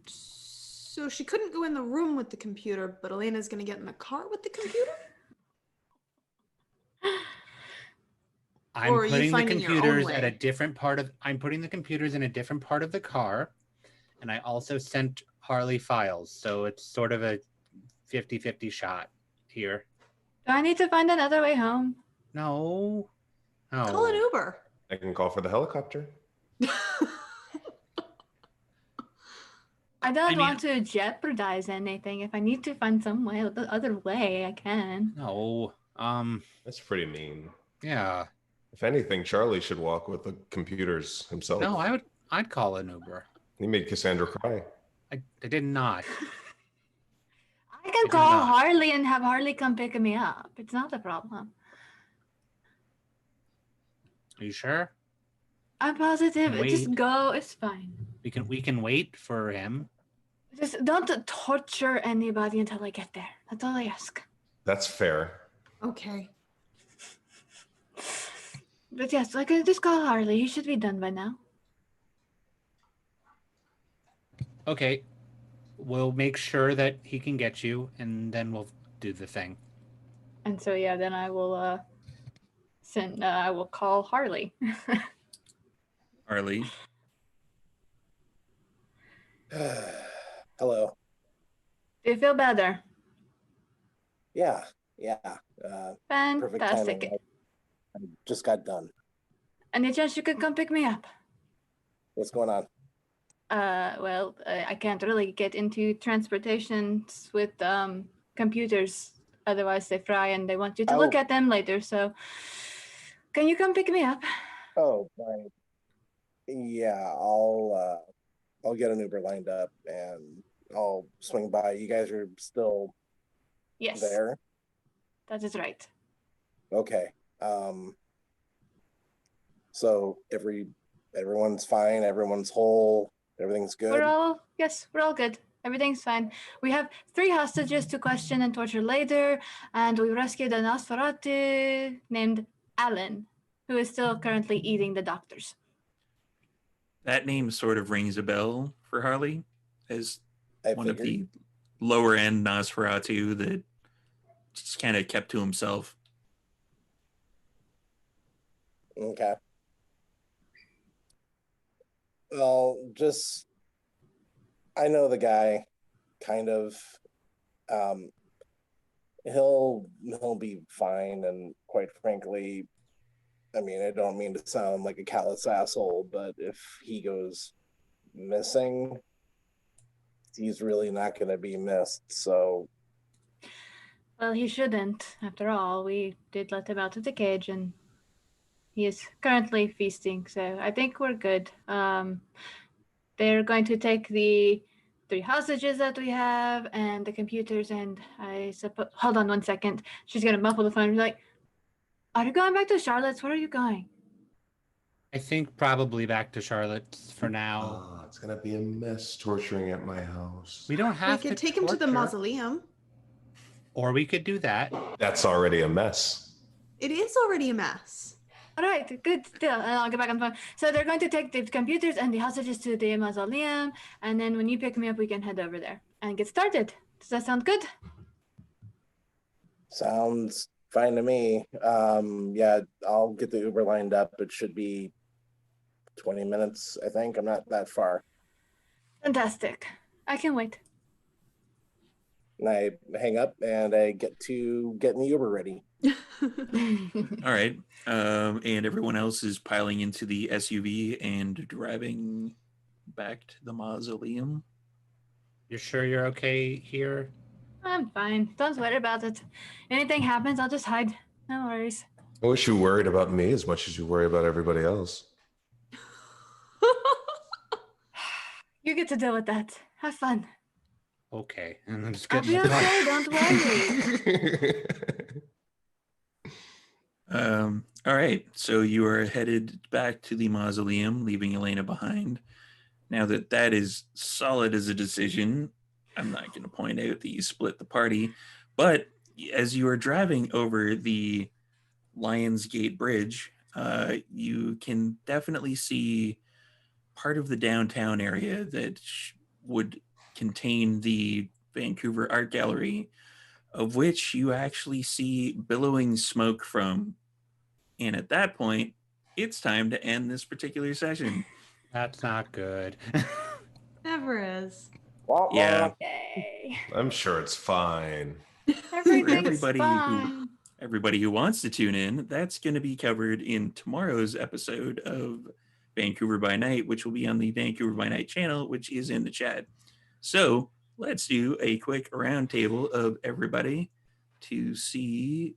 So she couldn't go in the room with the computer, but Elena's gonna get in the car with the computer? I'm Or are you putting the finding your own computers at a way? different part of. I'm putting the computers in a different part of the car, and I also sent Harley files, so it's sort of a 50-50 shot here. Do I need to find another way home? No. Call an Uber. I can call for the helicopter. I don't want to jeopardize anything. If I need to find some way, the other way, I can. No. That's pretty mean. Yeah. If anything, Charlie should walk with the computers himself. No, I'd call an Uber. He made Cassandra cry. I did not. I can did call not. Harley and have Harley come pick me up. It's not a problem. Are you sure? I'm positive. Wait. Just go. It's fine. We can wait for him. Just don't torture anybody until I get there. That's all I ask. That's fair. Okay. But yes, I can just call Harley. He should be done by now. Okay. We'll make sure that he can get you, and then we'll do the thing. And so yeah, then I will I will call Harley. Harley. Hello. Do you feel better? Yeah. Perfect Fantastic. timing. I just got done. Any chance you could come pick me up? What's going on? Well, I can't really get into transportations with computers. Otherwise they fry and they want you to look at them later. So can you come pick me up? Oh, right. Yeah, I'll get an Uber lined up and I'll swing by. You guys are still Yes, there? that is right. Okay. So everyone's fine, everyone's whole, everything's good. We're all good. Everything's fine. We have 3 hostages to question and torture later, and we rescued a Nosferatu named Alan, who is still currently eating the doctors. That name sort of rings a bell for Harley as I one of figured. the lower end Nosferatu that just kind of kept to himself. Okay. Well, I know the guy, kind of. He'll be fine, and quite frankly, I mean, I don't mean to sound like a callous asshole, but if he goes missing, he's really not going to be missed. So, Well, he shouldn't. After all, we did let him out of the cage, and he is currently feasting. So I think we're good. They're going to take the 3 hostages that we have and the computers, and I suppose. Hold on 1 second. She's gonna muffle the phone and be like, "Are you going back to Charlotte's? Where are you going?" I think probably back to Charlotte's for now. Oh, it's gonna be a mess torturing at my house. We don't We have to could take him to the torture. mausoleum. Or we could do that. That's already a mess. It is already a mess. All right, good. Still, and I'll get back on the phone. So they're going to take the computers and the hostages to the mausoleum, and then when you pick me up, we can head over there and get started. Does that sound good? sounds fine to me. Yeah, I'll get the Uber lined up. It should be 20 minutes, I think. I'm not that far. Fantastic. I can wait. And I hang up and I get in the Uber ready. All right. And everyone else is piling into the SUV and driving back to the mausoleum. You're sure you're okay here? I'm fine. Don't worry about it. Anything happens, I'll just hide. No worries. I wish you worried about me as much as you worry about everybody else. You get to deal with that. Have fun. Okay. And I'm just I'll getting be the okay. Don't worry. All right. So you are headed back to the mausoleum, leaving Elena behind. Now that that is solid as a decision, I'm not going to point out that you split the party. But as you are driving over the Lionsgate Bridge, you can definitely see part of the downtown area that would contain the Vancouver Art Gallery, of which you actually see billowing smoke from. And at that point, it's time to end this particular session. That's not good. Never is. Wah, Yeah. wah. Yay. I'm sure it's fine. Everything's everybody fine. Everybody who wants to tune in, that's going to be covered in tomorrow's episode of Vancouver by Night, which will be on the Vancouver by Night channel, which is in the chat. So let's do a quick roundtable of everybody to see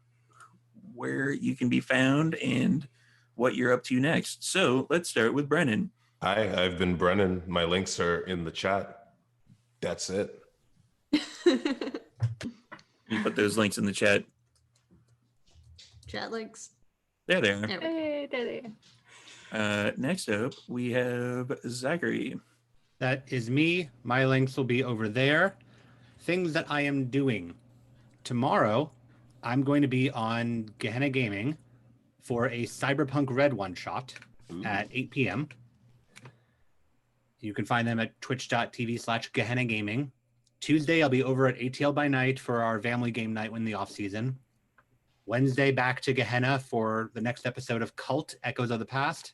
where you can be found and what you're up to next. So let's start with Brennan. Hi, I've been Brennan. My links are in the chat. That's it. You put those links in the chat. Chat links. There they are. There we go. Hey, there they are. Next up, we have Zachary. That is me. My links will be over there. Things that I am doing. Tomorrow, I'm going to be on Gehenna Gaming for a Cyberpunk Red one-shot at 8 p.m. You can find them at twitch.tv/Gehenna Gaming. Tuesday, I'll be over at ATL by Night for our family game night when the off-season. Wednesday, back to Gehenna for the next episode of Cult, Echoes of the Past.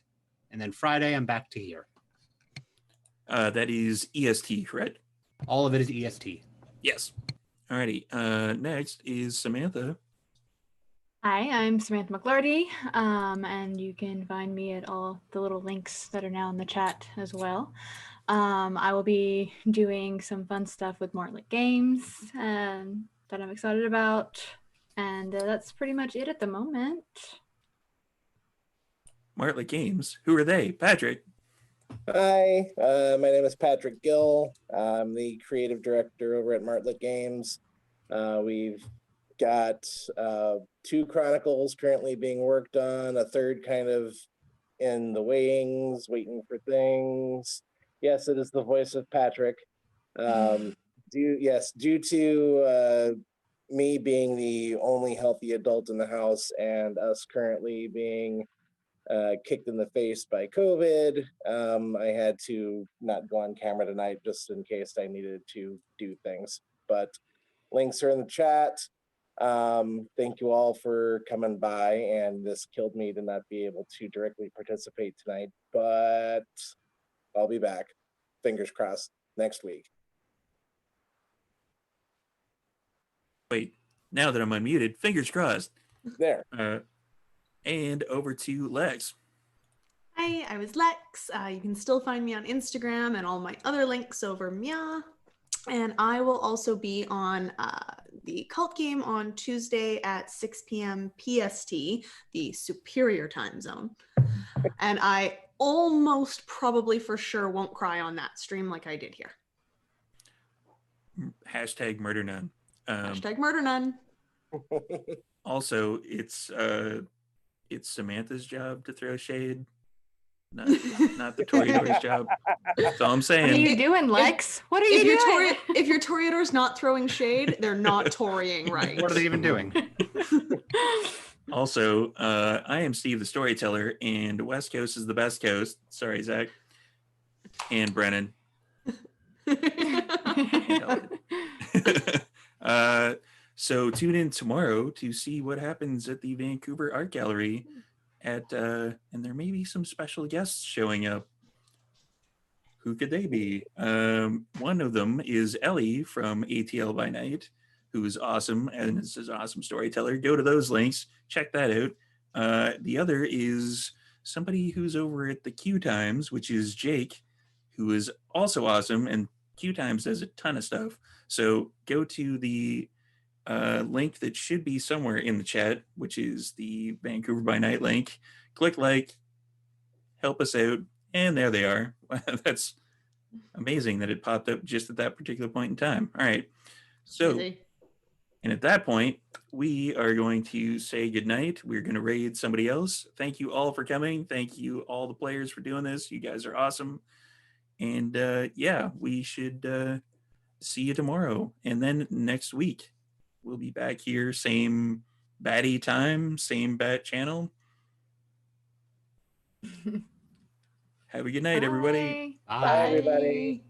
And then Friday, I'm back to here. That is EST, correct? All of it is EST. Yes. Alrighty. Next is Samantha. Hi, I'm Samantha McLarty, and you can find me at all the little links that are now in the chat as well. I will be doing some fun stuff with Mortlet Games that I'm excited about, and that's pretty much it at the moment. Martlet Games. Who are they? Patrick. Hi, my name is Patrick Gill. I'm the creative director over at Martlet Games. We've got 2 Chronicles currently being worked on, a third kind of in the wings, waiting for things. Yes, it is the voice of Patrick. Due to me being the only healthy adult in the house and us currently being kicked in the face by COVID, I had to not go on camera tonight just in case I needed to do things. But links are in the chat. Thank you all for coming by, and this killed me to not be able to directly participate tonight, but I'll be back. Fingers crossed next week. Wait, now that I'm unmuted, fingers crossed. There. And over to Lex. Hi, I was Lex. You can still find me on Instagram and all my other links over Mia. And I will also be on the Cult game on Tuesday at 6 p.m. PST, the superior time zone. And I almost probably for sure won't cry on that stream like I did here. Hashtag murder none. Hashtag murder none. Also, it's Samantha's job to throw shade, not the Toreador's job. That's all I'm What are saying. you doing, Lex? What are you doing? If your Toreador's not throwing shade, they're not Torying right. What are they even doing? Also, I am Steve the Storyteller, and West Coast is the best coast. Sorry, Zach. And Brennan. So tune in tomorrow to see what happens at the Vancouver Art Gallery and there may be some special guests showing up. Who could they be? One of them is Ellie from ATL by Night, who is awesome and is an awesome storyteller. Go to those links, check that out. The other is somebody who's over at the Q Times, which is Jake, who is also awesome, and Q Times does a ton of stuff. So go to the link that should be somewhere in the chat, which is the Vancouver by Night link. Click like, help us out, and there they are. That's Amazing that it popped up just at that particular point in time. All right. So, Crazy. and at that point, we are going to say goodnight. We're going to raid somebody else. Thank you all for coming. Thank you, all the players, for doing this. You guys are awesome. And yeah, we should see you tomorrow. And then next week, we'll be back here, same batty time, same bat channel. Have a good night, everybody. Bye. Bye. Bye, everybody.